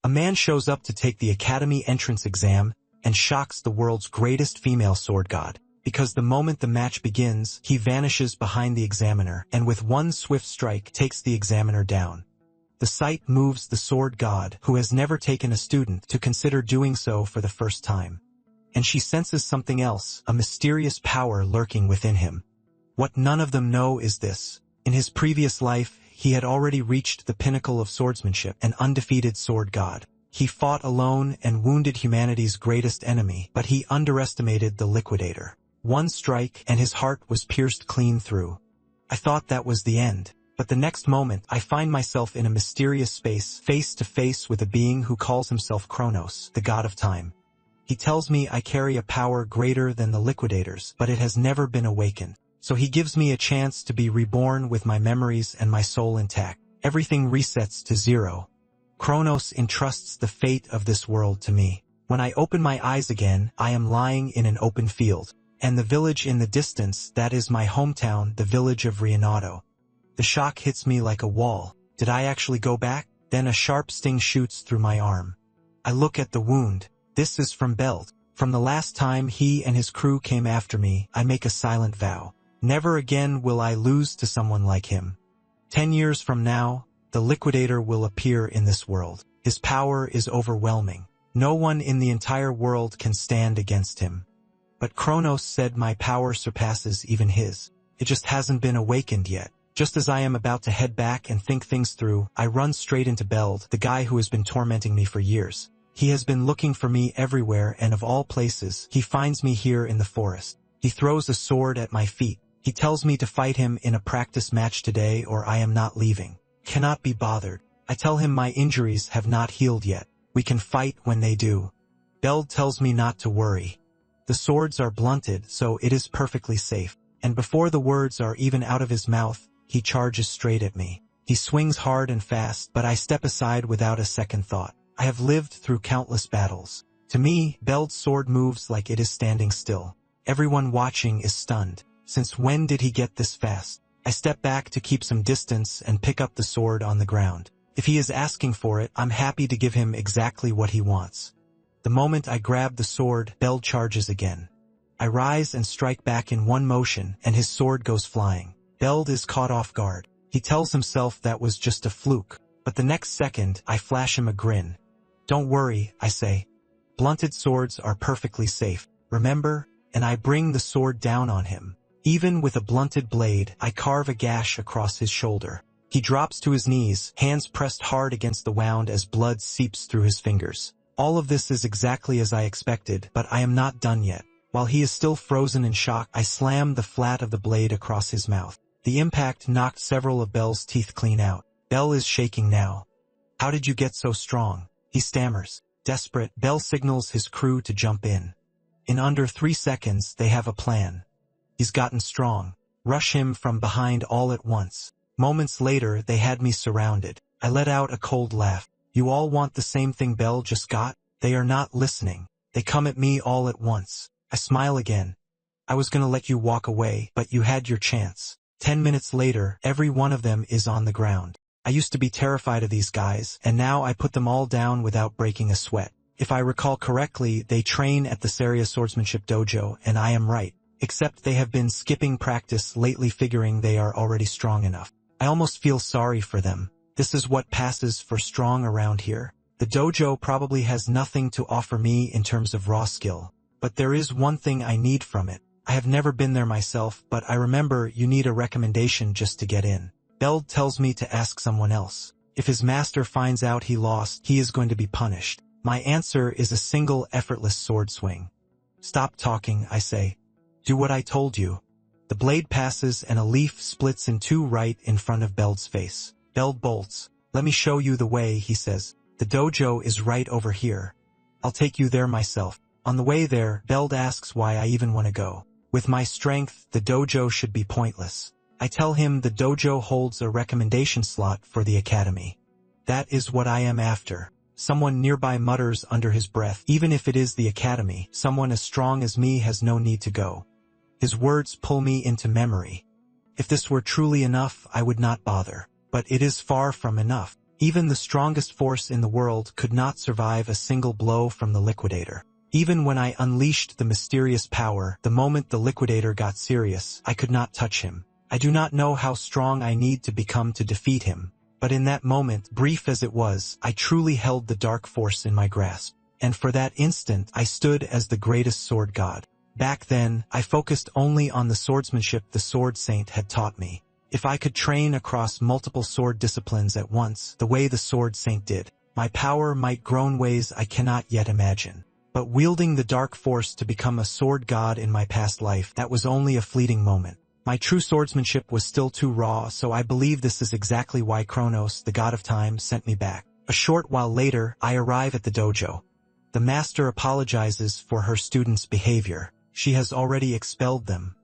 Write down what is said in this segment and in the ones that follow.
A man shows up to take the academy entrance exam and shocks the world's greatest female sword god. Because the moment the match begins, he vanishes behind the examiner and with one swift strike takes the examiner down. The sight moves the sword god, who has never taken a student, to consider doing so for the first time. And she senses something else, a mysterious power lurking within him. What none of them know is this. In his previous life, he had already reached the pinnacle of swordsmanship, an undefeated sword god. He fought alone and wounded humanity's greatest enemy, but he underestimated the liquidator. One strike, and his heart was pierced clean through. I thought that was the end. But the next moment, I find myself in a mysterious space, face to face with a being who calls himself Kronos, the god of time. He tells me I carry a power greater than the liquidators, but it has never been awakened. So he gives me a chance to be reborn with my memories and my soul intact. Everything resets to zero. Kronos entrusts the fate of this world to me. When I open my eyes again, I am lying in an open field. And the village in the distance, that is my hometown, the village of Rionado. The shock hits me like a wall. Did I actually go back? Then a sharp sting shoots through my arm. I look at the wound. This is from Beld. From the last time he and his crew came after me, I make a silent vow. Never again will I lose to someone like him. 10 years from now, the liquidator will appear in this world. His power is overwhelming. No one in the entire world can stand against him. But Kronos said my power surpasses even his. It just hasn't been awakened yet. Just as I am about to head back and think things through, I run straight into Beld, the guy who has been tormenting me for years. He has been looking for me everywhere, and of all places, he finds me here in the forest. He throws a sword at my feet. He tells me to fight him in a practice match today or I am not leaving. Cannot be bothered. I tell him my injuries have not healed yet. We can fight when they do. Beld tells me not to worry. The swords are blunted, so it is perfectly safe. And before the words are even out of his mouth, he charges straight at me. He swings hard and fast, but I step aside without a second thought. I have lived through countless battles. To me, Beld's sword moves like it is standing still. Everyone watching is stunned. Since when did he get this fast? I step back to keep some distance and pick up the sword on the ground. If he is asking for it, I'm happy to give him exactly what he wants. The moment I grab the sword, Beld charges again. I rise and strike back in one motion, and his sword goes flying. Beld is caught off guard. He tells himself that was just a fluke. But the next second, I flash him a grin. Don't worry, I say. Blunted swords are perfectly safe, remember? And I bring the sword down on him. Even with a blunted blade, I carve a gash across his shoulder. He drops to his knees, hands pressed hard against the wound as blood seeps through his fingers. All of this is exactly as I expected, but I am not done yet. While he is still frozen in shock, I slam the flat of the blade across his mouth. The impact knocked several of Bel's teeth clean out. Bel is shaking now. How did you get so strong? He stammers. Desperate, Bel signals his crew to jump in. In under 3 seconds, they have a plan. He's gotten strong. Rush him from behind all at once. Moments later, they had me surrounded. I let out a cold laugh. You all want the same thing Bel just got? They are not listening. They come at me all at once. I smile again. I was gonna let you walk away, but you had your chance. 10 minutes later, every one of them is on the ground. I used to be terrified of these guys, and now I put them all down without breaking a sweat. If I recall correctly, they train at the Saria Swordsmanship Dojo, and I am right. Except they have been skipping practice lately, figuring they are already strong enough. I almost feel sorry for them. This is what passes for strong around here. The dojo probably has nothing to offer me in terms of raw skill. But there is one thing I need from it. I have never been there myself, but I remember you need a recommendation just to get in. Beld tells me to ask someone else. If his master finds out he lost, he is going to be punished. My answer is a single effortless sword swing. Stop talking, I say. Do what I told you. The blade passes and a leaf splits in two right in front of Beld's face. Beld bolts. Let me show you the way, he says. The dojo is right over here. I'll take you there myself. On the way there, Beld asks why I even want to go. With my strength, the dojo should be pointless. I tell him the dojo holds a recommendation slot for the academy. That is what I am after. Someone nearby mutters under his breath, even if it is the academy, someone as strong as me has no need to go. His words pull me into memory. If this were truly enough, I would not bother. But it is far from enough. Even the strongest force in the world could not survive a single blow from the liquidator. Even when I unleashed the mysterious power, the moment the liquidator got serious, I could not touch him. I do not know how strong I need to become to defeat him, but in that moment, brief as it was, I truly held the dark force in my grasp. And for that instant, I stood as the greatest sword god. Back then, I focused only on the swordsmanship the sword saint had taught me. If I could train across multiple sword disciplines at once, the way the sword saint did, my power might grow in ways I cannot yet imagine. But wielding the dark force to become a sword god in my past life, that was only a fleeting moment. My true swordsmanship was still too raw, so I believe this is exactly why Kronos, the god of time, sent me back. A short while later, I arrive at the dojo. The master apologizes for her students' behavior. She has already expelled them.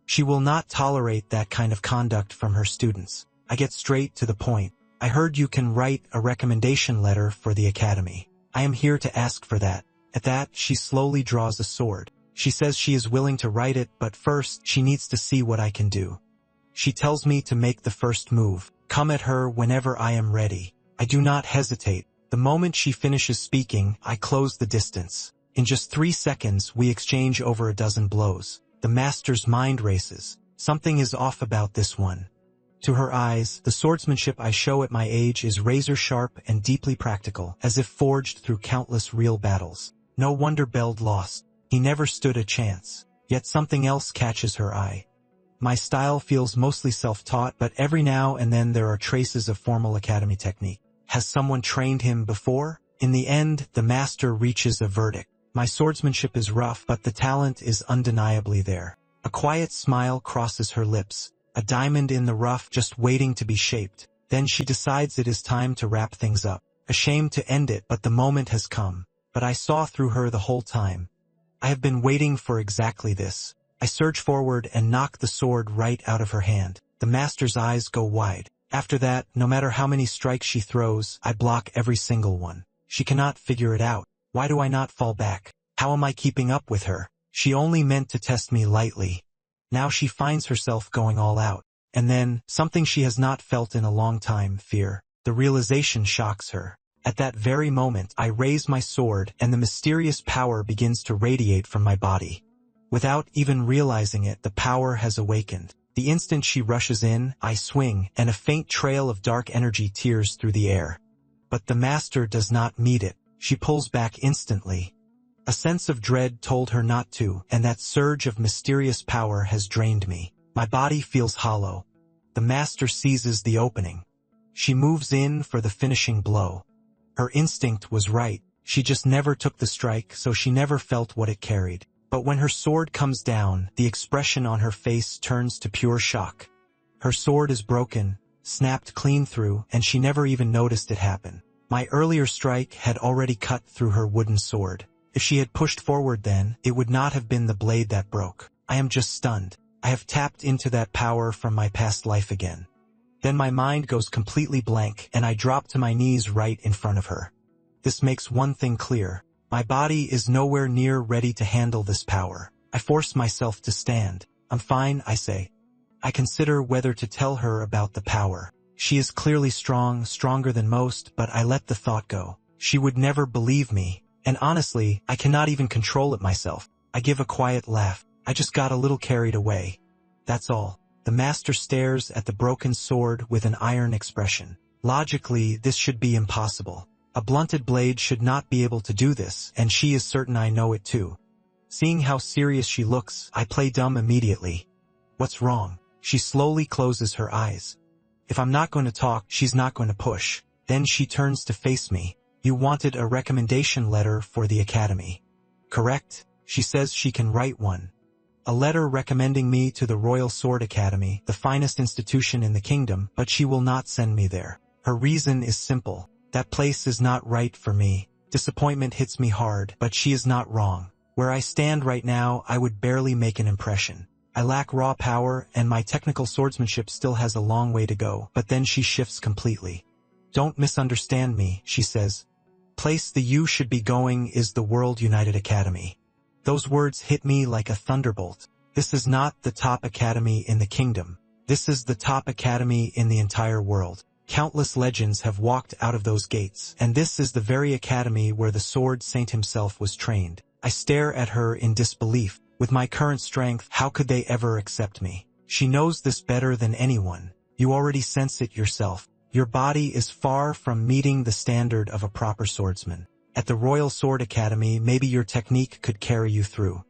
She will not tolerate that kind of conduct from her students. I get straight to the point. I heard you can write a recommendation letter for the academy. I am here to ask for that. At that, she slowly draws a sword. She says she is willing to write it, but first, she needs to see what I can do. She tells me to make the first move. Come at her whenever I am ready. I do not hesitate. The moment she finishes speaking, I close the distance. In just 3 seconds, we exchange over a dozen blows. The master's mind races. Something is off about this one. To her eyes, the swordsmanship I show at my age is razor-sharp and deeply practical, as if forged through countless real battles. No wonder Beld lost. He never stood a chance. Yet something else catches her eye. My style feels mostly self-taught, but every now and then there are traces of formal academy technique. Has someone trained him before? In the end, the master reaches a verdict. My swordsmanship is rough, but the talent is undeniably there. A quiet smile crosses her lips. A diamond in the rough, just waiting to be shaped. Then she decides it is time to wrap things up. Ashamed to end it, but the moment has come. But I saw through her the whole time. I have been waiting for exactly this. I surge forward and knock the sword right out of her hand. The master's eyes go wide. After that, no matter how many strikes she throws, I block every single one. She cannot figure it out. Why do I not fall back? How am I keeping up with her? She only meant to test me lightly. Now she finds herself going all out. And then, something she has not felt in a long time, fear. The realization shocks her. At that very moment, I raise my sword, and the mysterious power begins to radiate from my body. Without even realizing it, the power has awakened. The instant she rushes in, I swing, and a faint trail of dark energy tears through the air. But the master does not meet it. She pulls back instantly. A sense of dread told her not to, and that surge of mysterious power has drained me. My body feels hollow. The master seizes the opening. She moves in for the finishing blow. Her instinct was right. She just never took the strike, so she never felt what it carried. But when her sword comes down, the expression on her face turns to pure shock. Her sword is broken, snapped clean through, and she never even noticed it happen. My earlier strike had already cut through her wooden sword. If she had pushed forward then, it would not have been the blade that broke. I am just stunned. I have tapped into that power from my past life again. Then my mind goes completely blank, and I drop to my knees right in front of her. This makes one thing clear. My body is nowhere near ready to handle this power. I force myself to stand. I'm fine, I say. I consider whether to tell her about the power. She is clearly strong, stronger than most, but I let the thought go. She would never believe me, and honestly, I cannot even control it myself. I give a quiet laugh. I just got a little carried away. That's all. The master stares at the broken sword with an iron expression. Logically, this should be impossible. A blunted blade should not be able to do this, and she is certain I know it too. Seeing how serious she looks, I play dumb immediately. What's wrong? She slowly closes her eyes. If I'm not going to talk, she's not going to push. Then she turns to face me. You wanted a recommendation letter for the academy. Correct? She says she can write one. A letter recommending me to the Royal Sword Academy, the finest institution in the kingdom, but she will not send me there. Her reason is simple. That place is not right for me. Disappointment hits me hard, but she is not wrong. Where I stand right now, I would barely make an impression. I lack raw power, and my technical swordsmanship still has a long way to go, but then she shifts completely. Don't misunderstand me, she says. Place the you should be going is the World United Academy. Those words hit me like a thunderbolt. This is not the top academy in the kingdom. This is the top academy in the entire world. Countless legends have walked out of those gates, and this is the very academy where the sword saint himself was trained. I stare at her in disbelief. With my current strength, how could they ever accept me? She knows this better than anyone. You already sense it yourself. Your body is far from meeting the standard of a proper swordsman. At the Royal Sword Academy, maybe your technique could carry you through.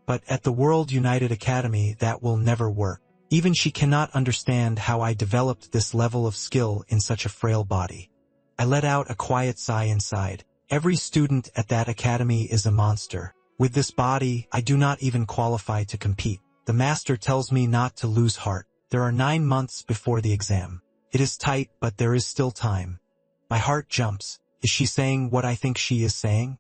But at the World United Academy, that will never work. Even she cannot understand how I developed this level of skill in such a frail body. I let out a quiet sigh inside. Every student at that academy is a monster. With this body, I do not even qualify to compete. The master tells me not to lose heart. There are 9 months before the exam. It is tight, but there is still time. My heart jumps. Is she saying what I think she is saying?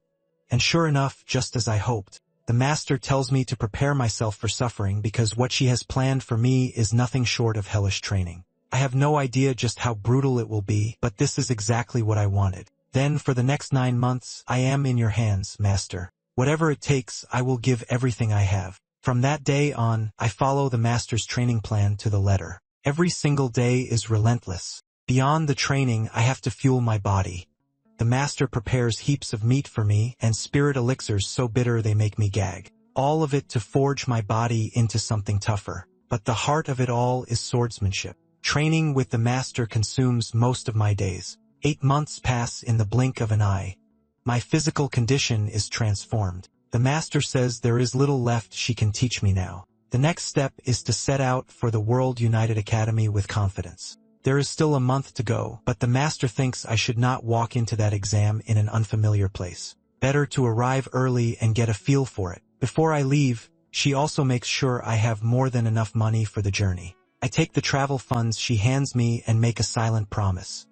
And sure enough, just as I hoped, the master tells me to prepare myself for suffering because what she has planned for me is nothing short of hellish training. I have no idea just how brutal it will be, but this is exactly what I wanted. Then for the next 9 months, I am in your hands, master. Whatever it takes, I will give everything I have. From that day on, I follow the master's training plan to the letter. Every single day is relentless. Beyond the training, I have to fuel my body. The master prepares heaps of meat for me and spirit elixirs so bitter they make me gag. All of it to forge my body into something tougher. But the heart of it all is swordsmanship. Training with the master consumes most of my days. 8 months pass in the blink of an eye. My physical condition is transformed. The master says there is little left she can teach me now. The next step is to set out for the World United Academy with confidence. There is still a month to go, but the master thinks I should not walk into that exam in an unfamiliar place. Better to arrive early and get a feel for it. Before I leave, she also makes sure I have more than enough money for the journey. I take the travel funds she hands me and make a silent promise.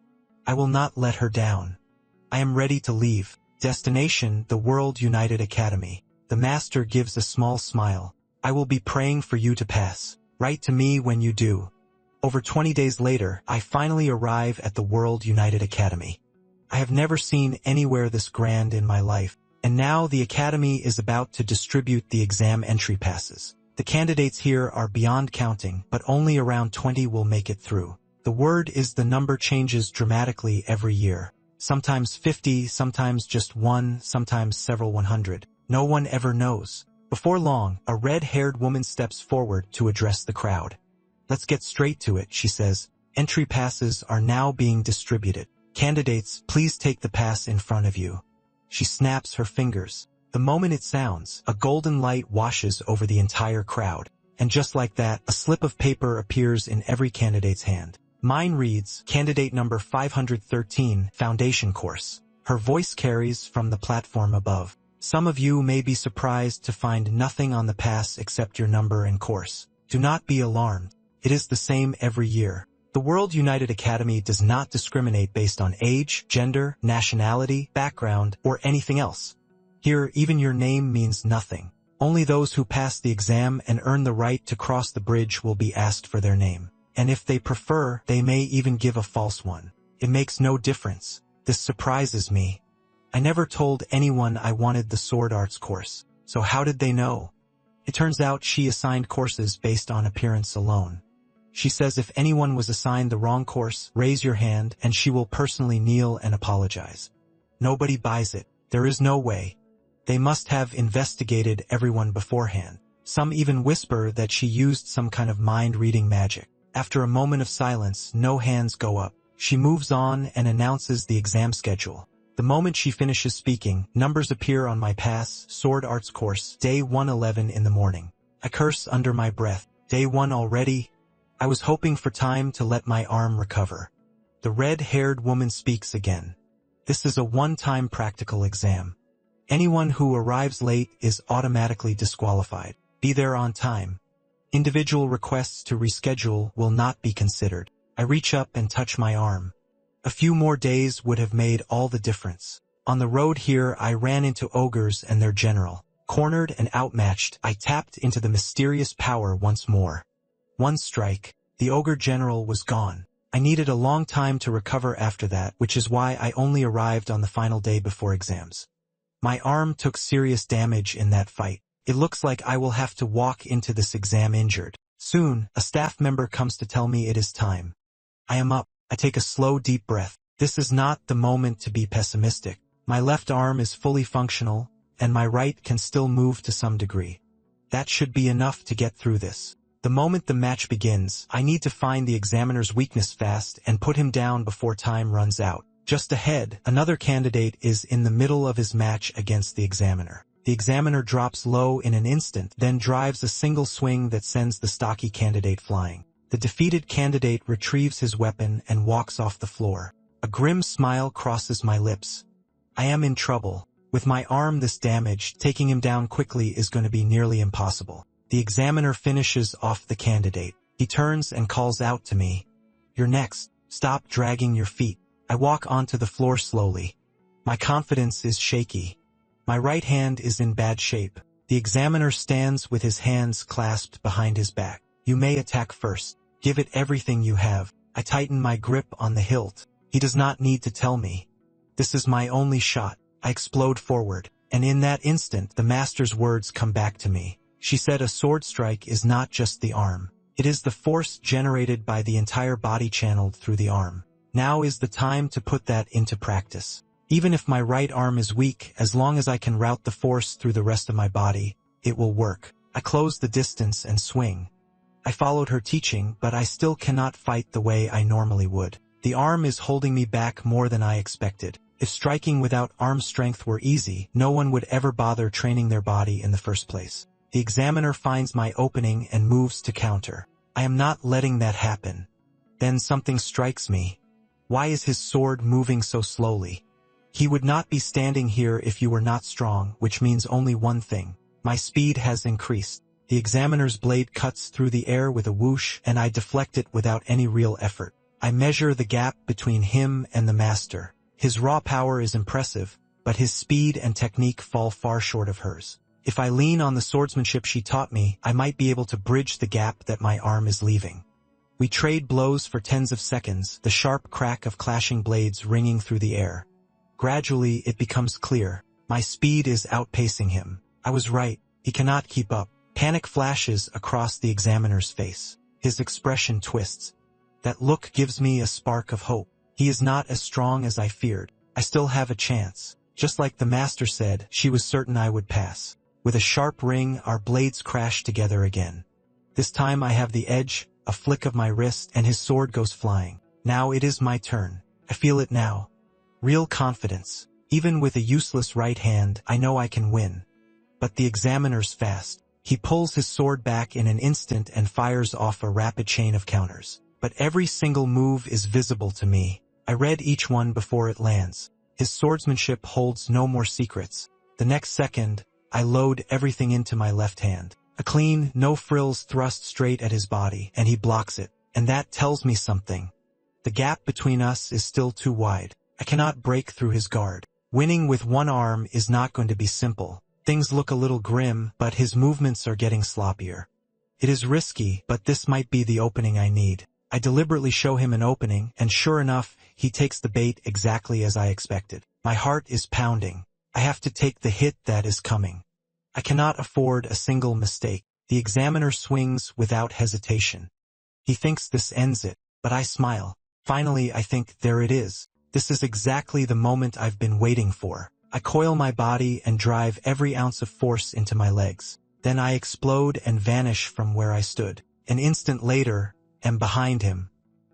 I will not let her down. I am ready to leave. Destination, the World United Academy. The master gives a small smile. I will be praying for you to pass. Write to me when you do. Over 20 days later, I finally arrive at the World United Academy. I have never seen anywhere this grand in my life, and now the Academy is about to distribute the exam entry passes. The candidates here are beyond counting, but only around 20 will make it through. The word is the number changes dramatically every year. Sometimes 50, sometimes just 1, sometimes several 100. No one ever knows. Before long, a red-haired woman steps forward to address the crowd. Let's get straight to it, she says. Entry passes are now being distributed. Candidates, please take the pass in front of you. She snaps her fingers. The moment it sounds, a golden light washes over the entire crowd. And just like that, a slip of paper appears in every candidate's hand. Mine reads, Candidate number 513, Foundation Course. Her voice carries from the platform above. Some of you may be surprised to find nothing on the pass except your number and course. Do not be alarmed. It is the same every year. The World United Academy does not discriminate based on age, gender, nationality, background, or anything else. Here, even your name means nothing. Only those who pass the exam and earn the right to cross the bridge will be asked for their name. And if they prefer, they may even give a false one. It makes no difference. This surprises me. I never told anyone I wanted the sword arts course. So how did they know? It turns out she assigned courses based on appearance alone. She says if anyone was assigned the wrong course, raise your hand and she will personally kneel and apologize. Nobody buys it. There is no way. They must have investigated everyone beforehand. Some even whisper that she used some kind of mind-reading magic. After a moment of silence, no hands go up. She moves on and announces the exam schedule. The moment she finishes speaking, numbers appear on my pass, Sword Arts course, day 111 in the morning. I curse under my breath. Day 1 already? I was hoping for time to let my arm recover. The red-haired woman speaks again. This is a one-time practical exam. Anyone who arrives late is automatically disqualified. Be there on time. Individual requests to reschedule will not be considered. I reach up and touch my arm. A few more days would have made all the difference. On the road here, I ran into ogres and their general. Cornered and outmatched, I tapped into the mysterious power once more. One strike, the ogre general was gone. I needed a long time to recover after that, which is why I only arrived on the final day before exams. My arm took serious damage in that fight. It looks like I will have to walk into this exam injured. Soon, a staff member comes to tell me it is time. I am up. I take a slow, deep breath. This is not the moment to be pessimistic. My left arm is fully functional, and my right can still move to some degree. That should be enough to get through this. The moment the match begins, I need to find the examiner's weakness fast and put him down before time runs out. Just ahead, another candidate is in the middle of his match against the examiner. The examiner drops low in an instant, then drives a single swing that sends the stocky candidate flying. The defeated candidate retrieves his weapon and walks off the floor. A grim smile crosses my lips. I am in trouble. With my arm this damaged, taking him down quickly is going to be nearly impossible. The examiner finishes off the candidate. He turns and calls out to me. "You're next. Stop dragging your feet." I walk onto the floor slowly. My confidence is shaky. My right hand is in bad shape. The examiner stands with his hands clasped behind his back. "You may attack first. Give it everything you have." I tighten my grip on the hilt. He does not need to tell me. This is my only shot. I explode forward, and in that instant the master's words come back to me. She said a sword strike is not just the arm. It is the force generated by the entire body channeled through the arm. Now is the time to put that into practice. Even if my right arm is weak, as long as I can route the force through the rest of my body, it will work. I close the distance and swing. I followed her teaching, but I still cannot fight the way I normally would. The arm is holding me back more than I expected. If striking without arm strength were easy, no one would ever bother training their body in the first place. The examiner finds my opening and moves to counter. I am not letting that happen. Then something strikes me. Why is his sword moving so slowly? He would not be standing here if you were not strong, which means only one thing. My speed has increased. The examiner's blade cuts through the air with a whoosh, and I deflect it without any real effort. I measure the gap between him and the master. His raw power is impressive, but his speed and technique fall far short of hers. If I lean on the swordsmanship she taught me, I might be able to bridge the gap that my arm is leaving. We trade blows for tens of seconds, the sharp crack of clashing blades ringing through the air. Gradually, it becomes clear. My speed is outpacing him. I was right. He cannot keep up. Panic flashes across the examiner's face. His expression twists. That look gives me a spark of hope. He is not as strong as I feared. I still have a chance. Just like the master said, she was certain I would pass. With a sharp ring, our blades crash together again. This time I have the edge, a flick of my wrist, and his sword goes flying. Now it is my turn. I feel it now. Real confidence. Even with a useless right hand, I know I can win. But the examiner's fast. He pulls his sword back in an instant and fires off a rapid chain of counters. But every single move is visible to me. I read each one before it lands. His swordsmanship holds no more secrets. The next second, I load everything into my left hand. A clean, no-frills thrust straight at his body, and he blocks it. And that tells me something. The gap between us is still too wide. I cannot break through his guard. Winning with one arm is not going to be simple. Things look a little grim, but his movements are getting sloppier. It is risky, but this might be the opening I need. I deliberately show him an opening, and sure enough, he takes the bait exactly as I expected. My heart is pounding. I have to take the hit that is coming. I cannot afford a single mistake. The examiner swings without hesitation. He thinks this ends it, but I smile. Finally, I think, there it is. This is exactly the moment I've been waiting for. I coil my body and drive every ounce of force into my legs. Then I explode and vanish from where I stood. An instant later, am behind him.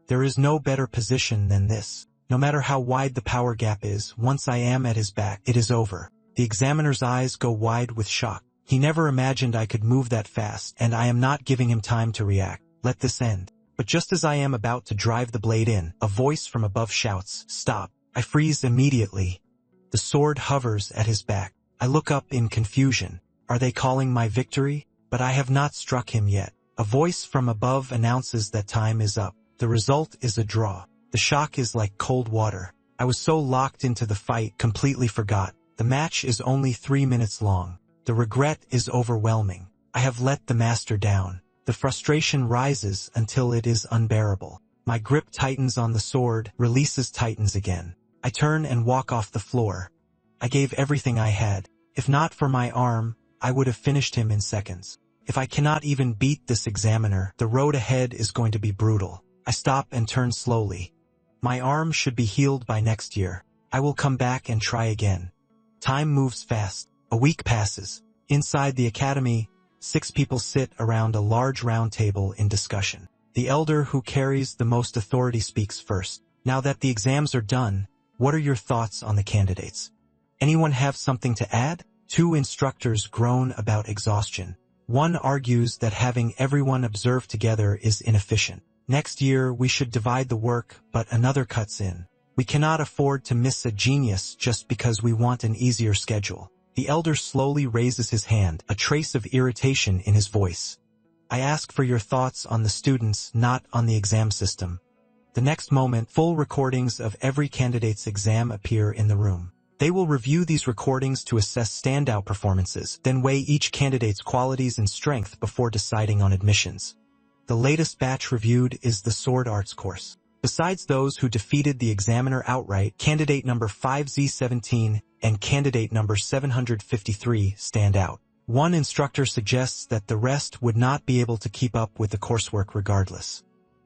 There is no better position than this. No matter how wide the power gap is, once I am at his back, it is over. The examiner's eyes go wide with shock. He never imagined I could move that fast, and I am not giving him time to react. Let this end. But just as I am about to drive the blade in, a voice from above shouts, "Stop." I freeze immediately. The sword hovers at his back. I look up in confusion. Are they calling my victory? But I have not struck him yet. A voice from above announces that time is up. The result is a draw. The shock is like cold water. I was so locked into the fight, completely forgot. The match is only 3 minutes long. The regret is overwhelming. I have let the master down. The frustration rises until it is unbearable. My grip tightens on the sword, tightens again. I turn and walk off the floor. I gave everything I had. If not for my arm, I would have finished him in seconds. If I cannot even beat this examiner, the road ahead is going to be brutal. I stop and turn slowly. My arm should be healed by next year. I will come back and try again. Time moves fast. A week passes. Inside the academy, 6 people sit around a large round table in discussion. The elder who carries the most authority speaks first. Now that the exams are done, what are your thoughts on the candidates? Anyone have something to add? 2 instructors groan about exhaustion. One argues that having everyone observe together is inefficient. Next year we should divide the work, but another cuts in. We cannot afford to miss a genius just because we want an easier schedule. The elder slowly raises his hand, a trace of irritation in his voice. I ask for your thoughts on the students, not on the exam system. The next moment, full recordings of every candidate's exam appear in the room. They will review these recordings to assess standout performances, then weigh each candidate's qualities and strength before deciding on admissions. The latest batch reviewed is the Sword Arts course. Besides those who defeated the examiner outright, candidate number 5Z17 and candidate number 753 stand out. One instructor suggests that the rest would not be able to keep up with the coursework regardless.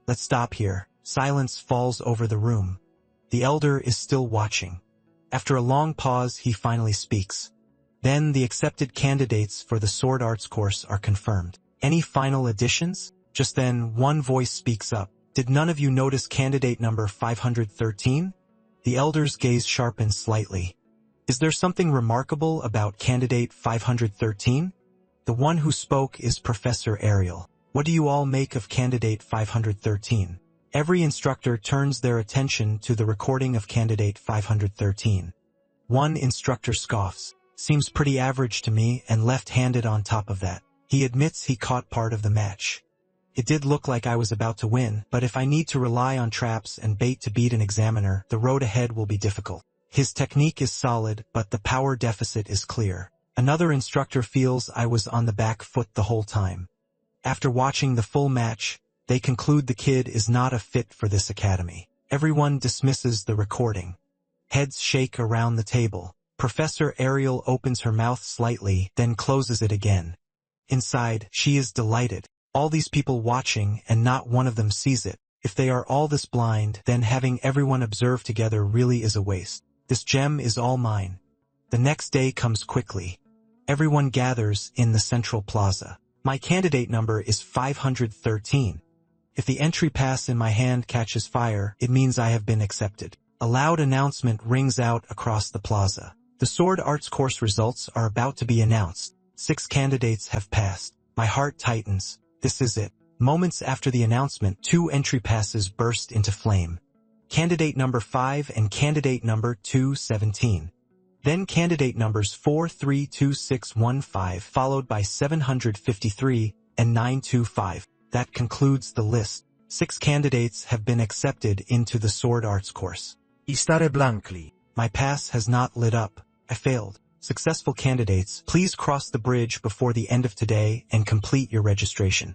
Let's stop here. Silence falls over the room. The elder is still watching. After a long pause, he finally speaks. Then the accepted candidates for the Sword Arts course are confirmed. Any final additions? Just then, one voice speaks up. Did none of you notice candidate number 513? The elder's gaze sharpens slightly. Is there something remarkable about candidate 513? The one who spoke is Professor Ariel. What do you all make of candidate 513? Every instructor turns their attention to the recording of candidate 513. One instructor scoffs. Seems pretty average to me, and left-handed on top of that. He admits he caught part of the match. It did look like I was about to win, but if I need to rely on traps and bait to beat an examiner, the road ahead will be difficult. His technique is solid, but the power deficit is clear. Another instructor feels I was on the back foot the whole time. After watching the full match, they conclude the kid is not a fit for this academy. Everyone dismisses the recording. Heads shake around the table. Professor Ariel opens her mouth slightly, then closes it again. Inside, she is delighted. All these people watching, and not one of them sees it. If they are all this blind, then having everyone observe together really is a waste. This gem is all mine. The next day comes quickly. Everyone gathers in the central plaza. My candidate number is 513. If the entry pass in my hand catches fire, it means I have been accepted. A loud announcement rings out across the plaza. The Sword Arts course results are about to be announced. 6 candidates have passed. My heart tightens. This is it. Moments after the announcement, 2 entry passes burst into flame. Candidate number 5 and candidate number 217. Then candidate numbers 432615 followed by 753 and 925. That concludes the list. 6 candidates have been accepted into the Sword Arts course. I stare blankly. My pass has not lit up. I failed. Successful candidates, please cross the bridge before the end of today and complete your registration.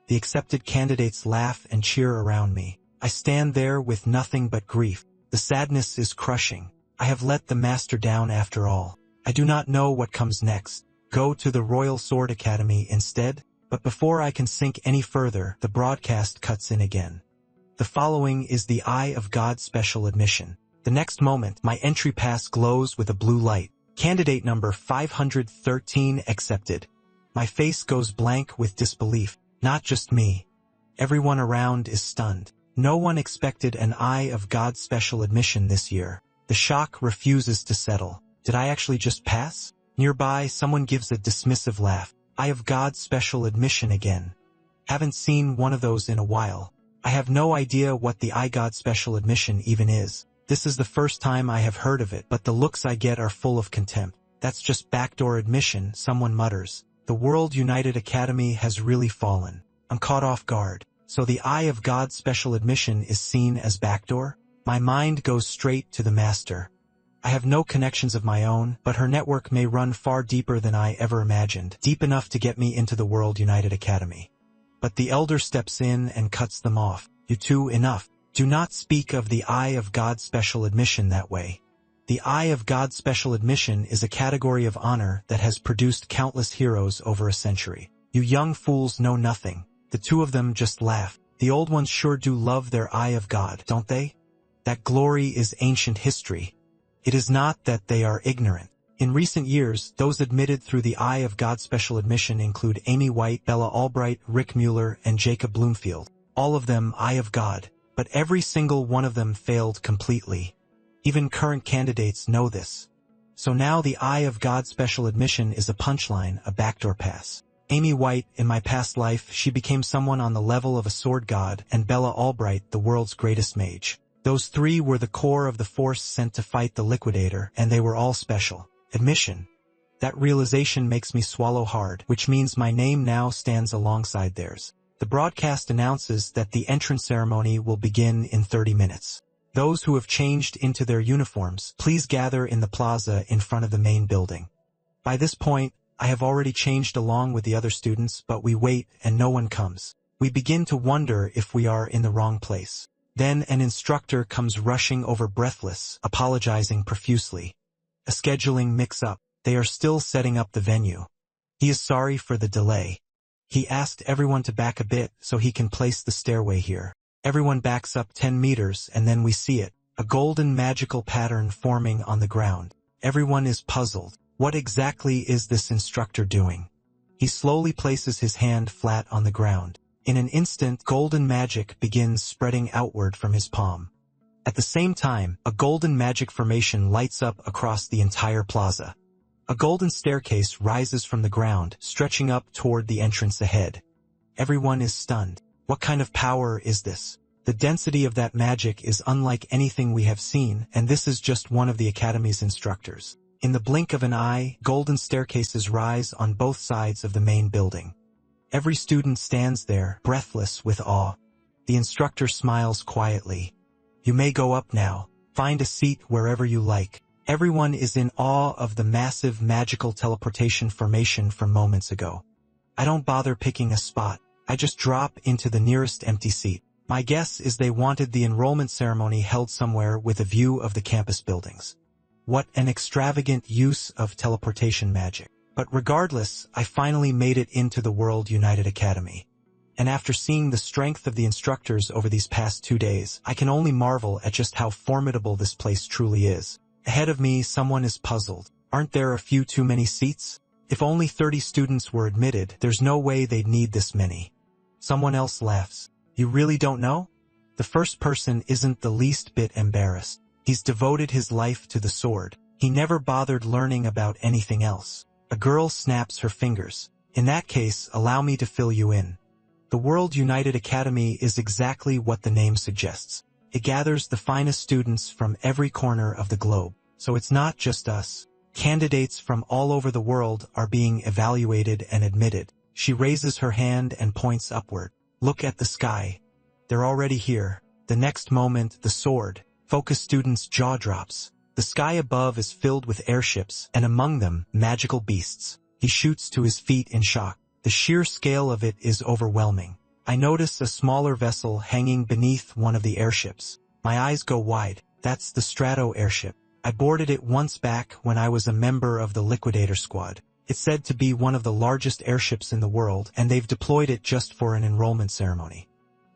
The accepted candidates laugh and cheer around me. I stand there with nothing but grief. The sadness is crushing. I have let the master down after all. I do not know what comes next. Go to the Royal Sword Academy instead? But before I can sink any further, the broadcast cuts in again. The following is the Eye of God special admission. The next moment, my entry pass glows with a blue light. Candidate number 513 accepted. My face goes blank with disbelief. Not just me. Everyone around is stunned. No one expected an Eye of God special admission this year. The shock refuses to settle. Did I actually just pass? Nearby, someone gives a dismissive laugh. Eye of God special admission again. Haven't seen one of those in a while. I have no idea what the Eye God special admission even is. This is the first time I have heard of it, but the looks I get are full of contempt. That's just backdoor admission, someone mutters. The World United Academy has really fallen. I'm caught off guard. So the Eye of God special admission is seen as backdoor? My mind goes straight to the master. I have no connections of my own, but her network may run far deeper than I ever imagined, deep enough to get me into the World United Academy. But the elder steps in and cuts them off. You two, enough. Do not speak of the Eye of God special admission that way. The Eye of God special admission is a category of honor that has produced countless heroes over a century. You young fools know nothing. The two of them just laugh. The old ones sure do love their Eye of God, don't they? That glory is ancient history. It is not that they are ignorant. In recent years, those admitted through the Eye of God special admission include Amy White, Bella Albright, Rick Mueller, and Jacob Bloomfield. All of them Eye of God, but every single one of them failed completely. Even current candidates know this. So now the Eye of God special admission is a punchline, a backdoor pass. Amy White, in my past life, she became someone on the level of a sword god, and Bella Albright, the world's greatest mage. Those three were the core of the force sent to fight the Liquidator, and they were all special. Admission. That realization makes me swallow hard, which means my name now stands alongside theirs. The broadcast announces that the entrance ceremony will begin in 30 minutes. Those who have changed into their uniforms, please gather in the plaza in front of the main building. By this point, I have already changed along with the other students, but we wait and no one comes. We begin to wonder if we are in the wrong place. Then an instructor comes rushing over breathless, apologizing profusely. A scheduling mix-up. They are still setting up the venue. He is sorry for the delay. He asked everyone to back a bit so he can place the stairway here. Everyone backs up 10 meters and then we see it, a golden magical pattern forming on the ground. Everyone is puzzled. What exactly is this instructor doing? He slowly places his hand flat on the ground. In an instant, golden magic begins spreading outward from his palm. At the same time, a golden magic formation lights up across the entire plaza. A golden staircase rises from the ground, stretching up toward the entrance ahead. Everyone is stunned. What kind of power is this? The density of that magic is unlike anything we have seen, and this is just one of the Academy's instructors. In the blink of an eye, golden staircases rise on both sides of the main building. Every student stands there, breathless with awe. The instructor smiles quietly. You may go up now. Find a seat wherever you like. Everyone is in awe of the massive magical teleportation formation from moments ago. I don't bother picking a spot. I just drop into the nearest empty seat. My guess is they wanted the enrollment ceremony held somewhere with a view of the campus buildings. What an extravagant use of teleportation magic. But regardless, I finally made it into the World United Academy. And after seeing the strength of the instructors over these past 2 days, I can only marvel at just how formidable this place truly is. Ahead of me, someone is puzzled. Aren't there a few too many seats? If only 30 students were admitted, there's no way they'd need this many. Someone else laughs. You really don't know? The first person isn't the least bit embarrassed. He's devoted his life to the sword. He never bothered learning about anything else. A girl snaps her fingers. In that case, allow me to fill you in. The World United Academy is exactly what the name suggests. It gathers the finest students from every corner of the globe. So it's not just us. Candidates from all over the world are being evaluated and admitted. She raises her hand and points upward. Look at the sky. They're already here. The next moment, the sword. Focus students' jaw drops. The sky above is filled with airships, and among them, magical beasts. He shoots to his feet in shock. The sheer scale of it is overwhelming. I notice a smaller vessel hanging beneath one of the airships. My eyes go wide. That's the Strato airship. I boarded it once back when I was a member of the Liquidator Squad. It's said to be one of the largest airships in the world, and they've deployed it just for an enrollment ceremony.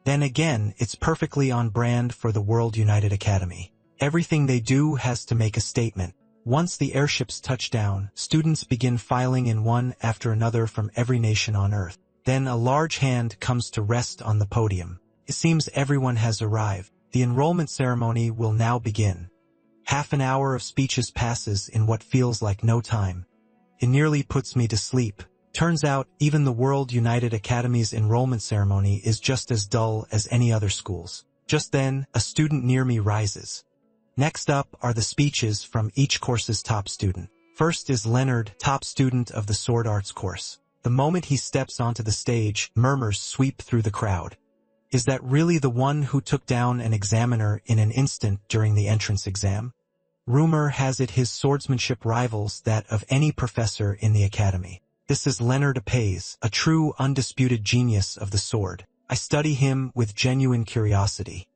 Then again, it's perfectly on brand for the World United Academy. Everything they do has to make a statement. Once the airships touch down, students begin filing in one after another from every nation on Earth. Then a large hand comes to rest on the podium. It seems everyone has arrived. The enrollment ceremony will now begin. Half an hour of speeches passes in what feels like no time. It nearly puts me to sleep. Turns out, even the World United Academy's enrollment ceremony is just as dull as any other school's. Just then, a student near me rises. Next up are the speeches from each course's top student. First is Leonard, top student of the Sword Arts course. The moment he steps onto the stage, murmurs sweep through the crowd. Is that really the one who took down an examiner in an instant during the entrance exam? Rumor has it his swordsmanship rivals that of any professor in the academy. This is Leonard Apaze, a true undisputed genius of the sword. I study him with genuine curiosity.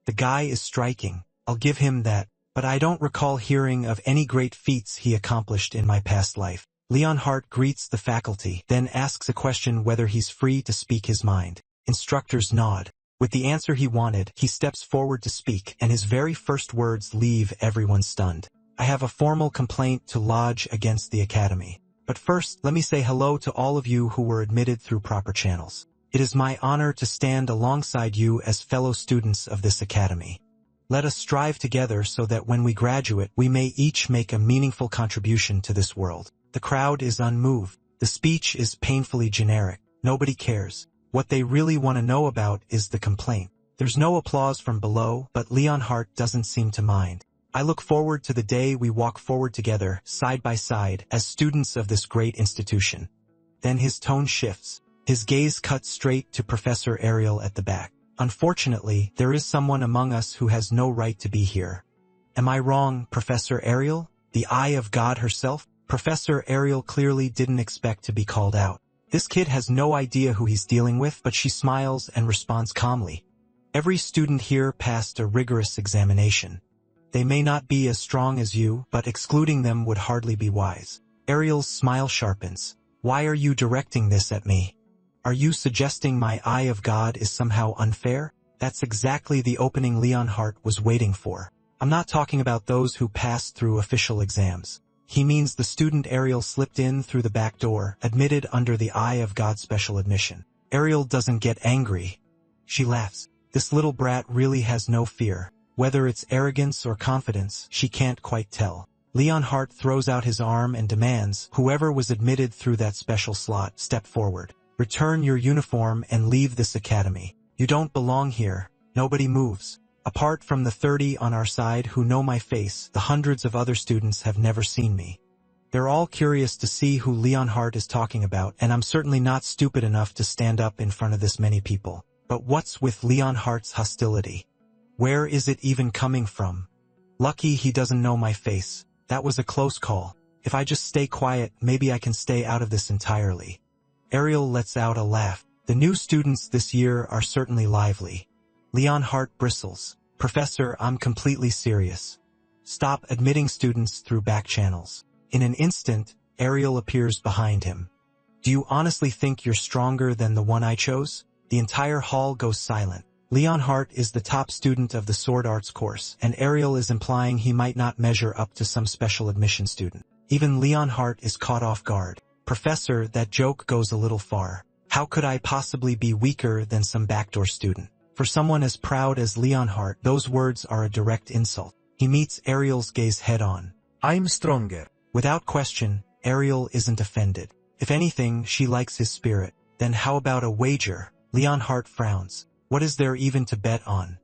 The guy is striking. I'll give him that, but I don't recall hearing of any great feats he accomplished in my past life. Leonhardt greets the faculty, then asks a question whether he's free to speak his mind. Instructors nod. With the answer he wanted, he steps forward to speak, and his very first words leave everyone stunned. I have a formal complaint to lodge against the Academy. But first, let me say hello to all of you who were admitted through proper channels. It is my honor to stand alongside you as fellow students of this Academy. Let us strive together so that when we graduate, we may each make a meaningful contribution to this world. The crowd is unmoved. The speech is painfully generic. Nobody cares. What they really want to know about is the complaint. There's no applause from below, but Leonhardt doesn't seem to mind. I look forward to the day we walk forward together, side by side, as students of this great institution. Then his tone shifts. His gaze cuts straight to Professor Ariel at the back. Unfortunately, there is someone among us who has no right to be here. Am I wrong, Professor Ariel? The Eye of God herself? Professor Ariel clearly didn't expect to be called out. This kid has no idea who he's dealing with, but she smiles and responds calmly. Every student here passed a rigorous examination. They may not be as strong as you, but excluding them would hardly be wise. Ariel's smile sharpens. Why are you directing this at me? Are you suggesting my Eye of God is somehow unfair? That's exactly the opening Leonhardt was waiting for. I'm not talking about those who passed through official exams. He means the student Ariel slipped in through the back door, admitted under the Eye of God special admission. Ariel doesn't get angry. She laughs. This little brat really has no fear. Whether it's arrogance or confidence, she can't quite tell. Leonhardt throws out his arm and demands, whoever was admitted through that special slot, step forward. Return your uniform and leave this academy. You don't belong here. Nobody moves. Apart from the 30 on our side who know my face, the hundreds of other students have never seen me. They're all curious to see who Leonhardt is talking about, and I'm certainly not stupid enough to stand up in front of this many people. But what's with Leonhardt's hostility? Where is it even coming from? Lucky he doesn't know my face. That was a close call. If I just stay quiet, maybe I can stay out of this entirely. Ariel lets out a laugh. The new students this year are certainly lively. Leonhardt bristles. Professor, I'm completely serious. Stop admitting students through back channels. In an instant, Ariel appears behind him. Do you honestly think you're stronger than the one I chose? The entire hall goes silent. Leonhardt is the top student of the sword arts course, and Ariel is implying he might not measure up to some special admission student. Even Leonhardt is caught off guard. Professor, that joke goes a little far. How could I possibly be weaker than some backdoor student? For someone as proud as Leonhardt, those words are a direct insult. He meets Ariel's gaze head-on. I'm stronger. Without question, Ariel isn't offended. If anything, she likes his spirit. Then how about a wager? Leonhardt frowns. What is there even to bet on?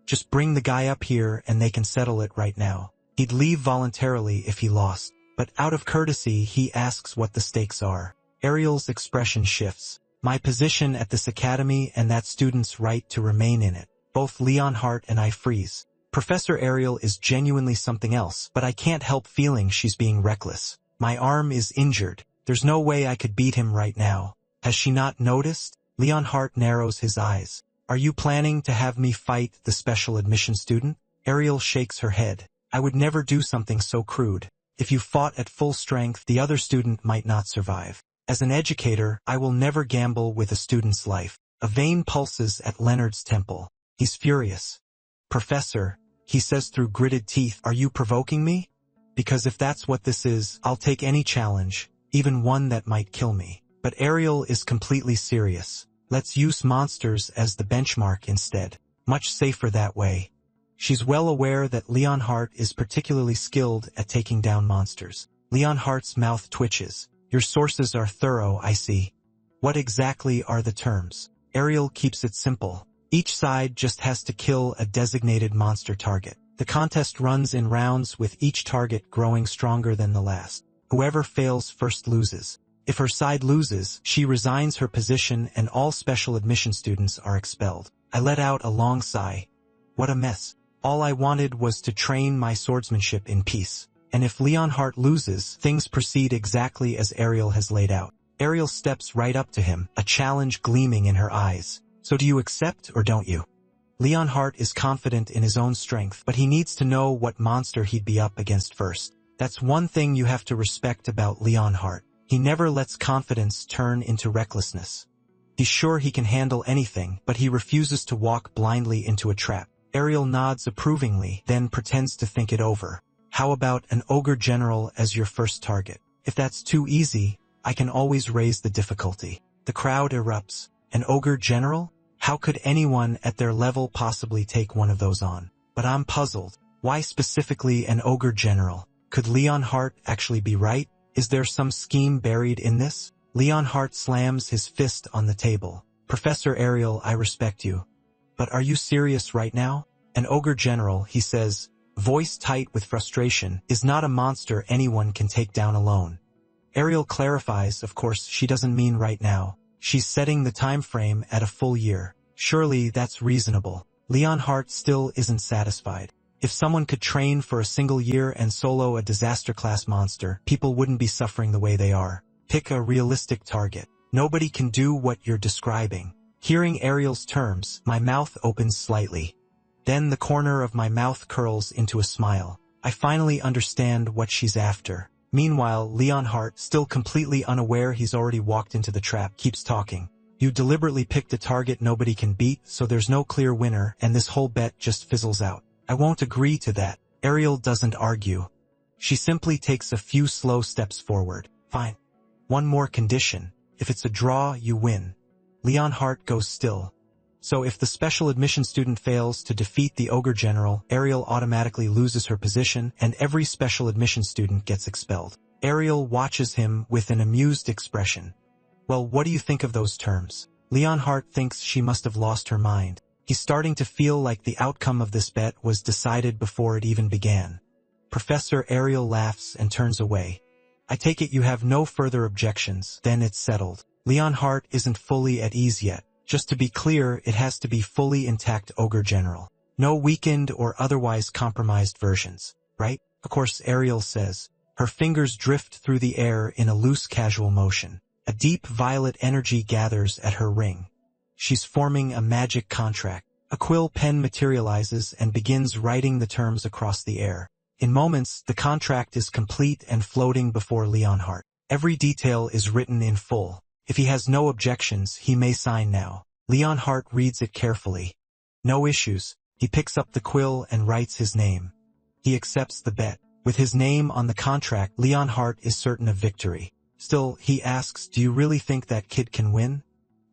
Just bring the guy up here and they can settle it right now. He'd leave voluntarily if he lost. But out of courtesy, he asks what the stakes are. Ariel's expression shifts. My position at this academy and that student's right to remain in it. Both Leonhardt and I freeze. Professor Ariel is genuinely something else, but I can't help feeling she's being reckless. My arm is injured. There's no way I could beat him right now. Has she not noticed? Leonhardt narrows his eyes. Are you planning to have me fight the special admission student? Ariel shakes her head. I would never do something so crude. If you fought at full strength, the other student might not survive. As an educator, I will never gamble with a student's life. A vein pulses at Leonard's temple. He's furious. Professor, he says through gritted teeth, are you provoking me? Because if that's what this is, I'll take any challenge, even one that might kill me. But Ariel is completely serious. Let's use monsters as the benchmark instead. Much safer that way. She's well aware that Leonhardt is particularly skilled at taking down monsters. Leonhardt's mouth twitches. Your sources are thorough, I see. What exactly are the terms? Ariel keeps it simple. Each side just has to kill a designated monster target. The contest runs in rounds with each target growing stronger than the last. Whoever fails first loses. If her side loses, she resigns her position and all special admission students are expelled. I let out a long sigh. What a mess. All I wanted was to train my swordsmanship in peace. And if Leonhardt loses, things proceed exactly as Ariel has laid out. Ariel steps right up to him, a challenge gleaming in her eyes. So do you accept or don't you? Leonhardt is confident in his own strength, but he needs to know what monster he'd be up against first. That's one thing you have to respect about Leonhardt. He never lets confidence turn into recklessness. He's sure he can handle anything, but he refuses to walk blindly into a trap. Ariel nods approvingly, then pretends to think it over. How about an ogre general as your first target? If that's too easy, I can always raise the difficulty. The crowd erupts. An ogre general? How could anyone at their level possibly take one of those on? But I'm puzzled. Why specifically an ogre general? Could Leonhardt actually be right? Is there some scheme buried in this? Leonhardt slams his fist on the table. Professor Ariel, I respect you. But are you serious right now? An ogre general, he says, voice tight with frustration, is not a monster anyone can take down alone. Ariel clarifies, of course, she doesn't mean right now. She's setting the time frame at a full year. Surely that's reasonable. Leonhardt still isn't satisfied. If someone could train for a single year and solo a disaster-class monster, people wouldn't be suffering the way they are. Pick a realistic target. Nobody can do what you're describing. Hearing Ariel's terms, my mouth opens slightly. Then the corner of my mouth curls into a smile. I finally understand what she's after. Meanwhile, Leonhardt, still completely unaware he's already walked into the trap, keeps talking. You deliberately picked a target nobody can beat, so there's no clear winner, and this whole bet just fizzles out. I won't agree to that. Ariel doesn't argue. She simply takes a few slow steps forward. Fine. One more condition. If it's a draw, you win. Leonhardt goes still. So if the special admission student fails to defeat the ogre general, Ariel automatically loses her position and every special admission student gets expelled. Ariel watches him with an amused expression. Well, what do you think of those terms? Leonhardt thinks she must have lost her mind. He's starting to feel like the outcome of this bet was decided before it even began. Professor Ariel laughs and turns away. I take it you have no further objections, then it's settled. Leonhardt isn't fully at ease yet. Just to be clear, it has to be fully intact ogre general. No weakened or otherwise compromised versions, right? Of course, Ariel says. Her fingers drift through the air in a loose casual motion. A deep violet energy gathers at her ring. She's forming a magic contract. A quill pen materializes and begins writing the terms across the air. In moments, the contract is complete and floating before Leonhardt. Every detail is written in full. If he has no objections, he may sign now. Leonhardt reads it carefully. No issues. He picks up the quill and writes his name. He accepts the bet. With his name on the contract, Leonhardt is certain of victory. Still, he asks, do you really think that kid can win?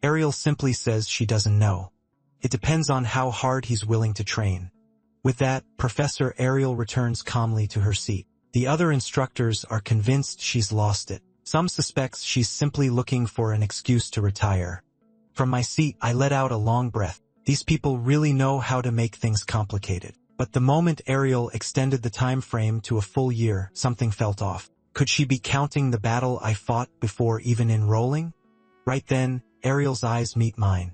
Ariel simply says she doesn't know. It depends on how hard he's willing to train. With that, Professor Ariel returns calmly to her seat. The other instructors are convinced she's lost it. Some suspects she's simply looking for an excuse to retire. From my seat, I let out a long breath. These people really know how to make things complicated. But the moment Ariel extended the time frame to a full year, something felt off. Could she be counting the battle I fought before even enrolling? Right then, Ariel's eyes meet mine.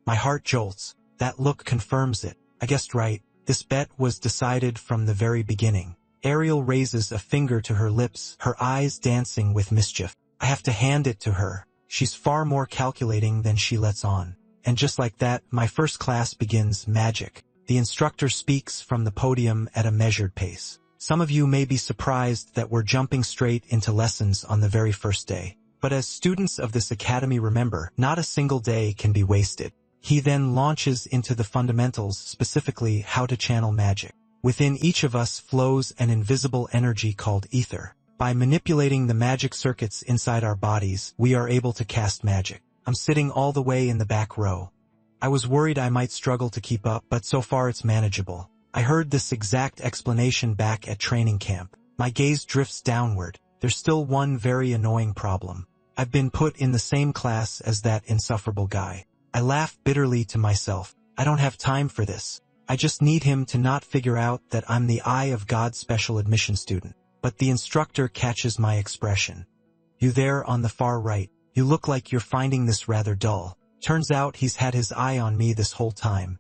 My heart jolts. That look confirms it. I guessed right. This bet was decided from the very beginning. Ariel raises a finger to her lips, her eyes dancing with mischief. I have to hand it to her. She's far more calculating than she lets on. And just like that, my first class begins magic. The instructor speaks from the podium at a measured pace. Some of you may be surprised that we're jumping straight into lessons on the very first day. But as students of this academy remember, not a single day can be wasted. He then launches into the fundamentals, specifically how to channel magic. Within each of us flows an invisible energy called ether. By manipulating the magic circuits inside our bodies, we are able to cast magic. I'm sitting all the way in the back row. I was worried I might struggle to keep up, but so far it's manageable. I heard this exact explanation back at training camp. My gaze drifts downward. There's still one very annoying problem. I've been put in the same class as that insufferable guy. I laugh bitterly to myself. I don't have time for this. I just need him to not figure out that I'm the eye of God's special admission student. But the instructor catches my expression. You there on the far right, you look like you're finding this rather dull. Turns out he's had his eye on me this whole time.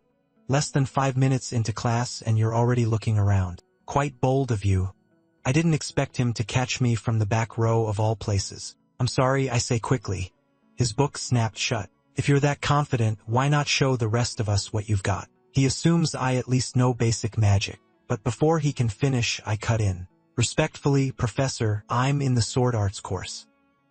Less than 5 minutes into class and you're already looking around. Quite bold of you. I didn't expect him to catch me from the back row of all places. I'm sorry, I say quickly. His book snapped shut. If you're that confident, why not show the rest of us what you've got? He assumes I at least know basic magic. But before he can finish, I cut in. Respectfully, Professor, I'm in the sword arts course.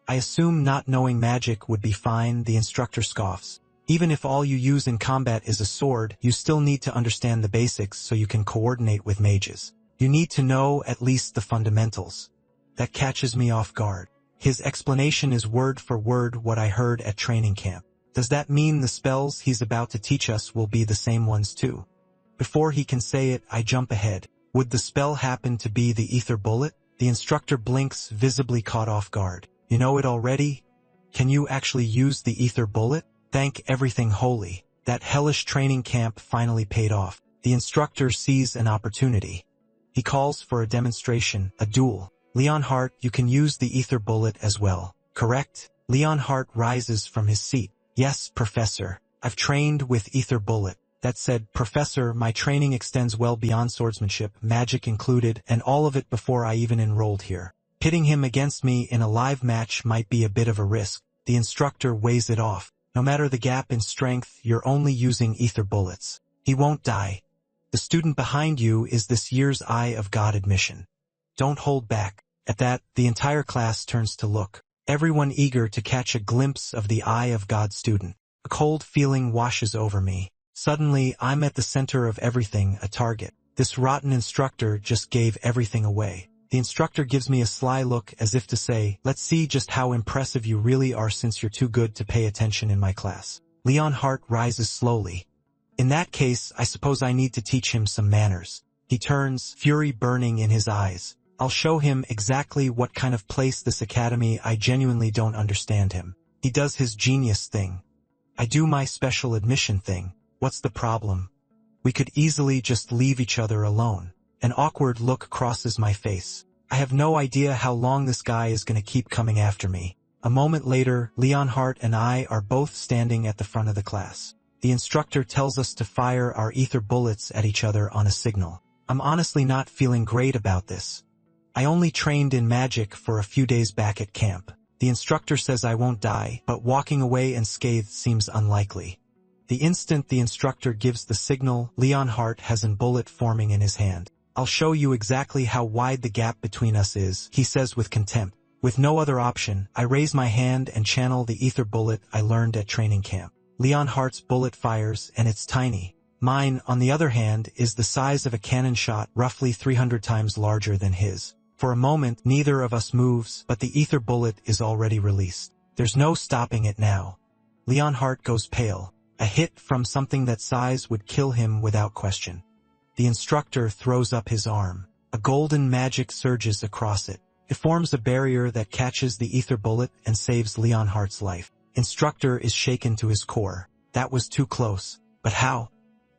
I assume not knowing magic would be fine, the instructor scoffs. Even if all you use in combat is a sword, you still need to understand the basics so you can coordinate with mages. You need to know at least the fundamentals. That catches me off guard. His explanation is word for word what I heard at training camp. Does that mean the spells he's about to teach us will be the same ones too? Before he can say it, I jump ahead. Would the spell happen to be the ether bullet? The instructor blinks, visibly caught off guard. You know it already? Can you actually use the ether bullet? Thank everything holy. That hellish training camp finally paid off. The instructor sees an opportunity. He calls for a demonstration, a duel. Leonhardt, you can use the ether bullet as well, correct? Leonhardt rises from his seat. Yes, Professor. I've trained with ether bullet. That said, Professor, my training extends well beyond swordsmanship, magic included, and all of it before I even enrolled here. Pitting him against me in a live match might be a bit of a risk. The instructor weighs it off. No matter the gap in strength, you're only using ether bullets. He won't die. The student behind you is this year's Eye of God admission. Don't hold back. At that, the entire class turns to look, everyone eager to catch a glimpse of the Eye of God student. A cold feeling washes over me. Suddenly, I'm at the center of everything, a target. This rotten instructor just gave everything away. The instructor gives me a sly look as if to say, let's see just how impressive you really are since you're too good to pay attention in my class. Leonhardt rises slowly. In that case, I suppose I need to teach him some manners. He turns, fury burning in his eyes. I'll show him exactly what kind of place this academy. I genuinely don't understand him. He does his genius thing. I do my special admission thing. What's the problem? We could easily just leave each other alone. An awkward look crosses my face. I have no idea how long this guy is going to keep coming after me. A moment later, Leonhardt and I are both standing at the front of the class. The instructor tells us to fire our ether bullets at each other on a signal. I'm honestly not feeling great about this. I only trained in magic for a few days back at camp. The instructor says I won't die, but walking away unscathed seems unlikely. The instant the instructor gives the signal, Leonhardt has a bullet forming in his hand. I'll show you exactly how wide the gap between us is, he says with contempt. With no other option, I raise my hand and channel the ether bullet I learned at training camp. Leonhardt's bullet fires, and it's tiny. Mine, on the other hand, is the size of a cannon shot, roughly 300 times larger than his. For a moment, neither of us moves, but the ether bullet is already released. There's no stopping it now. Leonhardt goes pale. A hit from something that size would kill him without question. The instructor throws up his arm. A golden magic surges across it. It forms a barrier that catches the ether bullet and saves Leonhardt's life. Instructor is shaken to his core. That was too close. But how?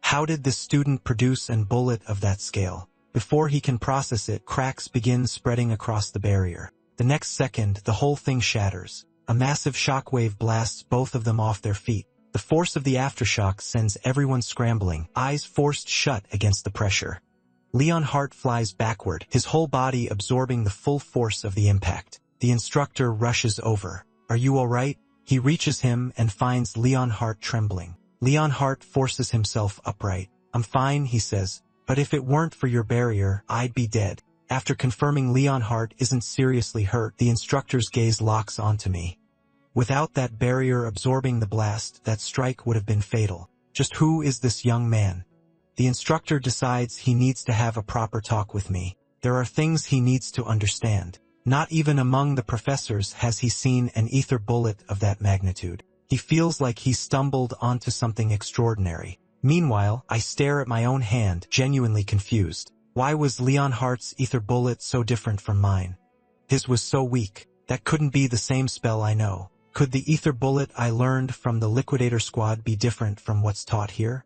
How did this student produce a bullet of that scale? Before he can process it, cracks begin spreading across the barrier. The next second, the whole thing shatters. A massive shockwave blasts both of them off their feet. The force of the aftershock sends everyone scrambling, eyes forced shut against the pressure. Leonhardt flies backward, his whole body absorbing the full force of the impact. The instructor rushes over. Are you all right? He reaches him and finds Leonhardt trembling. Leonhardt forces himself upright. I'm fine, he says. But if it weren't for your barrier, I'd be dead. After confirming Leonhardt isn't seriously hurt, the instructor's gaze locks onto me. Without that barrier absorbing the blast, that strike would have been fatal. Just who is this young man? The instructor decides he needs to have a proper talk with me. There are things he needs to understand. Not even among the professors has he seen an ether bullet of that magnitude. He feels like he stumbled onto something extraordinary. Meanwhile, I stare at my own hand, genuinely confused. Why was Leonhardt's ether bullet so different from mine? His was so weak. That couldn't be the same spell I know. Could the ether bullet I learned from the Liquidator Squad be different from what's taught here?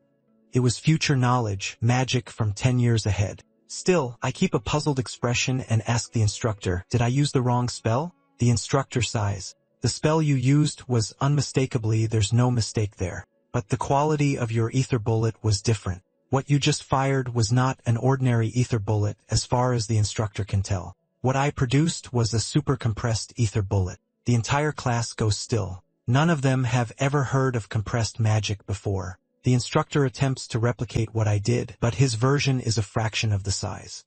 It was future knowledge, magic from 10 years ahead. Still, I keep a puzzled expression and ask the instructor, did I use the wrong spell? The instructor sighs. The spell you used was unmistakably, there's no mistake there. But the quality of your ether bullet was different. What you just fired was not an ordinary ether bullet as far as the instructor can tell. What I produced was a super compressed ether bullet. The entire class goes still. None of them have ever heard of compressed magic before. The instructor attempts to replicate what I did, but his version is a fraction of the size.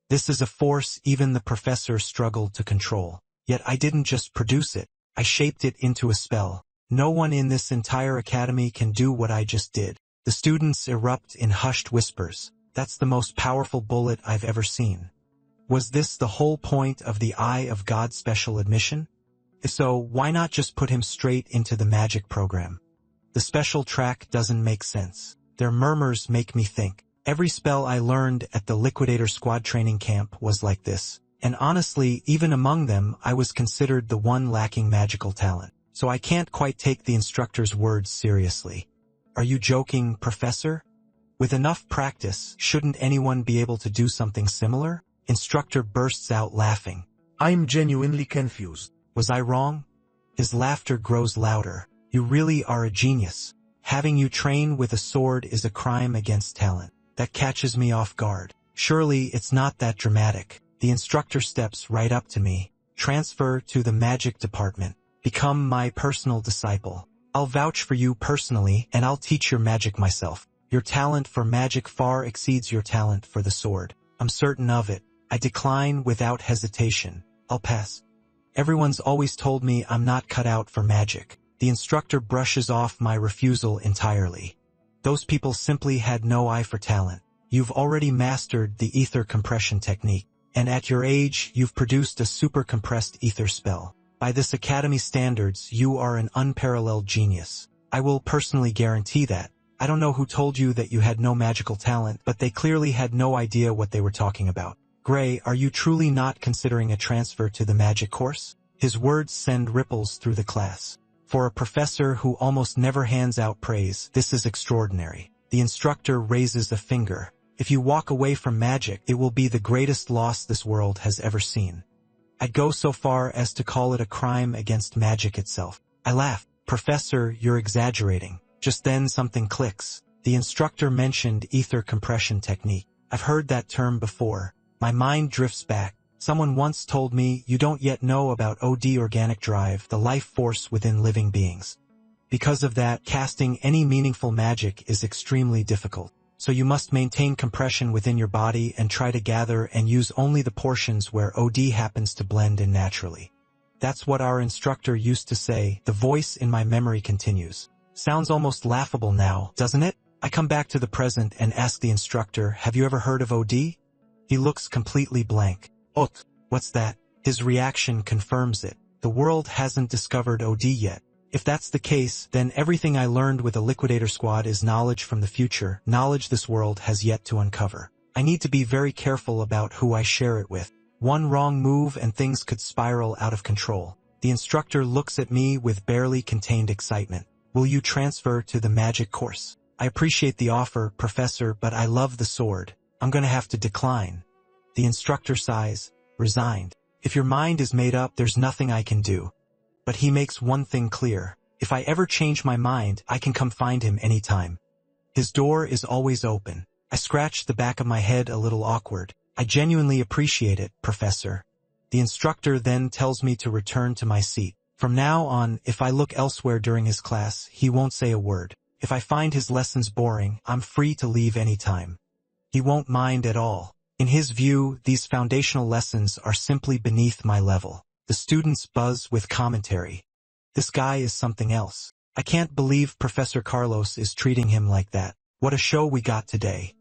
This is a force even the professor struggled to control. Yet I didn't just produce it. I shaped it into a spell. No one in this entire academy can do what I just did. The students erupt in hushed whispers. That's the most powerful bullet I've ever seen. Was this the whole point of the Eye of God special admission? If so, why not just put him straight into the magic program? The special track doesn't make sense. Their murmurs make me think. Every spell I learned at the Liquidator Squad training camp was like this. And honestly, even among them, I was considered the one lacking magical talent. So I can't quite take the instructor's words seriously. Are you joking, Professor? With enough practice, shouldn't anyone be able to do something similar? Instructor bursts out laughing. I'm genuinely confused. Was I wrong? His laughter grows louder. You really are a genius. Having you train with a sword is a crime against talent. That catches me off guard. Surely it's not that dramatic. The instructor steps right up to me. Transfer to the magic department. Become my personal disciple. I'll vouch for you personally, and I'll teach your magic myself. Your talent for magic far exceeds your talent for the sword. I'm certain of it. I decline without hesitation. I'll pass. Everyone's always told me I'm not cut out for magic. The instructor brushes off my refusal entirely. Those people simply had no eye for talent. You've already mastered the ether compression technique, and at your age, you've produced a super compressed ether spell. By this academy standards, you are an unparalleled genius. I will personally guarantee that. I don't know who told you that you had no magical talent, but they clearly had no idea what they were talking about. Gray, are you truly not considering a transfer to the magic course? His words send ripples through the class. For a professor who almost never hands out praise, this is extraordinary. The instructor raises a finger. If you walk away from magic, it will be the greatest loss this world has ever seen. I'd go so far as to call it a crime against magic itself. I laugh. Professor, you're exaggerating. Just then something clicks. The instructor mentioned ether compression technique. I've heard that term before. My mind drifts back. Someone once told me you don't yet know about OD organic drive, the life force within living beings. Because of that, casting any meaningful magic is extremely difficult. So you must maintain compression within your body and try to gather and use only the portions where OD happens to blend in naturally. That's what our instructor used to say. The voice in my memory continues. Sounds almost laughable now, doesn't it? I come back to the present and ask the instructor, have you ever heard of OD? He looks completely blank. Ot, what's that? His reaction confirms it. The world hasn't discovered OD yet. If that's the case, then everything I learned with the Liquidator Squad is knowledge from the future, knowledge this world has yet to uncover. I need to be very careful about who I share it with. One wrong move and things could spiral out of control. The instructor looks at me with barely contained excitement. Will you transfer to the magic course? I appreciate the offer, Professor, but I love the sword. I'm gonna have to decline. The instructor sighs, resigned. If your mind is made up, there's nothing I can do. But he makes one thing clear. If I ever change my mind, I can come find him anytime. His door is always open. I scratch the back of my head a little awkward. I genuinely appreciate it, Professor. The instructor then tells me to return to my seat. From now on, if I look elsewhere during his class, he won't say a word. If I find his lessons boring, I'm free to leave anytime. He won't mind at all. In his view, these foundational lessons are simply beneath my level. The students buzz with commentary. This guy is something else. I can't believe Professor Carlos is treating him like that. What a show we got today.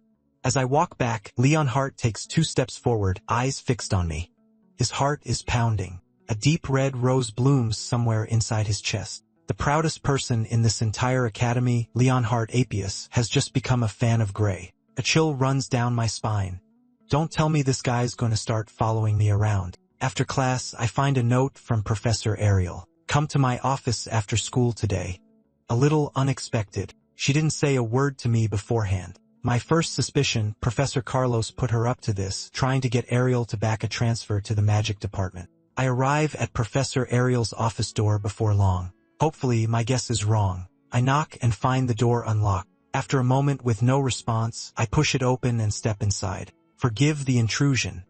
As I walk back, Leonhardt takes 2 steps forward, eyes fixed on me. His heart is pounding. A deep red rose blooms somewhere inside his chest. The proudest person in this entire academy, Leonhardt Apius, has just become a fan of Gray. A chill runs down my spine. Don't tell me this guy's going to start following me around. After class, I find a note from Professor Ariel. Come to my office after school today. A little unexpected. She didn't say a word to me beforehand. My first suspicion, Professor Carlos put her up to this, trying to get Ariel to back a transfer to the magic department. I arrive at Professor Ariel's office door before long. Hopefully, my guess is wrong. I knock and find the door unlocked. After a moment with no response, I push it open and step inside. Forgive the intrusion.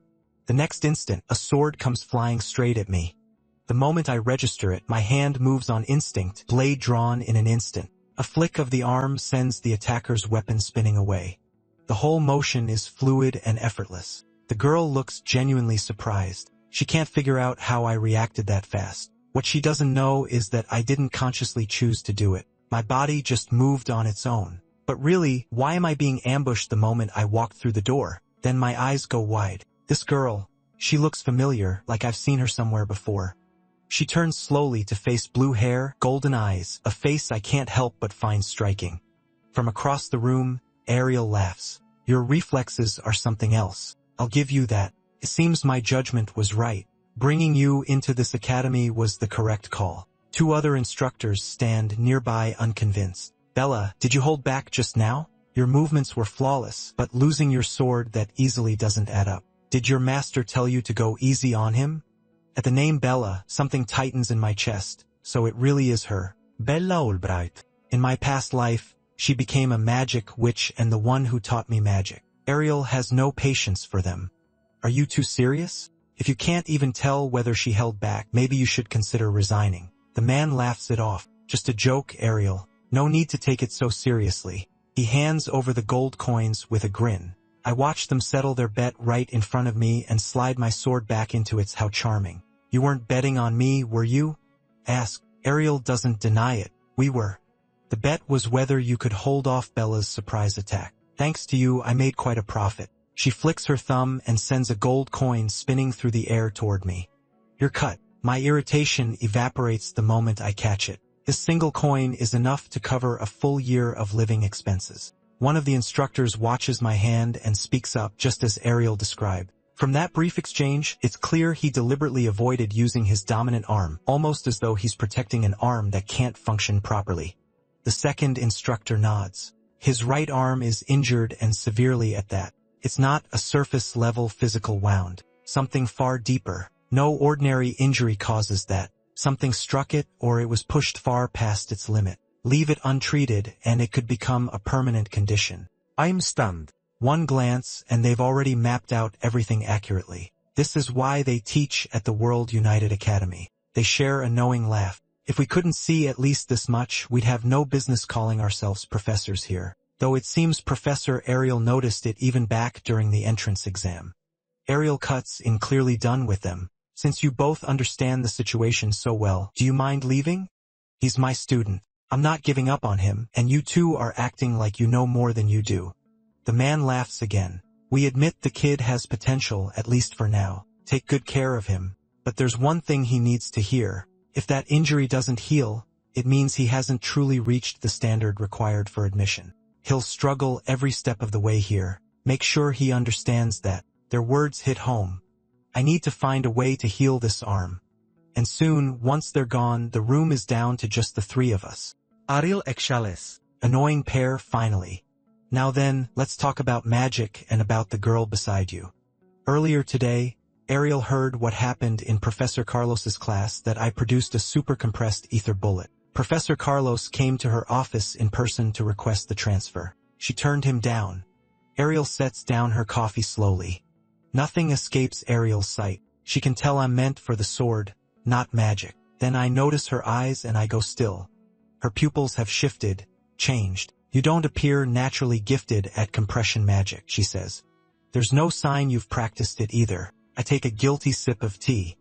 The next instant, a sword comes flying straight at me. The moment I register it, my hand moves on instinct, blade drawn in an instant. A flick of the arm sends the attacker's weapon spinning away. The whole motion is fluid and effortless. The girl looks genuinely surprised. She can't figure out how I reacted that fast. What she doesn't know is that I didn't consciously choose to do it. My body just moved on its own. But really, why am I being ambushed the moment I walked through the door? Then my eyes go wide. This girl, she looks familiar, like I've seen her somewhere before. She turns slowly to face blue hair, golden eyes, a face I can't help but find striking. From across the room, Ariel laughs. Your reflexes are something else. I'll give you that. It seems my judgment was right. Bringing you into this academy was the correct call. Two other instructors stand nearby unconvinced. Bella, did you hold back just now? Your movements were flawless, but losing your sword that easily doesn't add up. Did your master tell you to go easy on him? At the name Bella, something tightens in my chest, so it really is her. Bella Albright. In my past life, she became a magic witch and the one who taught me magic. Ariel has no patience for them. Are you too serious? If you can't even tell whether she held back, maybe you should consider resigning. The man laughs it off. Just a joke, Ariel. No need to take it so seriously. He hands over the gold coins with a grin. I watch them settle their bet right in front of me and slide my sword back into its. How charming. You weren't betting on me, were you? Ask. Ariel doesn't deny it. We were. The bet was whether you could hold off Bella's surprise attack. Thanks to you, I made quite a profit. She flicks her thumb and sends a gold coin spinning through the air toward me. You're cut. My irritation evaporates the moment I catch it. This single coin is enough to cover a full year of living expenses. One of the instructors watches my hand and speaks up just as Ariel described. From that brief exchange, it's clear he deliberately avoided using his dominant arm, almost as though he's protecting an arm that can't function properly. The second instructor nods. His right arm is injured and severely at that. It's not a surface-level physical wound. Something far deeper. No ordinary injury causes that. Something struck it or it was pushed far past its limit. Leave it untreated and it could become a permanent condition. I'm stunned. One glance and they've already mapped out everything accurately. This is why they teach at the World United Academy. They share a knowing laugh. If we couldn't see at least this much, we'd have no business calling ourselves professors here. Though it seems Professor Ariel noticed it even back during the entrance exam. Ariel cuts in, clearly done with them. Since you both understand the situation so well, do you mind leaving? He's my student. I'm not giving up on him, and you two are acting like you know more than you do. The man laughs again. We admit the kid has potential, at least for now. Take good care of him. But there's one thing he needs to hear. If that injury doesn't heal, it means he hasn't truly reached the standard required for admission. He'll struggle every step of the way here. Make sure he understands that. Their words hit home. I need to find a way to heal this arm. And soon, once they're gone, the room is down to just the three of us. Ariel Exhales. Annoying pair, finally. Now then, let's talk about magic and about the girl beside you. Earlier today, Ariel heard what happened in Professor Carlos's class, that I produced a super compressed ether bullet. Professor Carlos came to her office in person to request the transfer. She turned him down. Ariel sets down her coffee slowly. Nothing escapes Ariel's sight. She can tell I'm meant for the sword, not magic. Then I notice her eyes and I go still. Her pupils have shifted, changed. You don't appear naturally gifted at compression magic, she says. There's no sign you've practiced it either. I take a guilty sip of tea.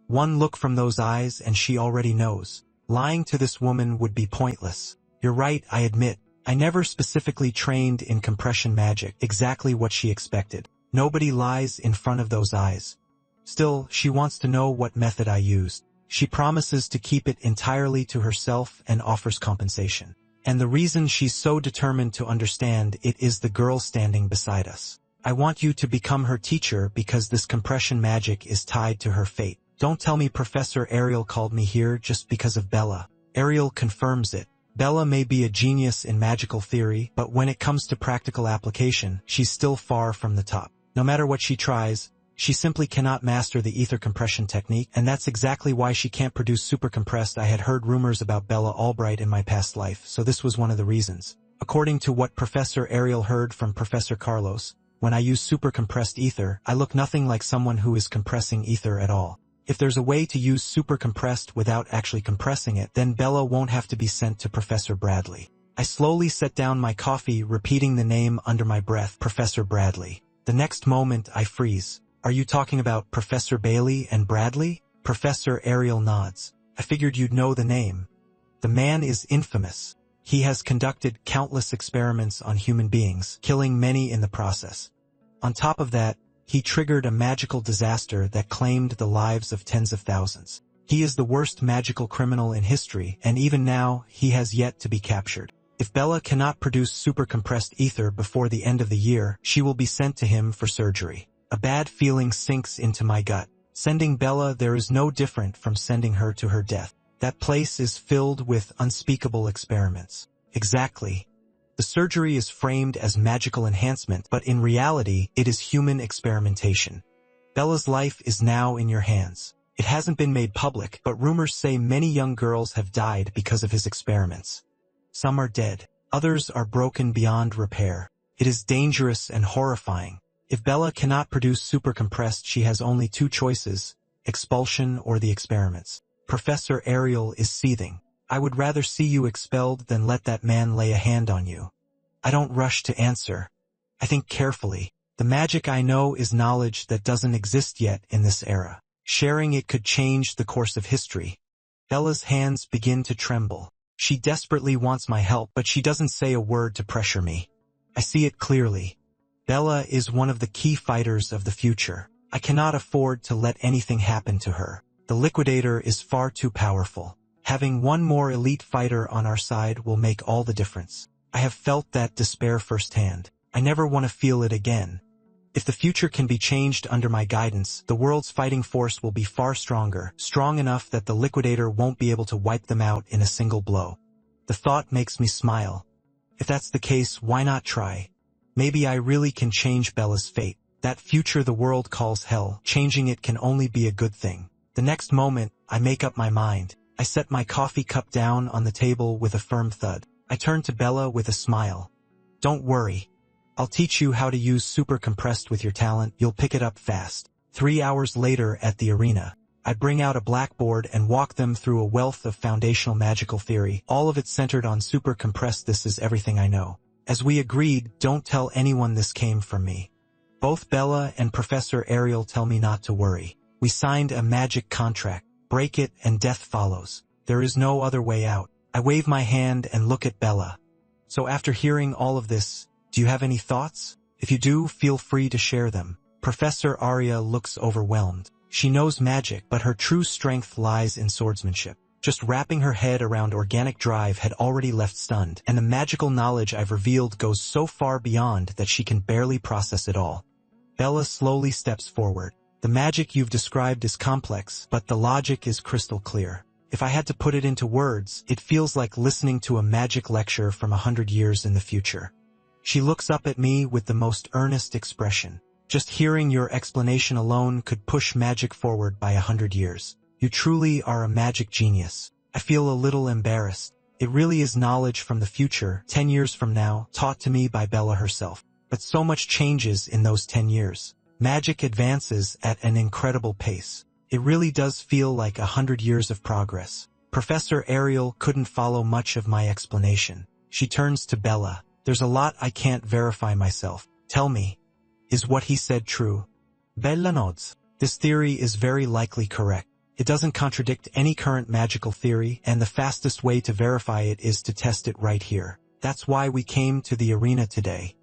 One look from those eyes and she already knows. Lying to this woman would be pointless. You're right, I admit. I never specifically trained in compression magic, exactly what she expected. Nobody lies in front of those eyes. Still, she wants to know what method I used. She promises to keep it entirely to herself and offers compensation. And the reason she's so determined to understand it is the girl standing beside us. I want you to become her teacher because this compression magic is tied to her fate. Don't tell me Professor Ariel called me here just because of Bella. Ariel confirms it. Bella may be a genius in magical theory, but when it comes to practical application, she's still far from the top. No matter what she tries, she simply cannot master the ether compression technique, and that's exactly why she can't produce super compressed. I had heard rumors about Bella Albright in my past life, so this was one of the reasons. According to what Professor Ariel heard from Professor Carlos, when I use super compressed ether, I look nothing like someone who is compressing ether at all. If there's a way to use super compressed without actually compressing it, then Bella won't have to be sent to Professor Bradley. I slowly set down my coffee, repeating the name under my breath, Professor Bradley. The next moment, I freeze. Are you talking about Professor Bailey and Bradley? Professor Ariel nods. I figured you'd know the name. The man is infamous. He has conducted countless experiments on human beings, killing many in the process. On top of that, he triggered a magical disaster that claimed the lives of tens of thousands. He is the worst magical criminal in history, and even now, he has yet to be captured. If Bella cannot produce super-compressed ether before the end of the year, she will be sent to him for surgery. A bad feeling sinks into my gut. Sending Bella there is no different from sending her to her death. That place is filled with unspeakable experiments. Exactly. The surgery is framed as magical enhancement, but in reality, it is human experimentation. Bella's life is now in your hands. It hasn't been made public, but rumors say many young girls have died because of his experiments. Some are dead. Others are broken beyond repair. It is dangerous and horrifying. If Bella cannot produce super-compressed, she has only two choices: expulsion or the experiments. Professor Ariel is seething. I would rather see you expelled than let that man lay a hand on you. I don't rush to answer. I think carefully. The magic I know is knowledge that doesn't exist yet in this era. Sharing it could change the course of history. Bella's hands begin to tremble. She desperately wants my help, but she doesn't say a word to pressure me. I see it clearly. Bella is one of the key fighters of the future. I cannot afford to let anything happen to her. The Liquidator is far too powerful. Having one more elite fighter on our side will make all the difference. I have felt that despair firsthand. I never want to feel it again. If the future can be changed under my guidance, the world's fighting force will be far stronger, strong enough that the Liquidator won't be able to wipe them out in a single blow. The thought makes me smile. If that's the case, why not try? Maybe I really can change Bella's fate. That future the world calls hell, changing it can only be a good thing. The next moment, I make up my mind. I set my coffee cup down on the table with a firm thud. I turn to Bella with a smile. Don't worry. I'll teach you how to use super compressed with your talent. You'll pick it up fast. 3 hours later at the arena, I bring out a blackboard and walk them through a wealth of foundational magical theory, all of it centered on super compressed. This is everything I know. As we agreed, don't tell anyone this came from me. Both Bella and Professor Ariel tell me not to worry. We signed a magic contract. Break it and death follows. There is no other way out. I wave my hand and look at Bella. So after hearing all of this, do you have any thoughts? If you do, feel free to share them. Professor Arya looks overwhelmed. She knows magic, but her true strength lies in swordsmanship. Just wrapping her head around organic drive had already left stunned, and the magical knowledge I've revealed goes so far beyond that she can barely process it all. Bella slowly steps forward. The magic you've described is complex, but the logic is crystal clear. If I had to put it into words, it feels like listening to a magic lecture from 100 years in the future. She looks up at me with the most earnest expression. Just hearing your explanation alone could push magic forward by 100 years. You truly are a magic genius. I feel a little embarrassed. It really is knowledge from the future, 10 years from now, taught to me by Bella herself. But so much changes in those 10 years. Magic advances at an incredible pace. It really does feel like 100 years of progress. Professor Ariel couldn't follow much of my explanation. She turns to Bella. There's a lot I can't verify myself. Tell me, is what he said true? Bella nods. This theory is very likely correct. It doesn't contradict any current magical theory, and the fastest way to verify it is to test it right here. That's why we came to the arena today.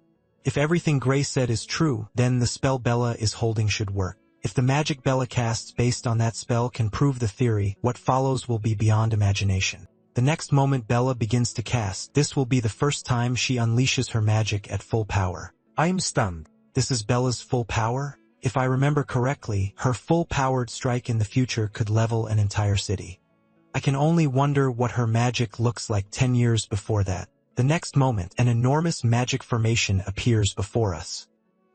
If everything Gray said is true, then the spell Bella is holding should work. If the magic Bella casts based on that spell can prove the theory, what follows will be beyond imagination. The next moment Bella begins to cast, this will be the first time she unleashes her magic at full power. I'm stunned. This is Bella's full power? If I remember correctly, her full-powered strike in the future could level an entire city. I can only wonder what her magic looks like 10 years before that. The next moment, an enormous magic formation appears before us.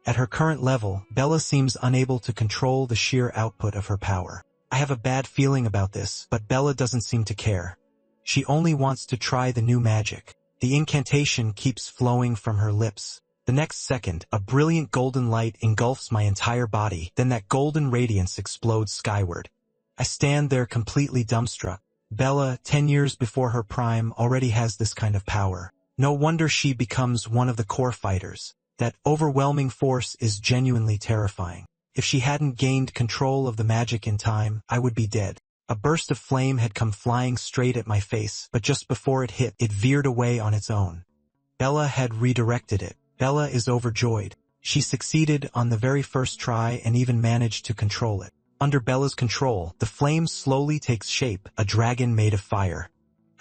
At her current level, Bella seems unable to control the sheer output of her power. I have a bad feeling about this, but Bella doesn't seem to care. She only wants to try the new magic. The incantation keeps flowing from her lips. The next second, a brilliant golden light engulfs my entire body, then that golden radiance explodes skyward. I stand there completely dumbstruck. Bella, 10 years before her prime, already has this kind of power. No wonder she becomes one of the core fighters. That overwhelming force is genuinely terrifying. If she hadn't gained control of the magic in time, I would be dead. A burst of flame had come flying straight at my face, but just before it hit, it veered away on its own. Bella had redirected it. Bella is overjoyed. She succeeded on the very first try and even managed to control it. Under Bella's control, the flame slowly takes shape, a dragon made of fire.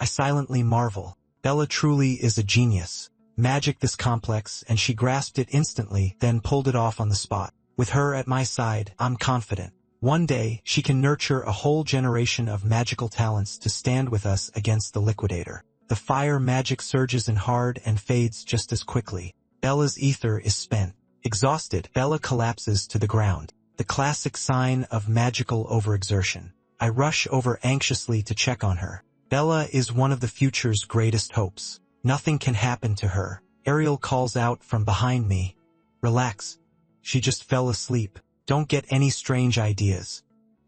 I silently marvel. Bella truly is a genius. Magic this complex, and she grasped it instantly, then pulled it off on the spot. With her at my side, I'm confident. One day, she can nurture a whole generation of magical talents to stand with us against the liquidator. The fire magic surges in hard and fades just as quickly. Bella's ether is spent. Exhausted, Bella collapses to the ground. The classic sign of magical overexertion. I rush over anxiously to check on her. Bella is one of the future's greatest hopes. Nothing can happen to her. Ariel calls out from behind me. Relax. She just fell asleep. Don't get any strange ideas.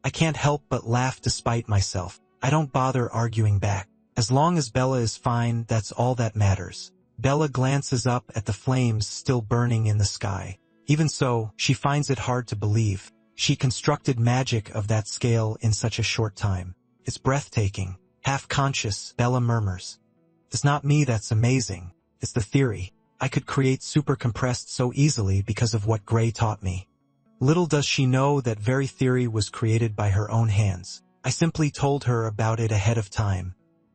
I can't help but laugh despite myself. I don't bother arguing back. As long as Bella is fine, that's all that matters. Bella glances up at the flames still burning in the sky. Even so, she finds it hard to believe. She constructed magic of that scale in such a short time. It's breathtaking. Half-conscious, Bella murmurs. It's not me that's amazing. It's the theory. I could create super compressed so easily because of what Gray taught me. Little does she know that very theory was created by her own hands. I simply told her about it ahead of time.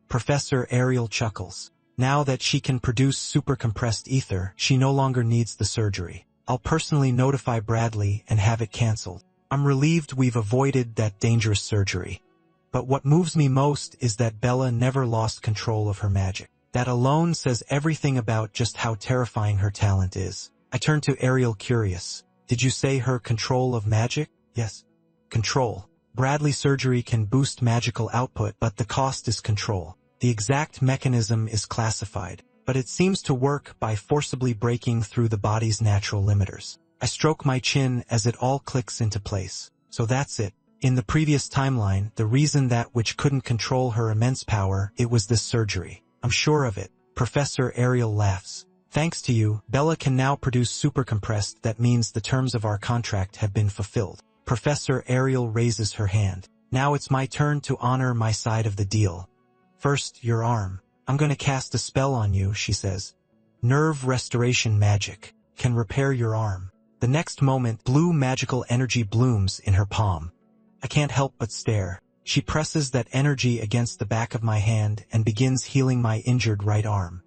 Professor Ariel chuckles. Now that she can produce super compressed ether, she no longer needs the surgery. I'll personally notify Bradley and have it cancelled. I'm relieved we've avoided that dangerous surgery. But what moves me most is that Bella never lost control of her magic. That alone says everything about just how terrifying her talent is. I turn to Ariel curious. Did you say her control of magic? Yes. Control. Bradley surgery can boost magical output, but the cost is control. The exact mechanism is classified, but it seems to work by forcibly breaking through the body's natural limiters. I stroke my chin as it all clicks into place. So that's it. In the previous timeline, the reason that which couldn't control her immense power, it was this surgery. I'm sure of it. Professor Ariel laughs. Thanks to you, Bella can now produce super compressed. That means the terms of our contract have been fulfilled. Professor Ariel raises her hand. Now it's my turn to honor my side of the deal. First, your arm. I'm gonna cast a spell on you, she says. Nerve restoration magic. Can repair your arm. The next moment, blue magical energy blooms in her palm. I can't help but stare. She presses that energy against the back of my hand and begins healing my injured right arm.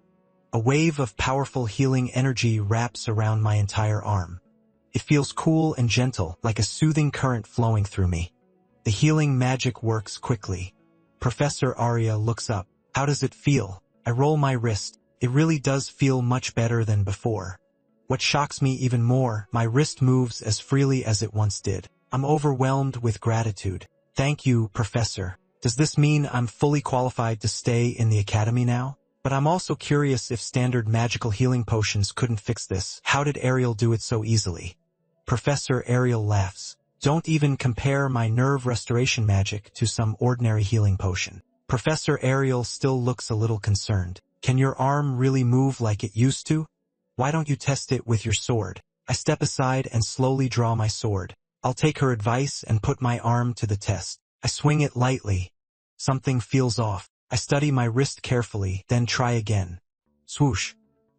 A wave of powerful healing energy wraps around my entire arm. It feels cool and gentle, like a soothing current flowing through me. The healing magic works quickly. Professor Arya looks up. How does it feel? I roll my wrist. It really does feel much better than before. What shocks me even more, my wrist moves as freely as it once did. I'm overwhelmed with gratitude. Thank you, Professor. Does this mean I'm fully qualified to stay in the academy now? But I'm also curious if standard magical healing potions couldn't fix this. How did Ariel do it so easily? Professor Ariel laughs. Don't even compare my nerve restoration magic to some ordinary healing potion. Professor Ariel still looks a little concerned. Can your arm really move like it used to? Why don't you test it with your sword? I step aside and slowly draw my sword. I'll take her advice and put my arm to the test. I swing it lightly. Something feels off. I study my wrist carefully, then try again. Swoosh.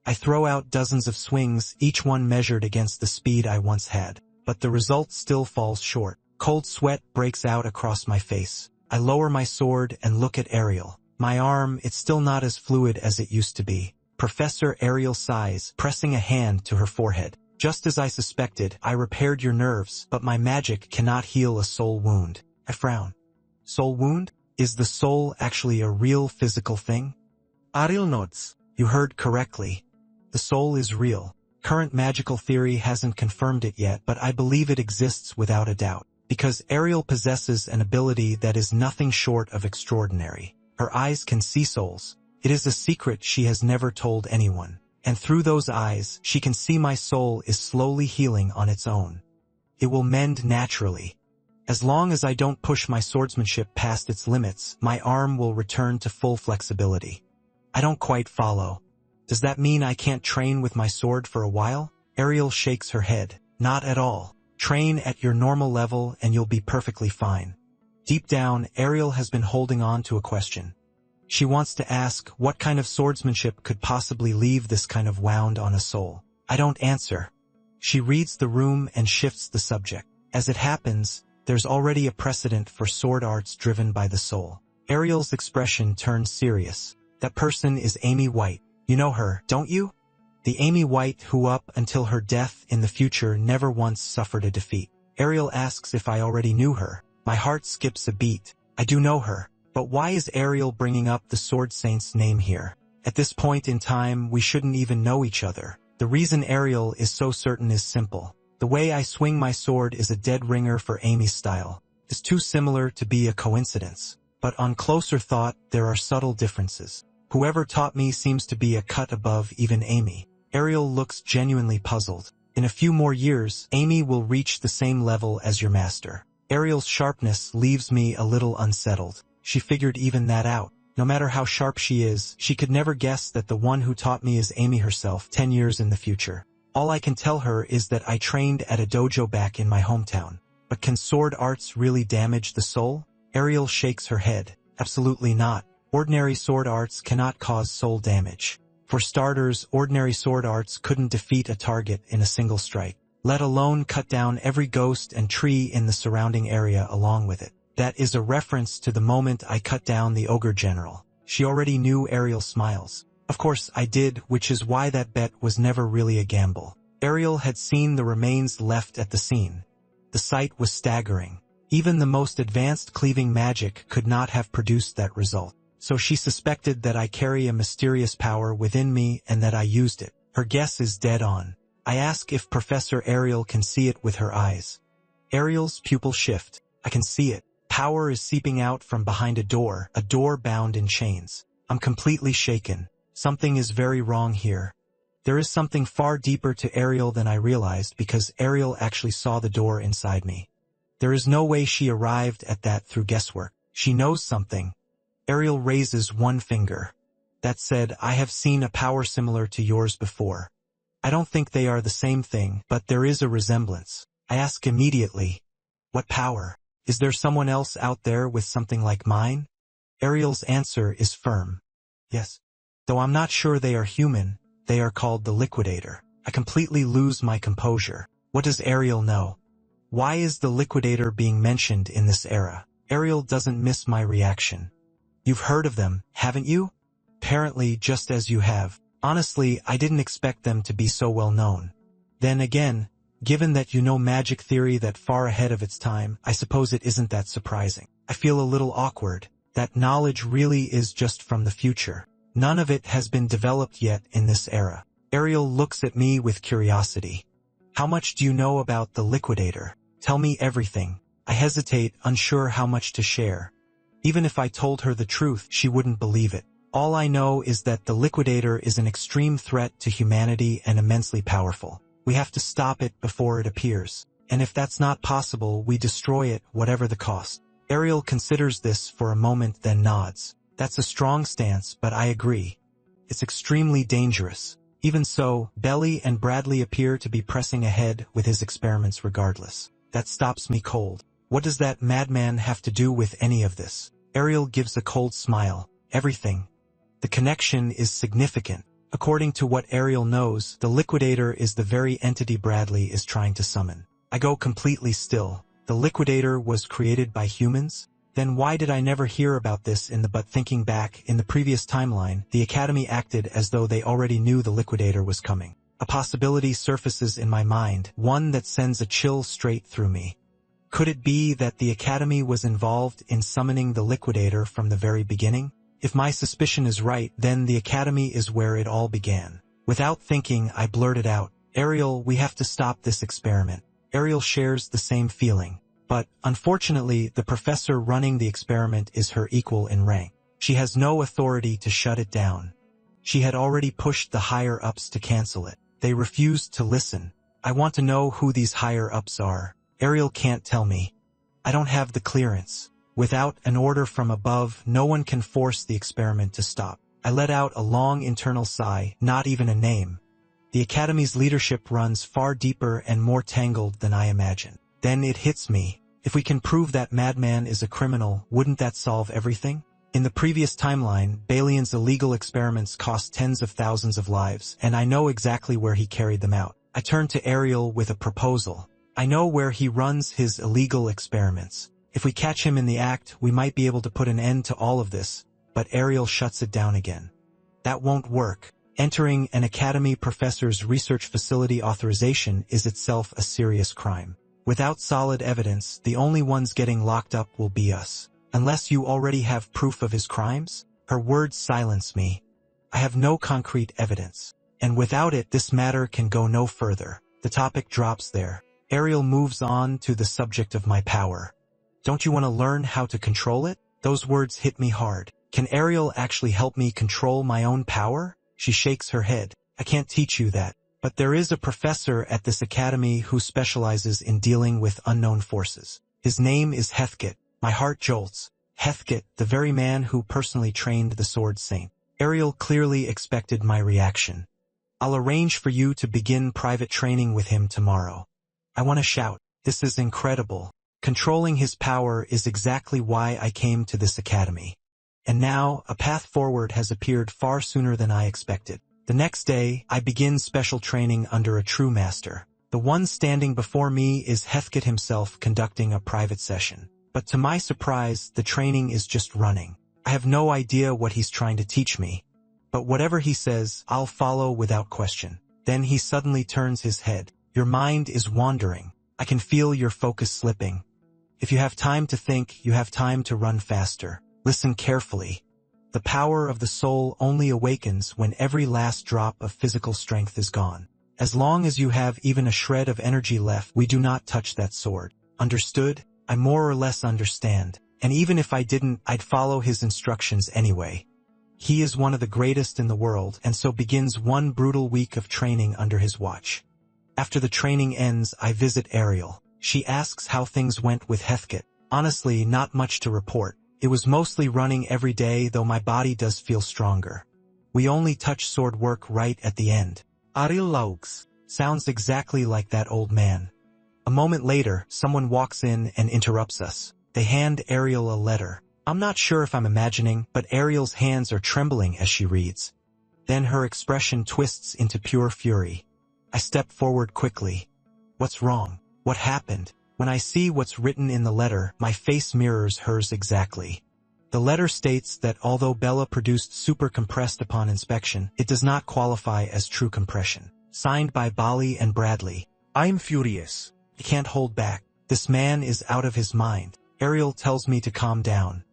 I throw out dozens of swings, each one measured against the speed I once had. But the result still falls short. Cold sweat breaks out across my face. I lower my sword and look at Ariel. My arm, it's still not as fluid as it used to be. Professor Ariel sighs, pressing a hand to her forehead. Just as I suspected, I repaired your nerves, but my magic cannot heal a soul wound. I frown. Soul wound? Is the soul actually a real physical thing? Ariel nods. You heard correctly. The soul is real. Current magical theory hasn't confirmed it yet, but I believe it exists without a doubt. Because Ariel possesses an ability that is nothing short of extraordinary. Her eyes can see souls. It is a secret she has never told anyone. And through those eyes, she can see my soul is slowly healing on its own. It will mend naturally. As long as I don't push my swordsmanship past its limits, my arm will return to full flexibility. I don't quite follow. Does that mean I can't train with my sword for a while? Ariel shakes her head. Not at all. Train at your normal level and you'll be perfectly fine. Deep down, Ariel has been holding on to a question. She wants to ask what kind of swordsmanship could possibly leave this kind of wound on a soul. I don't answer. She reads the room and shifts the subject. As it happens, there's already a precedent for sword arts driven by the soul. Ariel's expression turns serious. That person is Amy White. You know her, don't you? The Amy White who up until her death in the future never once suffered a defeat. Ariel asks if I already knew her. My heart skips a beat. I do know her. But why is Ariel bringing up the Sword Saint's name here? At this point in time, we shouldn't even know each other. The reason Ariel is so certain is simple. The way I swing my sword is a dead ringer for Amy's style. It's too similar to be a coincidence. But on closer thought, there are subtle differences. Whoever taught me seems to be a cut above even Amy. Ariel looks genuinely puzzled. In a few more years, Amy will reach the same level as your master. Ariel's sharpness leaves me a little unsettled. She figured even that out. No matter how sharp she is, she could never guess that the one who taught me is Amy herself 10 years in the future. All I can tell her is that I trained at a dojo back in my hometown. But can sword arts really damage the soul? Ariel shakes her head. Absolutely not. Ordinary sword arts cannot cause soul damage. For starters, ordinary sword arts couldn't defeat a target in a single strike, let alone cut down every ghost and tree in the surrounding area along with it. That is a reference to the moment I cut down the ogre general. She already knew Ariel smiles. Of course I did, which is why that bet was never really a gamble. Ariel had seen the remains left at the scene. The sight was staggering. Even the most advanced cleaving magic could not have produced that result. So she suspected that I carry a mysterious power within me and that I used it. Her guess is dead on. I ask if Professor Ariel can see it with her eyes. Ariel's pupils shift. I can see it. Power is seeping out from behind a door bound in chains. I'm completely shaken. Something is very wrong here. There is something far deeper to Ariel than I realized because Ariel actually saw the door inside me. There is no way she arrived at that through guesswork. She knows something. Ariel raises one finger. That said, I have seen a power similar to yours before. I don't think they are the same thing, but there is a resemblance. I ask immediately, what power? Is there someone else out there with something like mine? Ariel's answer is firm. Yes. Though I'm not sure they are human, they are called the Liquidator. I completely lose my composure. What does Ariel know? Why is the Liquidator being mentioned in this era? Ariel doesn't miss my reaction. You've heard of them, haven't you? Apparently, just as you have. Honestly, I didn't expect them to be so well known. Then again, given that you know magic theory that far ahead of its time, I suppose it isn't that surprising. I feel a little awkward. That knowledge really is just from the future. None of it has been developed yet in this era. Ariel looks at me with curiosity. How much do you know about the Liquidator? Tell me everything. I hesitate, unsure how much to share. Even if I told her the truth, she wouldn't believe it. All I know is that the Liquidator is an extreme threat to humanity and immensely powerful. We have to stop it before it appears. And if that's not possible, we destroy it, whatever the cost. Ariel considers this for a moment, then nods. That's a strong stance, but I agree. It's extremely dangerous. Even so, Belly and Bradley appear to be pressing ahead with his experiments regardless. That stops me cold. What does that madman have to do with any of this? Ariel gives a cold smile. Everything. The connection is significant. According to what Ariel knows, the Liquidator is the very entity Bradley is trying to summon. I go completely still. The Liquidator was created by humans? Then why did I never hear about this but thinking back, in the previous timeline, the Academy acted as though they already knew the Liquidator was coming. A possibility surfaces in my mind, one that sends a chill straight through me. Could it be that the Academy was involved in summoning the Liquidator from the very beginning? If my suspicion is right, then the Academy is where it all began. Without thinking, I blurted out, Ariel, we have to stop this experiment. Ariel shares the same feeling. But, unfortunately, the professor running the experiment is her equal in rank. She has no authority to shut it down. She had already pushed the higher-ups to cancel it. They refused to listen. I want to know who these higher-ups are. Ariel can't tell me. I don't have the clearance. Without an order from above, no one can force the experiment to stop. I let out a long internal sigh, not even a name. The Academy's leadership runs far deeper and more tangled than I imagined. Then it hits me. If we can prove that madman is a criminal, wouldn't that solve everything? In the previous timeline, Balian's illegal experiments cost tens of thousands of lives, and I know exactly where he carried them out. I turned to Ariel with a proposal. I know where he runs his illegal experiments. If we catch him in the act, we might be able to put an end to all of this, but Ariel shuts it down again. That won't work. Entering an academy professor's research facility authorization is itself a serious crime. Without solid evidence, the only ones getting locked up will be us. Unless you already have proof of his crimes? Her words silence me. I have no concrete evidence. And without it, this matter can go no further. The topic drops there. Ariel moves on to the subject of my power. Don't you want to learn how to control it? Those words hit me hard. Can Ariel actually help me control my own power? She shakes her head. I can't teach you that. But there is a professor at this academy who specializes in dealing with unknown forces. His name is Heathkit. My heart jolts. Heathkit, the very man who personally trained the Sword Saint. Ariel clearly expected my reaction. I'll arrange for you to begin private training with him tomorrow. I want to shout. This is incredible. Controlling his power is exactly why I came to this academy. And now, a path forward has appeared far sooner than I expected. The next day, I begin special training under a true master. The one standing before me is Heathkit himself conducting a private session. But to my surprise, the training is just running. I have no idea what he's trying to teach me. But whatever he says, I'll follow without question. Then he suddenly turns his head. Your mind is wandering. I can feel your focus slipping. If you have time to think, you have time to run faster. Listen carefully. The power of the soul only awakens when every last drop of physical strength is gone. As long as you have even a shred of energy left, we do not touch that sword. Understood? I more or less understand. And even if I didn't, I'd follow his instructions anyway. He is one of the greatest in the world, and so begins one brutal week of training under his watch. After the training ends, I visit Ariel. She asks how things went with Heathkit. Honestly, not much to report. It was mostly running every day, though my body does feel stronger. We only touch sword work right at the end. Ariel laughs. Sounds exactly like that old man. A moment later, someone walks in and interrupts us. They hand Ariel a letter. I'm not sure if I'm imagining, but Ariel's hands are trembling as she reads. Then her expression twists into pure fury. I step forward quickly. What's wrong? What happened? When I see what's written in the letter, my face mirrors hers exactly. The letter states that although Bella produced super compressed upon inspection, it does not qualify as true compression. Signed by Bali and Bradley. I'm furious. I can't hold back. This man is out of his mind. Ariel tells me to calm down.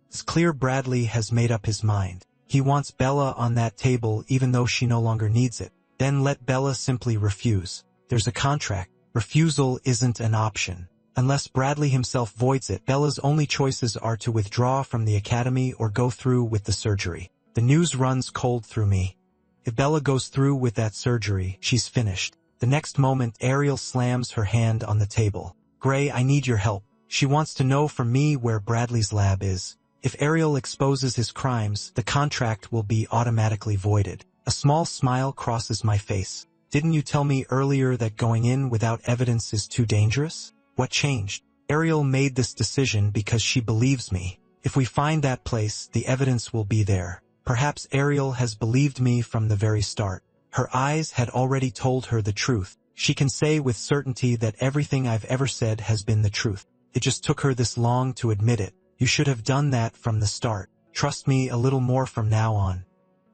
It's clear Bradley has made up his mind. He wants Bella on that table even though she no longer needs it. Then let Bella simply refuse. There's a contract. Refusal isn't an option. Unless Bradley himself voids it, Bella's only choices are to withdraw from the academy or go through with the surgery. The news runs cold through me. If Bella goes through with that surgery, she's finished. The next moment, Ariel slams her hand on the table. Gray, I need your help. She wants to know from me where Bradley's lab is. If Ariel exposes his crimes, the contract will be automatically voided. A small smile crosses my face. Didn't you tell me earlier that going in without evidence is too dangerous? What changed? Ariel made this decision because she believes me. If we find that place, the evidence will be there. Perhaps Ariel has believed me from the very start. Her eyes had already told her the truth. She can say with certainty that everything I've ever said has been the truth. It just took her this long to admit it. You should have done that from the start. Trust me a little more from now on.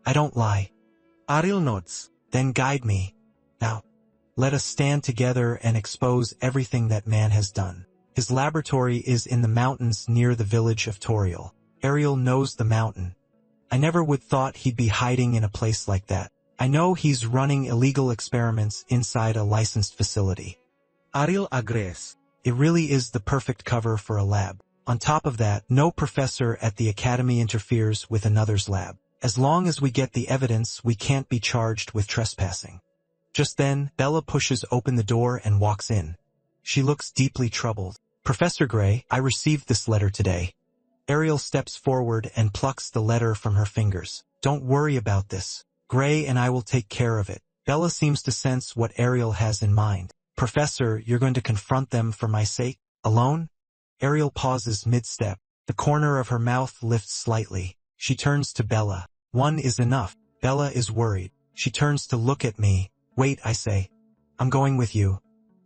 I don't lie. Ariel nods. Then guide me. Now, let us stand together and expose everything that man has done. His laboratory is in the mountains near the village of Toriel. Ariel knows the mountain. I never would thought he'd be hiding in a place like that. I know he's running illegal experiments inside a licensed facility. Ariel agrees. It really is the perfect cover for a lab. On top of that, no professor at the academy interferes with another's lab. As long as we get the evidence, we can't be charged with trespassing. Just then, Bella pushes open the door and walks in. She looks deeply troubled. Professor Gray, I received this letter today. Ariel steps forward and plucks the letter from her fingers. Don't worry about this. Gray and I will take care of it. Bella seems to sense what Ariel has in mind. Professor, you're going to confront them for my sake? Alone? Ariel pauses mid-step. The corner of her mouth lifts slightly. She turns to Bella. One is enough. Bella is worried. She turns to look at me. Wait, I say. I'm going with you.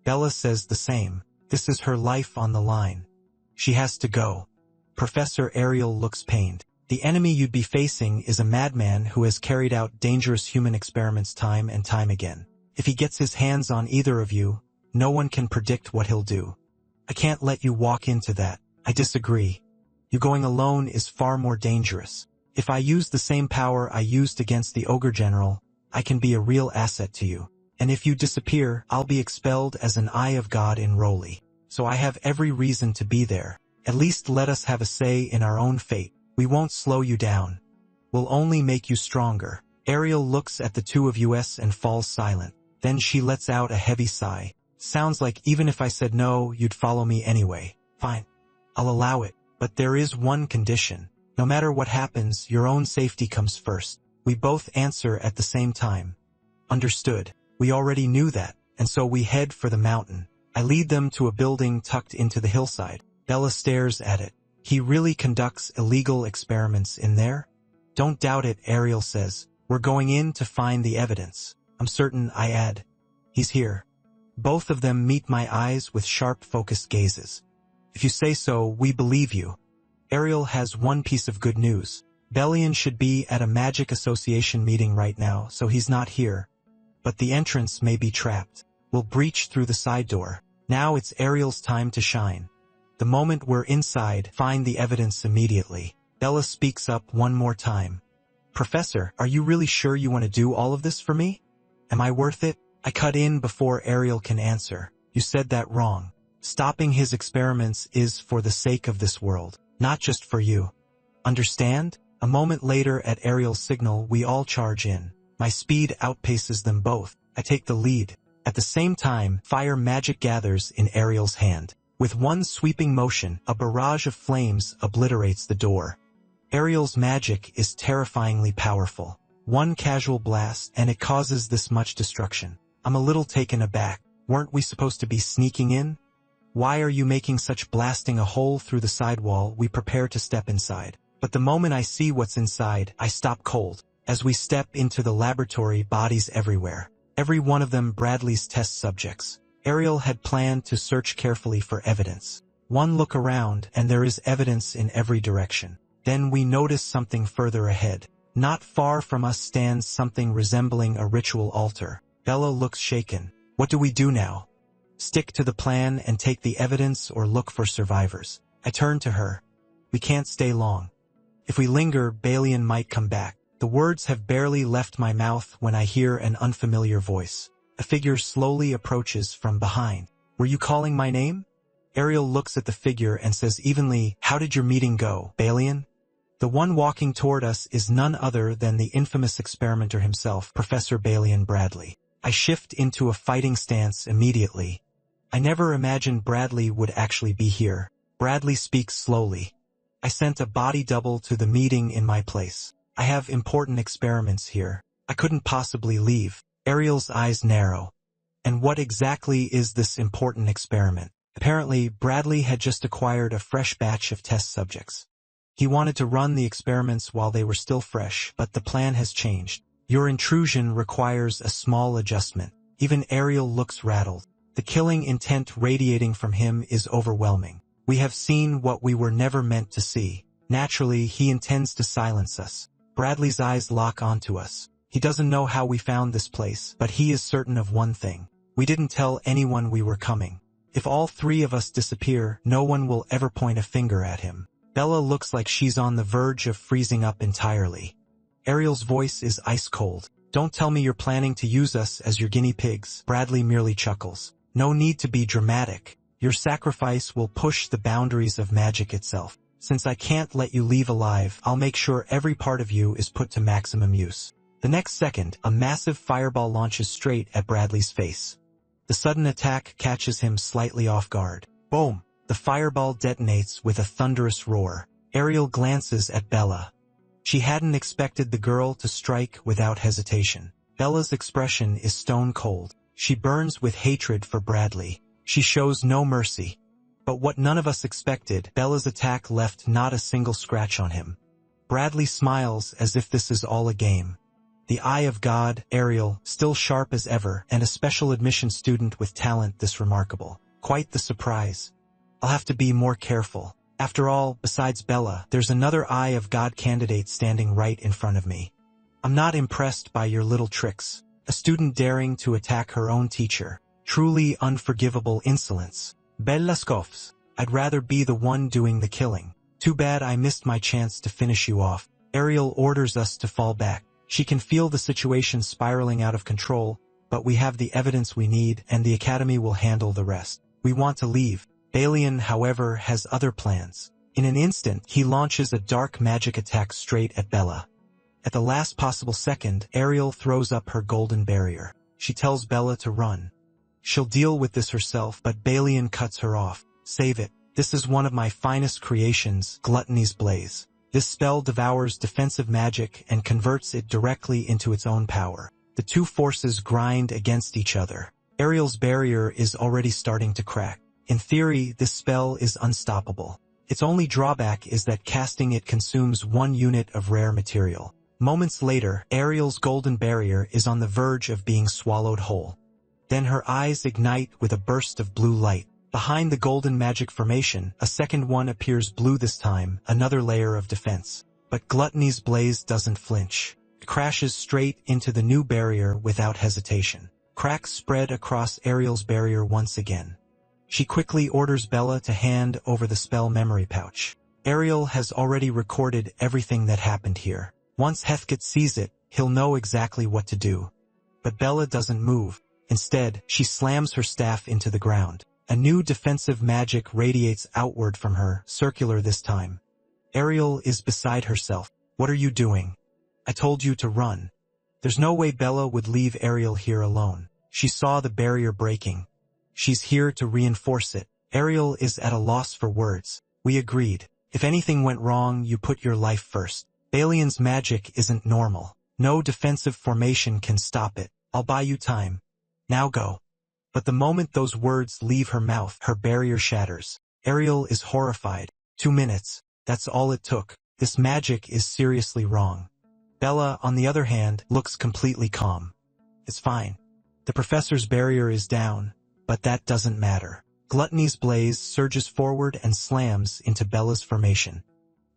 Bella says the same. This is her life on the line. She has to go. Professor Ariel looks pained. The enemy you'd be facing is a madman who has carried out dangerous human experiments time and time again. If he gets his hands on either of you, no one can predict what he'll do. I can't let you walk into that. I disagree. You going alone is far more dangerous. If I use the same power I used against the Ogre General, I can be a real asset to you. And if you disappear, I'll be expelled as an Eye of God enrollee. So I have every reason to be there. At least let us have a say in our own fate. We won't slow you down. We'll only make you stronger. Ariel looks at the two of us and falls silent. Then she lets out a heavy sigh. Sounds like even if I said no, you'd follow me anyway. Fine. I'll allow it. But there is one condition. No matter what happens, your own safety comes first. We both answer at the same time. Understood. We already knew that, and so we head for the mountain. I lead them to a building tucked into the hillside. Bella stares at it. He really conducts illegal experiments in there? Don't doubt it, Ariel says. We're going in to find the evidence. I'm certain, I add. He's here. Both of them meet my eyes with sharp, focused gazes. If you say so, we believe you. Ariel has one piece of good news. Bellion should be at a Magic Association meeting right now, so he's not here. But the entrance may be trapped. We'll breach through the side door. Now it's Ariel's time to shine. The moment we're inside, find the evidence immediately. Bella speaks up one more time. Professor, are you really sure you want to do all of this for me? Am I worth it? I cut in before Ariel can answer. You said that wrong. Stopping his experiments is for the sake of this world, not just for you. Understand? A moment later at Ariel's signal, we all charge in. My speed outpaces them both. I take the lead. At the same time, fire magic gathers in Ariel's hand. With one sweeping motion, a barrage of flames obliterates the door. Ariel's magic is terrifyingly powerful. One casual blast, and it causes this much destruction. I'm a little taken aback. Weren't we supposed to be sneaking in? Why are you making such blasting a hole through the sidewall? We prepare to step inside. But the moment I see what's inside, I stop cold. As we step into the laboratory, bodies everywhere. Every one of them Bradley's test subjects. Ariel had planned to search carefully for evidence. One look around, and there is evidence in every direction. Then we notice something further ahead. Not far from us stands something resembling a ritual altar. Bella looks shaken. What do we do now? Stick to the plan and take the evidence or look for survivors. I turn to her. We can't stay long. If we linger, Balian might come back. The words have barely left my mouth when I hear an unfamiliar voice. A figure slowly approaches from behind. Were you calling my name? Ariel looks at the figure and says evenly, how did your meeting go, Balian? The one walking toward us is none other than the infamous experimenter himself, Professor Balian Bradley. I shift into a fighting stance immediately. I never imagined Bradley would actually be here. Bradley speaks slowly. I sent a body double to the meeting in my place. I have important experiments here. I couldn't possibly leave. Ariel's eyes narrow. And what exactly is this important experiment? Apparently, Bradley had just acquired a fresh batch of test subjects. He wanted to run the experiments while they were still fresh, but the plan has changed. Your intrusion requires a small adjustment. Even Ariel looks rattled. The killing intent radiating from him is overwhelming. We have seen what we were never meant to see. Naturally, he intends to silence us. Bradley's eyes lock onto us. He doesn't know how we found this place, but he is certain of one thing. We didn't tell anyone we were coming. If all three of us disappear, no one will ever point a finger at him. Bella looks like she's on the verge of freezing up entirely. Ariel's voice is ice cold. Don't tell me you're planning to use us as your guinea pigs. Bradley merely chuckles. No need to be dramatic. Your sacrifice will push the boundaries of magic itself. Since I can't let you leave alive, I'll make sure every part of you is put to maximum use. The next second, a massive fireball launches straight at Bradley's face. The sudden attack catches him slightly off guard. Boom! The fireball detonates with a thunderous roar. Ariel glances at Bella. She hadn't expected the girl to strike without hesitation. Bella's expression is stone cold. She burns with hatred for Bradley. She shows no mercy. But what none of us expected, Bella's attack left not a single scratch on him. Bradley smiles as if this is all a game. The eye of God, Ariel, still sharp as ever, and a special admission student with talent this remarkable. Quite the surprise. I'll have to be more careful. After all, besides Bella, there's another eye of God candidate standing right in front of me. I'm not impressed by your little tricks. A student daring to attack her own teacher. Truly unforgivable insolence. Bella scoffs. I'd rather be the one doing the killing. Too bad I missed my chance to finish you off. Ariel orders us to fall back. She can feel the situation spiraling out of control, but we have the evidence we need, and the Academy will handle the rest. We want to leave. Balian, however, has other plans. In an instant, he launches a dark magic attack straight at Bella. At the last possible second, Ariel throws up her golden barrier. She tells Bella to run. She'll deal with this herself, but Balian cuts her off. Save it. This is one of my finest creations, Gluttony's Blaze. This spell devours defensive magic and converts it directly into its own power. The two forces grind against each other. Ariel's barrier is already starting to crack. In theory, this spell is unstoppable. Its only drawback is that casting it consumes 1 unit of rare material. Moments later, Ariel's golden barrier is on the verge of being swallowed whole. Then her eyes ignite with a burst of blue light. Behind the golden magic formation, a second one appears blue this time, another layer of defense. But Gluttony's Blaze doesn't flinch. It crashes straight into the new barrier without hesitation. Cracks spread across Ariel's barrier once again. She quickly orders Bella to hand over the spell memory pouch. Ariel has already recorded everything that happened here. Once Heathkit sees it, he'll know exactly what to do. But Bella doesn't move. Instead, she slams her staff into the ground. A new defensive magic radiates outward from her, circular this time. Ariel is beside herself. What are you doing? I told you to run. There's no way Bella would leave Ariel here alone. She saw the barrier breaking. She's here to reinforce it. Ariel is at a loss for words. We agreed. If anything went wrong, you put your life first. Balian's magic isn't normal. No defensive formation can stop it. I'll buy you time. Now go. But the moment those words leave her mouth, her barrier shatters. Ariel is horrified. 2 minutes. That's all it took. This magic is seriously wrong. Bella, on the other hand, looks completely calm. It's fine. The professor's barrier is down, but that doesn't matter. Gluttony's Blaze surges forward and slams into Bella's formation.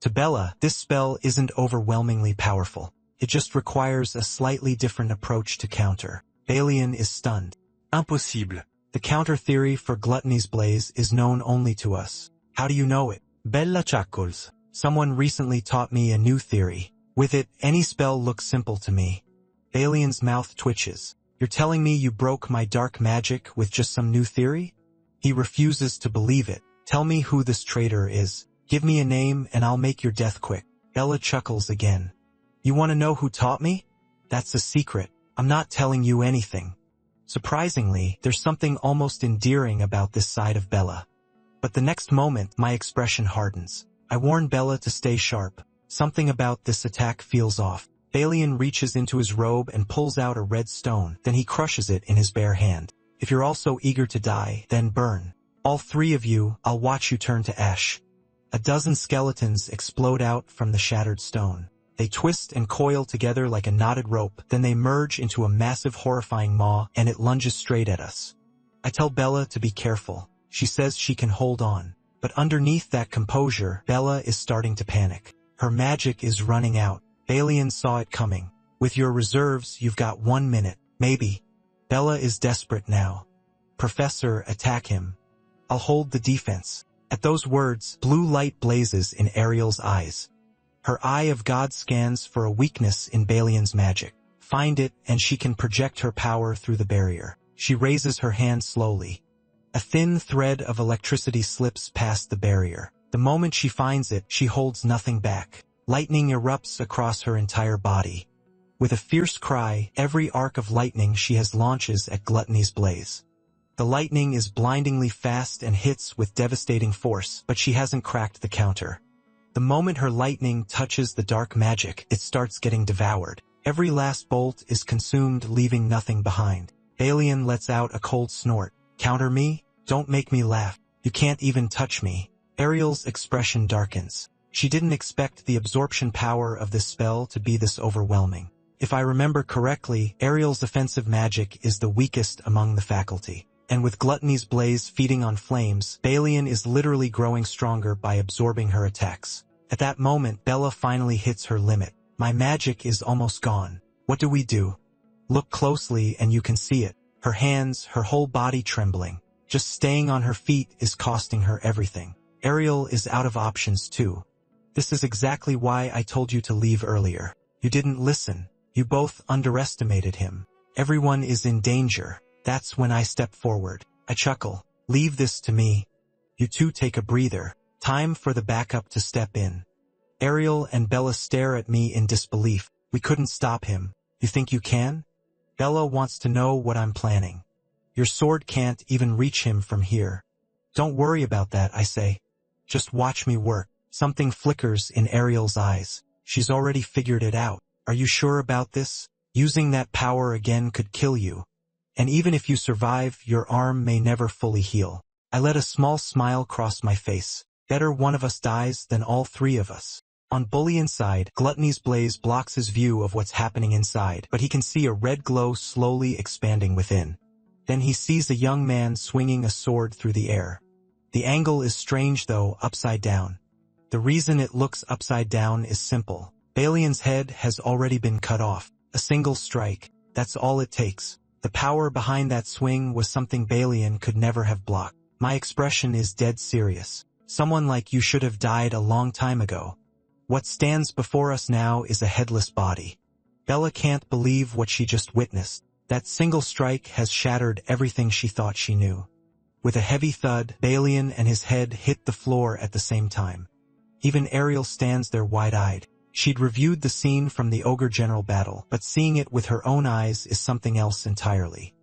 To Bella, this spell isn't overwhelmingly powerful. It just requires a slightly different approach to counter. Balian is stunned. Impossible. The counter theory for Gluttony's Blaze is known only to us. How do you know it? Bella chuckles. Someone recently taught me a new theory. With it, any spell looks simple to me. Balian's mouth twitches. You're telling me you broke my dark magic with just some new theory? He refuses to believe it. Tell me who this traitor is. Give me a name and I'll make your death quick. Bella chuckles again. You want to know who taught me? That's a secret. I'm not telling you anything. Surprisingly, there's something almost endearing about this side of Bella. But the next moment, my expression hardens. I warn Bella to stay sharp. Something about this attack feels off. Balian reaches into his robe and pulls out a red stone, then he crushes it in his bare hand. If you're also eager to die, then burn. All 3 of you, I'll watch you turn to ash. A dozen skeletons explode out from the shattered stone. They twist and coil together like a knotted rope, then they merge into a massive horrifying maw, and it lunges straight at us. I tell Bella to be careful. She says she can hold on. But underneath that composure, Bella is starting to panic. Her magic is running out. Balian saw it coming. With your reserves, you've got 1 minute. Maybe. Bella is desperate now. Professor, attack him. I'll hold the defense. At those words, blue light blazes in Ariel's eyes. Her eye of God scans for a weakness in Balian's magic. Find it, and she can project her power through the barrier. She raises her hand slowly. A thin thread of electricity slips past the barrier. The moment she finds it, she holds nothing back. Lightning erupts across her entire body. With a fierce cry, every arc of lightning she has launches at Gluttony's Blaze. The lightning is blindingly fast and hits with devastating force, but she hasn't cracked the counter. The moment her lightning touches the dark magic, it starts getting devoured. Every last bolt is consumed, leaving nothing behind. Balian lets out a cold snort. Counter me? Don't make me laugh. You can't even touch me. Ariel's expression darkens. She didn't expect the absorption power of this spell to be this overwhelming. If I remember correctly, Ariel's offensive magic is the weakest among the faculty. And with Gluttony's blaze feeding on flames, Balian is literally growing stronger by absorbing her attacks. At that moment, Bella finally hits her limit. My magic is almost gone. What do we do? Look closely and you can see it. Her hands, her whole body trembling. Just staying on her feet is costing her everything. Ariel is out of options too. This is exactly why I told you to leave earlier. You didn't listen. You both underestimated him. Everyone is in danger. That's when I step forward. I chuckle. Leave this to me. You two take a breather. Time for the backup to step in. Ariel and Bella stare at me in disbelief. We couldn't stop him. You think you can? Bella wants to know what I'm planning. Your sword can't even reach him from here. Don't worry about that, I say. Just watch me work. Something flickers in Ariel's eyes. She's already figured it out. Are you sure about this? Using that power again could kill you. And even if you survive, your arm may never fully heal. I let a small smile cross my face. Better one of us dies than all three of us. On Bullion's side, Gluttony's blaze blocks his view of what's happening inside, but he can see a red glow slowly expanding within. Then he sees a young man swinging a sword through the air. The angle is strange though, upside down. The reason it looks upside down is simple. Balian's head has already been cut off. A single strike. That's all it takes. The power behind that swing was something Balian could never have blocked. My expression is dead serious. Someone like you should have died a long time ago. What stands before us now is a headless body. Bella can't believe what she just witnessed. That single strike has shattered everything she thought she knew. With a heavy thud, Balian and his head hit the floor at the same time. Even Ariel stands there wide-eyed. She'd reviewed the scene from the Ogre General battle, but seeing it with her own eyes is something else entirely.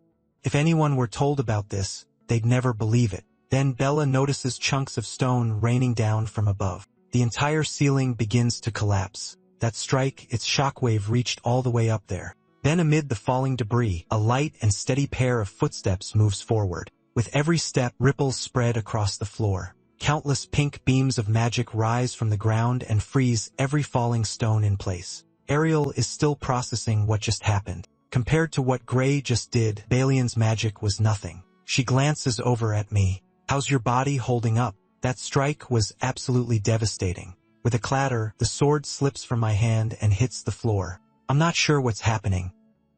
If anyone were told about this, they'd never believe it. Then Bella notices chunks of stone raining down from above. The entire ceiling begins to collapse. That strike, its shockwave reached all the way up there. Then amid the falling debris, a light and steady pair of footsteps moves forward. With every step, ripples spread across the floor. Countless pink beams of magic rise from the ground and freeze every falling stone in place. Ariel is still processing what just happened. Compared to what Gray just did, Balian's magic was nothing. She glances over at me. How's your body holding up? That strike was absolutely devastating. With a clatter, the sword slips from my hand and hits the floor. I'm not sure what's happening.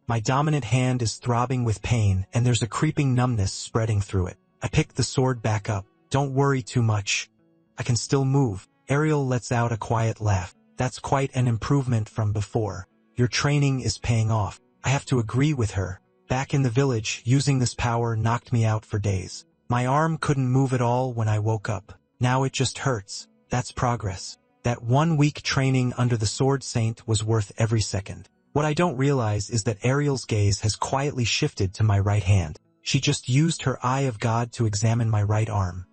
My dominant hand is throbbing with pain, and there's a creeping numbness spreading through it. I pick the sword back up. Don't worry too much. I can still move. Ariel lets out a quiet laugh. That's quite an improvement from before. Your training is paying off. I have to agree with her. Back in the village, using this power knocked me out for days. My arm couldn't move at all when I woke up. Now it just hurts. That's progress. That 1 week training under the Sword Saint was worth every second. What I don't realize is that Ariel's gaze has quietly shifted to my right hand. She just used her Eye of God to examine my right arm.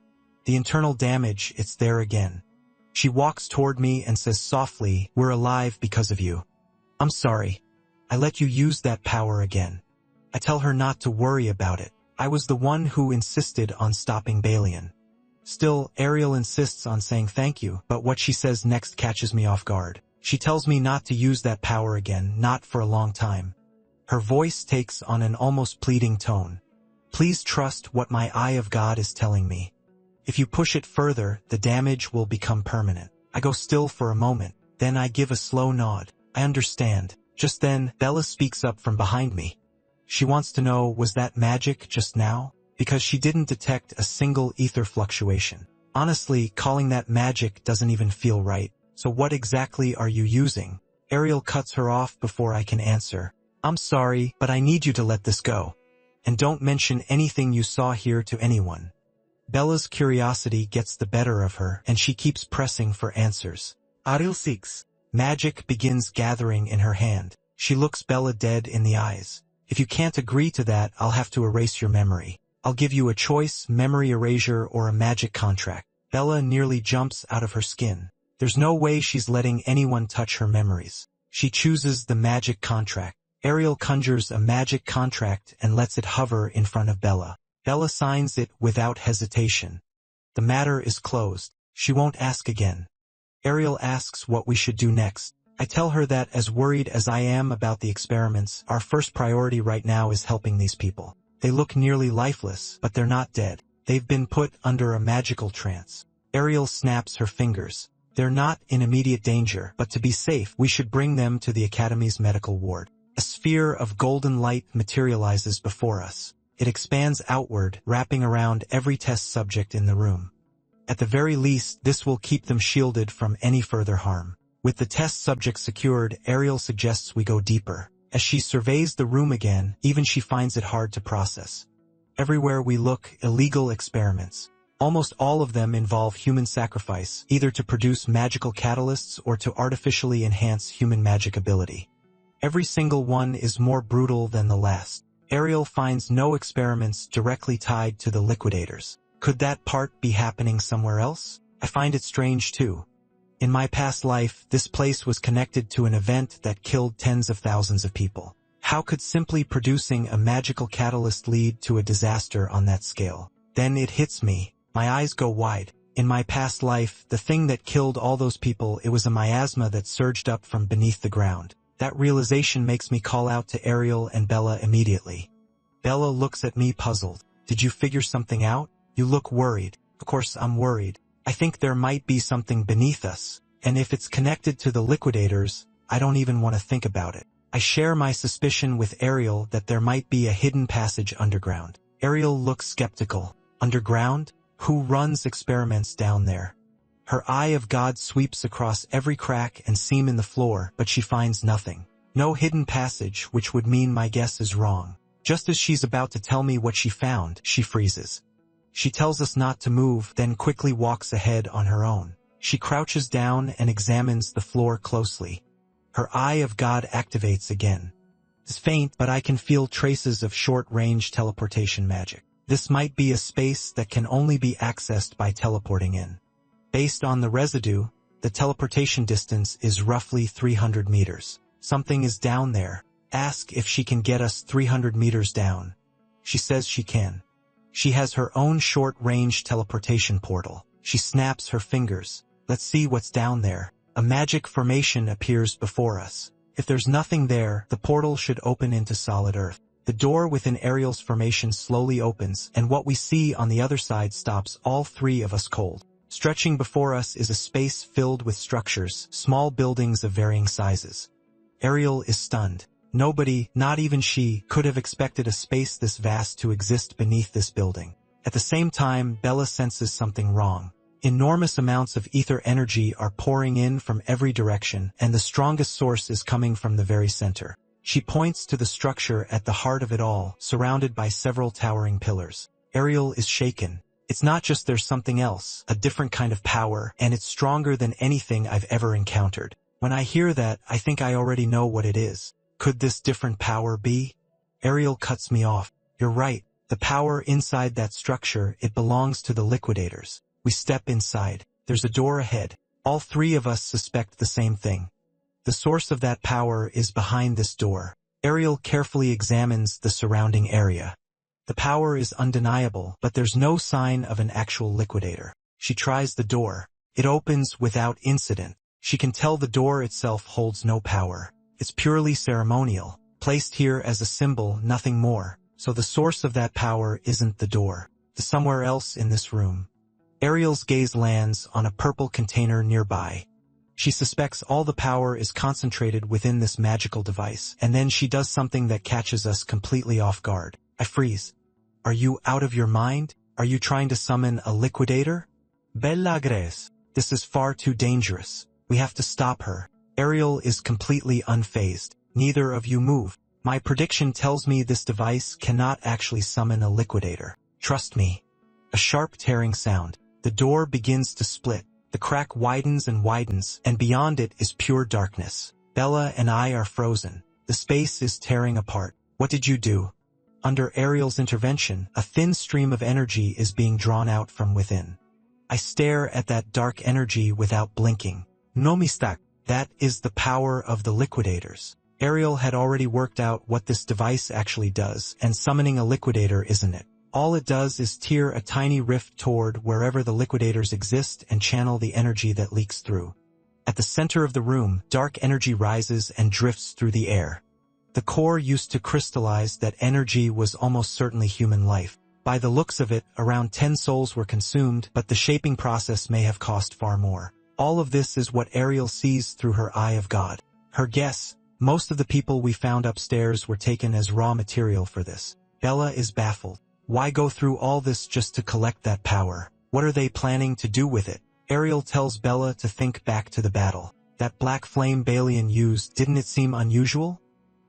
The internal damage, it's there again. She walks toward me and says softly, "We're alive because of you." I'm sorry. I let you use that power again. I tell her not to worry about it. I was the one who insisted on stopping Balian. Still, Ariel insists on saying thank you, but what she says next catches me off guard. She tells me not to use that power again, not for a long time. Her voice takes on an almost pleading tone. Please trust what my Eye of God is telling me. If you push it further, the damage will become permanent. I go still for a moment, then I give a slow nod. I understand. Just then, Bella speaks up from behind me. She wants to know, was that magic just now? Because she didn't detect a single ether fluctuation. Honestly, calling that magic doesn't even feel right. So what exactly are you using? Ariel cuts her off before I can answer. I'm sorry, but I need you to let this go. And don't mention anything you saw here to anyone. Bella's curiosity gets the better of her, and she keeps pressing for answers. Ariel 6. Magic begins gathering in her hand. She looks Bella dead in the eyes. If you can't agree to that, I'll have to erase your memory. I'll give you a choice, memory erasure or a magic contract. Bella nearly jumps out of her skin. There's no way she's letting anyone touch her memories. She chooses the magic contract. Ariel conjures a magic contract and lets it hover in front of Bella. Bella signs it without hesitation. The matter is closed. She won't ask again. Ariel asks what we should do next. I tell her that as worried as I am about the experiments, our first priority right now is helping these people. They look nearly lifeless, but they're not dead. They've been put under a magical trance. Ariel snaps her fingers. They're not in immediate danger, but to be safe, we should bring them to the Academy's medical ward. A sphere of golden light materializes before us. It expands outward, wrapping around every test subject in the room. At the very least, this will keep them shielded from any further harm. With the test subject secured, Ariel suggests we go deeper. As she surveys the room again, even she finds it hard to process. Everywhere we look, illegal experiments. Almost all of them involve human sacrifice, either to produce magical catalysts or to artificially enhance human magic ability. Every single one is more brutal than the last. Ariel finds no experiments directly tied to the liquidators. Could that part be happening somewhere else? I find it strange too. In my past life, this place was connected to an event that killed tens of thousands of people. How could simply producing a magical catalyst lead to a disaster on that scale? Then it hits me. My eyes go wide. In my past life, the thing that killed all those people, it was a miasma that surged up from beneath the ground. That realization makes me call out to Ariel and Bella immediately. Bella looks at me puzzled. Did you figure something out? You look worried. Of course I'm worried. I think there might be something beneath us, and if it's connected to the liquidators, I don't even want to think about it. I share my suspicion with Ariel that there might be a hidden passage underground. Ariel looks skeptical. Underground? Who runs experiments down there? Her eye of God sweeps across every crack and seam in the floor, but she finds nothing. No hidden passage, which would mean my guess is wrong. Just as she's about to tell me what she found, she freezes. She tells us not to move, then quickly walks ahead on her own. She crouches down and examines the floor closely. Her eye of God activates again. It's faint, but I can feel traces of short-range teleportation magic. This might be a space that can only be accessed by teleporting in. Based on the residue, the teleportation distance is roughly 300 meters. Something is down there. Ask if she can get us 300 meters down. She says she can. She has her own short-range teleportation portal. She snaps her fingers. Let's see what's down there. A magic formation appears before us. If there's nothing there, the portal should open into solid earth. The door within Ariel's formation slowly opens, and what we see on the other side stops all three of us cold. Stretching before us is a space filled with structures, small buildings of varying sizes. Ariel is stunned. Nobody, not even she, could have expected a space this vast to exist beneath this building. At the same time, Bella senses something wrong. Enormous amounts of ether energy are pouring in from every direction, and the strongest source is coming from the very center. She points to the structure at the heart of it all, surrounded by several towering pillars. Ariel is shaken. It's not just there's something else, a different kind of power, and it's stronger than anything I've ever encountered. When I hear that, I think I already know what it is. Could this different power be? Ariel cuts me off. You're right. The power inside that structure, it belongs to the liquidators. We step inside. There's a door ahead. All three of us suspect the same thing. The source of that power is behind this door. Ariel carefully examines the surrounding area. The power is undeniable, but there's no sign of an actual liquidator. She tries the door. It opens without incident. She can tell the door itself holds no power. It's purely ceremonial, placed here as a symbol, nothing more. So the source of that power isn't the door. It's somewhere else in this room. Ariel's gaze lands on a purple container nearby. She suspects all the power is concentrated within this magical device, and then she does something that catches us completely off guard. I freeze. Are you out of your mind? Are you trying to summon a liquidator? Bella Grace. This is far too dangerous. We have to stop her. Ariel is completely unfazed. Neither of you move. My prediction tells me this device cannot actually summon a liquidator. Trust me. A sharp tearing sound. The door begins to split. The crack widens, and beyond it is pure darkness. Bella and I are frozen. The space is tearing apart. What did you do? Under Ariel's intervention, a thin stream of energy is being drawn out from within. I stare at that dark energy without blinking. No mistake. That is the power of the liquidators. Ariel had already worked out what this device actually does, and summoning a liquidator isn't it. All it does is tear a tiny rift toward wherever the liquidators exist and channel the energy that leaks through. At the center of the room, dark energy rises and drifts through the air. The core used to crystallize that energy was almost certainly human life. By the looks of it, around 10 souls were consumed, but the shaping process may have cost far more. All of this is what Ariel sees through her eye of God. Her guess: most of the people we found upstairs were taken as raw material for this. Bella is baffled. Why go through all this just to collect that power? What are they planning to do with it? Ariel tells Bella to think back to the battle. That black flame Balian used, didn't it seem unusual?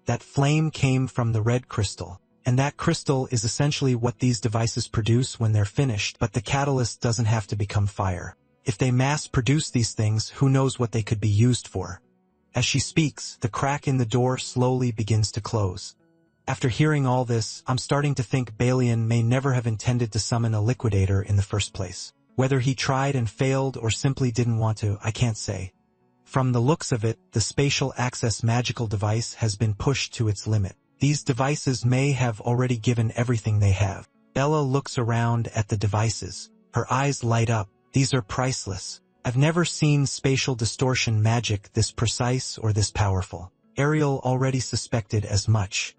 That flame came from the red crystal. And that crystal is essentially what these devices produce when they're finished, but the catalyst doesn't have to become fire. If they mass-produce these things, who knows what they could be used for? As she speaks, the crack in the door slowly begins to close. After hearing all this, I'm starting to think Balian may never have intended to summon a liquidator in the first place. Whether he tried and failed or simply didn't want to, I can't say. From the looks of it, the spatial access magical device has been pushed to its limit. These devices may have already given everything they have. Bella looks around at the devices. Her eyes light up. These are priceless. I've never seen spatial distortion magic this precise or this powerful. Ariel already suspected as much.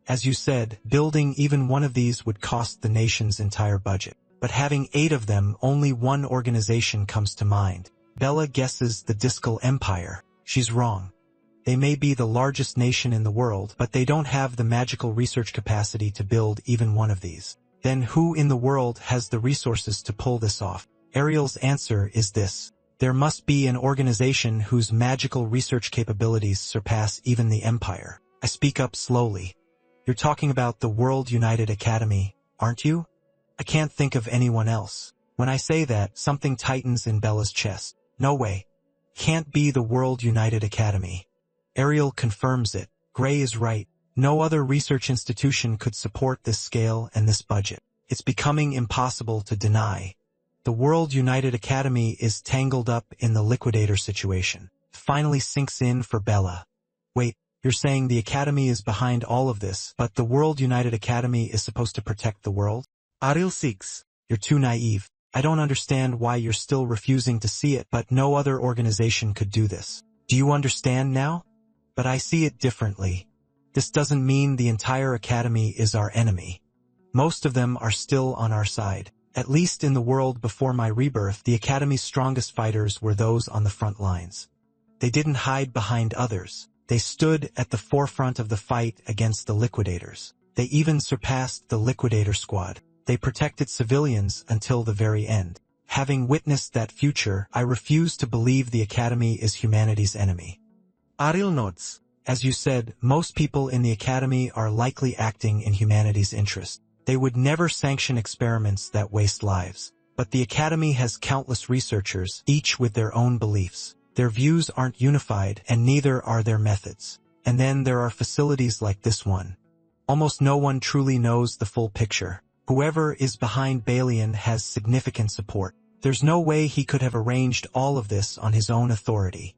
As you said, building even one of these would cost the nation's entire budget. But having 8 of them, only one organization comes to mind. Bella guesses the Discal Empire. She's wrong. They may be the largest nation in the world, but they don't have the magical research capacity to build even one of these. Then who in the world has the resources to pull this off? Ariel's answer is this. There must be an organization whose magical research capabilities surpass even the Empire. I speak up slowly. You're talking about the World United Academy, aren't you? I can't think of anyone else. When I say that, something tightens in Bella's chest. No way. Can't be the World United Academy. Ariel confirms it. Gray is right. No other research institution could support this scale and this budget. It's becoming impossible to deny. The World United Academy is tangled up in the liquidator situation. It finally sinks in for Bella. Wait, you're saying the Academy is behind all of this, but the World United Academy is supposed to protect the world? Ariel 6. You're too naive. I don't understand why you're still refusing to see it, but no other organization could do this. Do you understand now? But I see it differently. This doesn't mean the entire Academy is our enemy. Most of them are still on our side. At least in the world before my rebirth, the Academy's strongest fighters were those on the front lines. They didn't hide behind others. They stood at the forefront of the fight against the liquidators. They even surpassed the liquidator squad. They protected civilians until the very end. Having witnessed that future, I refuse to believe the Academy is humanity's enemy. Ariel nods. As you said, most people in the Academy are likely acting in humanity's interest. They would never sanction experiments that waste lives. But the Academy has countless researchers, each with their own beliefs. Their views aren't unified, and neither are their methods. And then there are facilities like this one. Almost no one truly knows the full picture. Whoever is behind Balian has significant support. There's no way he could have arranged all of this on his own authority.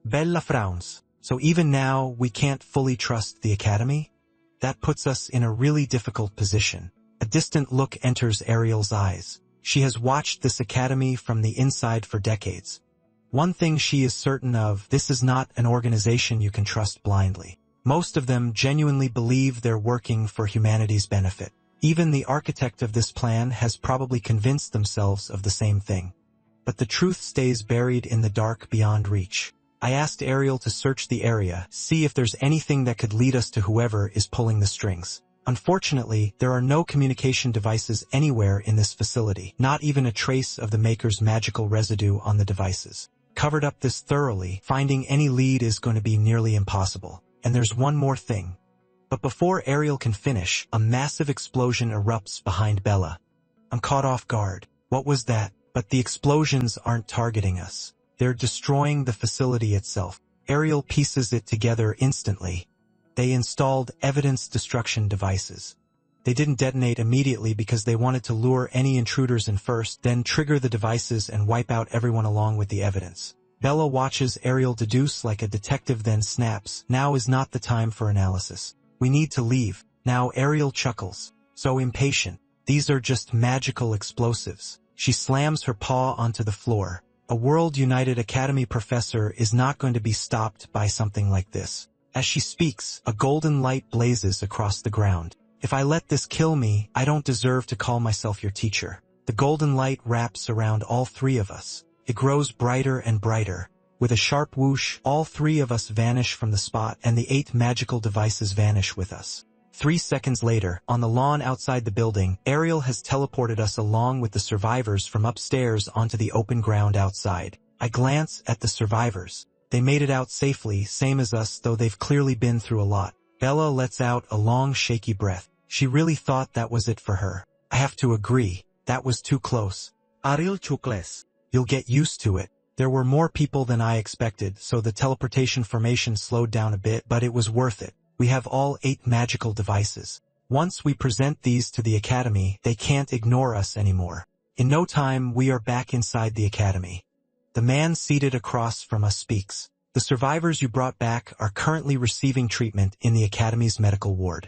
Bella frowns. So even now, we can't fully trust the Academy? That puts us in a really difficult position. A distant look enters Ariel's eyes. She has watched this Academy from the inside for decades. One thing she is certain of, this is not an organization you can trust blindly. Most of them genuinely believe they're working for humanity's benefit. Even the architect of this plan has probably convinced themselves of the same thing. But the truth stays buried in the dark beyond reach. I asked Ariel to search the area, see if there's anything that could lead us to whoever is pulling the strings. Unfortunately, there are no communication devices anywhere in this facility, not even a trace of the maker's magical residue on the devices. Covered up this thoroughly, finding any lead is going to be nearly impossible. And there's one more thing. But before Ariel can finish, a massive explosion erupts behind Bella. I'm caught off guard. What was that? But the explosions aren't targeting us. They're destroying the facility itself. Ariel pieces it together instantly. They installed evidence destruction devices. They didn't detonate immediately because they wanted to lure any intruders in first, then trigger the devices and wipe out everyone along with the evidence. Bella watches Ariel deduce like a detective, then snaps. Now is not the time for analysis. We need to leave. Now Ariel chuckles. So impatient. These are just magical explosives. She slams her paw onto the floor. A World United Academy professor is not going to be stopped by something like this. As she speaks, a golden light blazes across the ground. If I let this kill me, I don't deserve to call myself your teacher. The golden light wraps around all three of us. It grows brighter and brighter. With a sharp whoosh, all three of us vanish from the spot and the 8 magical devices vanish with us. 3 seconds later, on the lawn outside the building, Ariel has teleported us along with the survivors from upstairs onto the open ground outside. I glance at the survivors. They made it out safely, same as us, though they've clearly been through a lot. Bella lets out a long, shaky breath. She really thought that was it for her. I have to agree, that was too close. Ariel Chukles. You'll get used to it. There were more people than I expected, so the teleportation formation slowed down a bit, but it was worth it. We have all 8 magical devices. Once we present these to the Academy, they can't ignore us anymore. In no time, we are back inside the Academy. The man seated across from us speaks. The survivors you brought back are currently receiving treatment in the Academy's medical ward.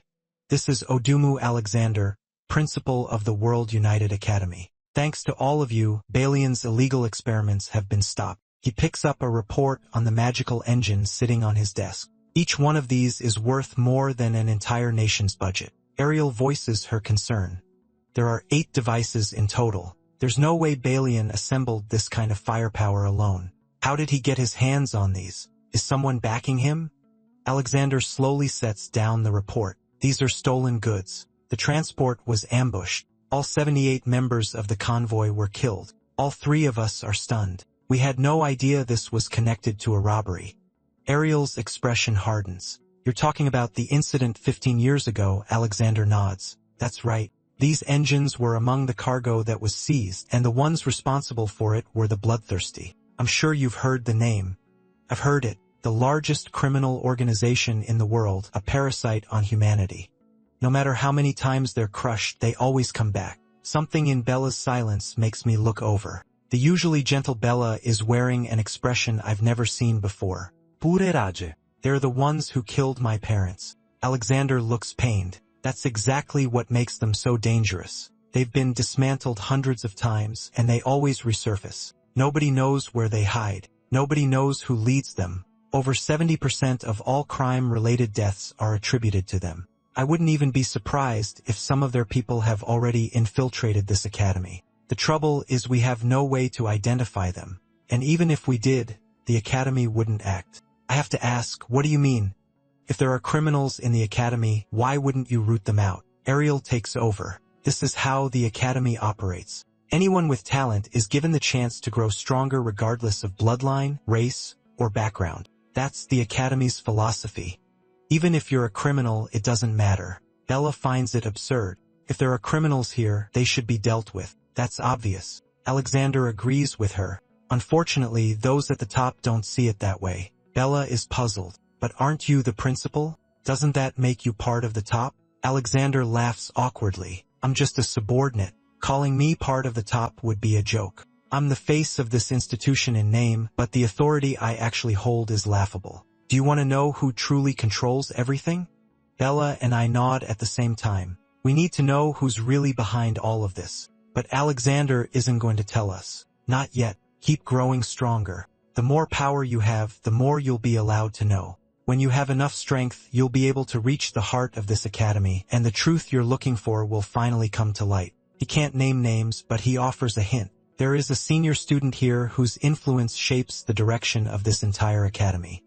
This is Odumu Alexander, principal of the World United Academy. Thanks to all of you, Balian's illegal experiments have been stopped. He picks up a report on the magical engine sitting on his desk. Each one of these is worth more than an entire nation's budget. Ariel voices her concern. There are 8 devices in total. There's no way Balian assembled this kind of firepower alone. How did he get his hands on these? Is someone backing him? Alexander slowly sets down the report. These are stolen goods. The transport was ambushed. All 78 members of the convoy were killed. All 3 of us are stunned. We had no idea this was connected to a robbery. Ariel's expression hardens. You're talking about the incident 15 years ago, Alexander nods. That's right. These engines were among the cargo that was seized, and the ones responsible for it were the bloodthirsty. I'm sure you've heard the name. I've heard it. The largest criminal organization in the world, a parasite on humanity. No matter how many times they're crushed, they always come back. Something in Bella's silence makes me look over. The usually gentle Bella is wearing an expression I've never seen before. Pure rage. They're the ones who killed my parents. Alexander looks pained. That's exactly what makes them so dangerous. They've been dismantled hundreds of times, and they always resurface. Nobody knows where they hide. Nobody knows who leads them. Over 70% of all crime-related deaths are attributed to them. I wouldn't even be surprised if some of their people have already infiltrated this academy. The trouble is we have no way to identify them. And even if we did, the academy wouldn't act. I have to ask, what do you mean? If there are criminals in the academy, why wouldn't you root them out? Ariel takes over. This is how the academy operates. Anyone with talent is given the chance to grow stronger regardless of bloodline, race, or background. That's the academy's philosophy. Even if you're a criminal, it doesn't matter. Bella finds it absurd. If there are criminals here, they should be dealt with. That's obvious. Alexander agrees with her. Unfortunately, those at the top don't see it that way. Bella is puzzled. But aren't you the principal? Doesn't that make you part of the top? Alexander laughs awkwardly. I'm just a subordinate. Calling me part of the top would be a joke. I'm the face of this institution in name, but the authority I actually hold is laughable. Do you want to know who truly controls everything? Bella and I nod at the same time. We need to know who's really behind all of this. But Alexander isn't going to tell us. Not yet. Keep growing stronger. The more power you have, the more you'll be allowed to know. When you have enough strength, you'll be able to reach the heart of this academy, and the truth you're looking for will finally come to light. He can't name names, but he offers a hint. There is a senior student here whose influence shapes the direction of this entire academy.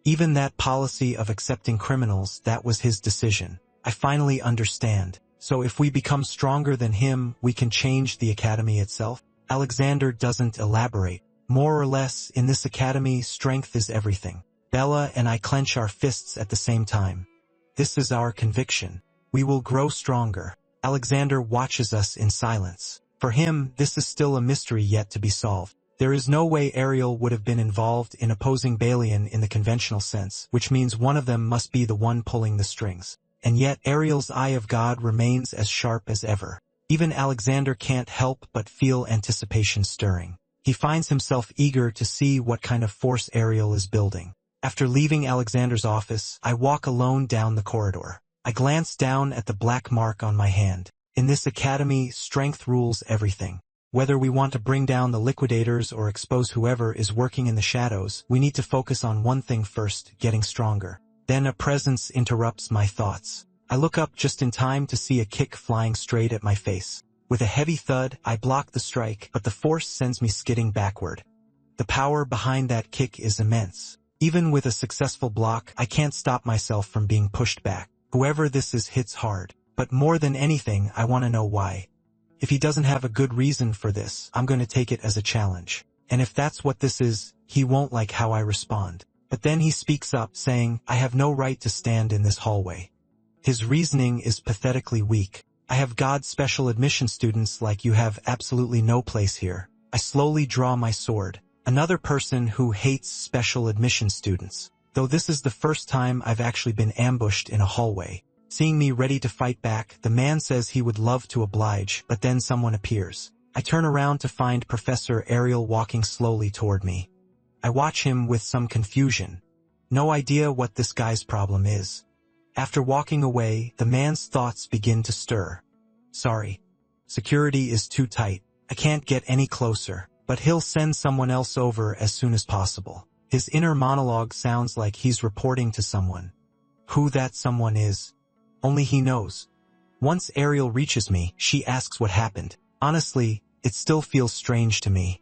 Even that policy of accepting criminals, that was his decision. I finally understand. So if we become stronger than him, we can change the academy itself? Alexander doesn't elaborate. More or less, in this academy, strength is everything. Bella and I clench our fists at the same time. This is our conviction. We will grow stronger. Alexander watches us in silence. For him, this is still a mystery yet to be solved. There is no way Ariel would have been involved in opposing Balian in the conventional sense, which means one of them must be the one pulling the strings. And yet Ariel's eye of God remains as sharp as ever. Even Alexander can't help but feel anticipation stirring. He finds himself eager to see what kind of force Ariel is building. After leaving Alexander's office, I walk alone down the corridor. I glance down at the black mark on my hand. In this academy, strength rules everything. Whether we want to bring down the liquidators or expose whoever is working in the shadows, we need to focus on one thing first, getting stronger. Then a presence interrupts my thoughts. I look up just in time to see a kick flying straight at my face. With a heavy thud, I block the strike, but the force sends me skidding backward. The power behind that kick is immense. Even with a successful block, I can't stop myself from being pushed back. Whoever this is hits hard. But more than anything, I want to know why. If he doesn't have a good reason for this, I'm going to take it as a challenge. And if that's what this is, he won't like how I respond. But then he speaks up, saying, I have no right to stand in this hallway. His reasoning is pathetically weak. I have God's special admission students like you have absolutely no place here. I slowly draw my sword. Another person who hates special admission students. Though this is the first time I've actually been ambushed in a hallway. Seeing me ready to fight back, the man says he would love to oblige, but then someone appears. I turn around to find Professor Ariel walking slowly toward me. I watch him with some confusion. No idea what this guy's problem is. After walking away, the man's thoughts begin to stir. Sorry. Security is too tight. I can't get any closer, but he'll send someone else over as soon as possible. His inner monologue sounds like he's reporting to someone. Who that someone is, only he knows. Once Ariel reaches me, she asks what happened. Honestly, it still feels strange to me.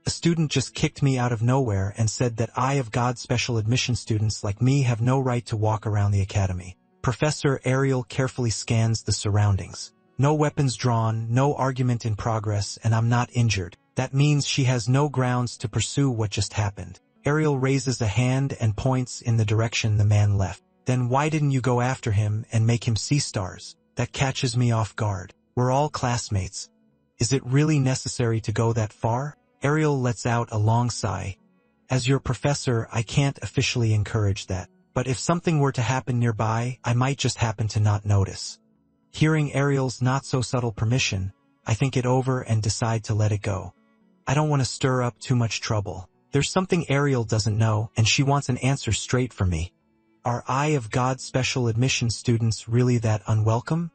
A student just kicked me out of nowhere and said that I of God's special admission students like me have no right to walk around the academy. Professor Ariel carefully scans the surroundings. No weapons drawn, no argument in progress, and I'm not injured. That means she has no grounds to pursue what just happened. Ariel raises a hand and points in the direction the man left. Then why didn't you go after him and make him see stars? That catches me off guard. We're all classmates. Is it really necessary to go that far? Ariel lets out a long sigh. As your professor, I can't officially encourage that. But if something were to happen nearby, I might just happen to not notice. Hearing Ariel's not-so-subtle permission, I think it over and decide to let it go. I don't want to stir up too much trouble. There's something Ariel doesn't know, and she wants an answer straight from me. Are I of God's special admission students really that unwelcome?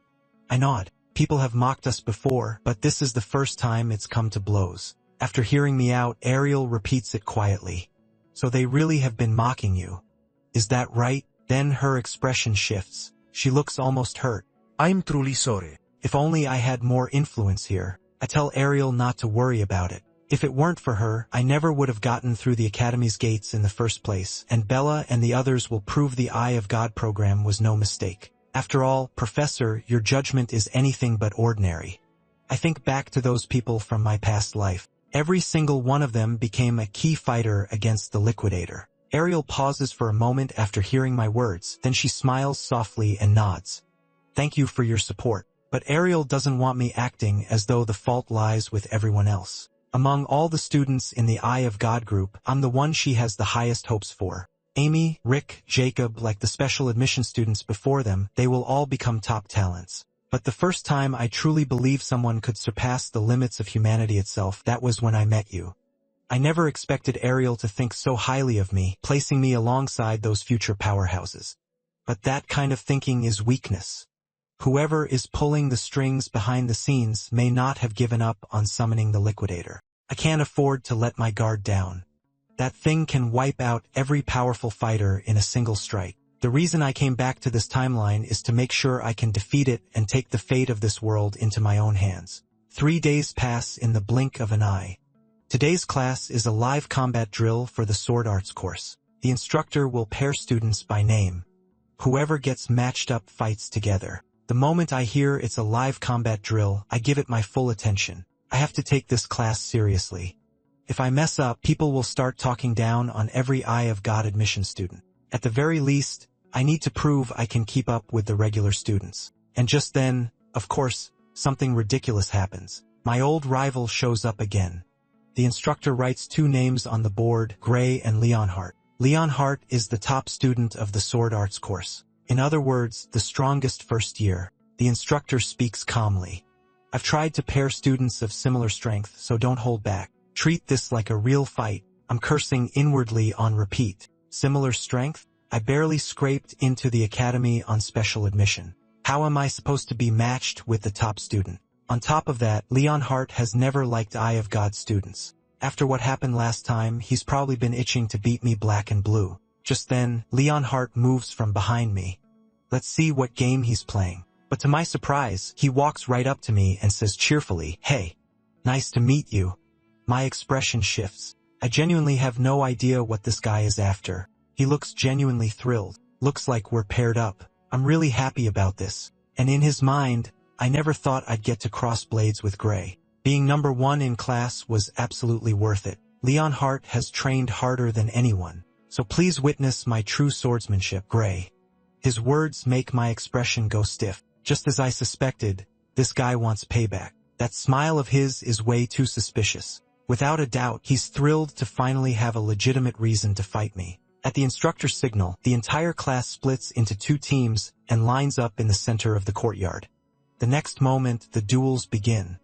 I nod. People have mocked us before, but this is the first time it's come to blows. After hearing me out, Ariel repeats it quietly. So they really have been mocking you. Is that right? Then her expression shifts. She looks almost hurt. I'm truly sorry. If only I had more influence here. I tell Ariel not to worry about it. If it weren't for her, I never would have gotten through the academy's gates in the first place, and Bella and the others will prove the Eye of God program was no mistake. After all, Professor, your judgment is anything but ordinary. I think back to those people from my past life. Every single one of them became a key fighter against the liquidator. Ariel pauses for a moment after hearing my words, then she smiles softly and nods. Thank you for your support. But Ariel doesn't want me acting as though the fault lies with everyone else. Among all the students in the Eye of God group, I'm the one she has the highest hopes for. Amy, Rick, Jacob, like the special admission students before them, they will all become top talents. But the first time I truly believed someone could surpass the limits of humanity itself, that was when I met you. I never expected Ariel to think so highly of me, placing me alongside those future powerhouses. But that kind of thinking is weakness. Whoever is pulling the strings behind the scenes may not have given up on summoning the liquidator. I can't afford to let my guard down. That thing can wipe out every powerful fighter in a single strike. The reason I came back to this timeline is to make sure I can defeat it and take the fate of this world into my own hands. 3 days pass in the blink of an eye. Today's class is a live combat drill for the Sword Arts course. The instructor will pair students by name. Whoever gets matched up fights together. The moment I hear it's a live combat drill, I give it my full attention. I have to take this class seriously. If I mess up, people will start talking down on every Eye of God admission student. At the very least, I need to prove I can keep up with the regular students. And just then, of course, something ridiculous happens. My old rival shows up again. The instructor writes 2 names on the board, Gray and Leonhardt. Leonhardt is the top student of the Sword Arts course. In other words, the strongest first year. The instructor speaks calmly. I've tried to pair students of similar strength, so don't hold back. Treat this like a real fight. I'm cursing inwardly on repeat. Similar strength? I barely scraped into the academy on special admission. How am I supposed to be matched with the top student? On top of that, Leonhardt has never liked Eye of God students. After what happened last time, he's probably been itching to beat me black and blue. Just then, Leonhardt moves from behind me. Let's see what game he's playing. But to my surprise, he walks right up to me and says cheerfully, "Hey, nice to meet you." My expression shifts. I genuinely have no idea what this guy is after. He looks genuinely thrilled. Looks like we're paired up. I'm really happy about this. And in his mind, I never thought I'd get to cross blades with Gray. Being number 1 in class was absolutely worth it. Leonhardt has trained harder than anyone. So please witness my true swordsmanship, Gray. His words make my expression go stiff. Just as I suspected, this guy wants payback. That smile of his is way too suspicious. Without a doubt, he's thrilled to finally have a legitimate reason to fight me. At the instructor's signal, the entire class splits into 2 teams and lines up in the center of the courtyard. The next moment, the duels begin.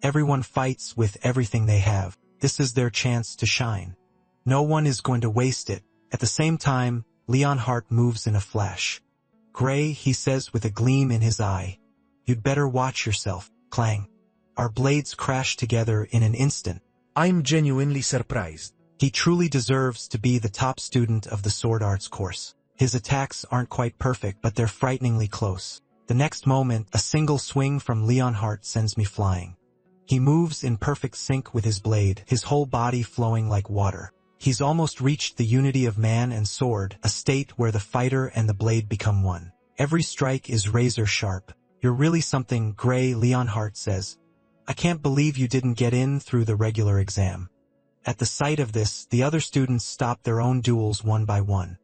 Everyone fights with everything they have. This is their chance to shine. No one is going to waste it. At the same time, Leonhardt moves in a flash. "Gray," he says with a gleam in his eye. "You'd better watch yourself." Clang. Our blades crash together in an instant. I'm genuinely surprised. He truly deserves to be the top student of the sword arts course. His attacks aren't quite perfect, but they're frighteningly close. The next moment, a single swing from Leonhardt sends me flying. He moves in perfect sync with his blade, his whole body flowing like water. He's almost reached the unity of man and sword, a state where the fighter and the blade become one. Every strike is razor sharp. "You're really something, Gray," Leonhardt says. "I can't believe you didn't get in through the regular exam." At the sight of this, the other students stop their own duels one by one.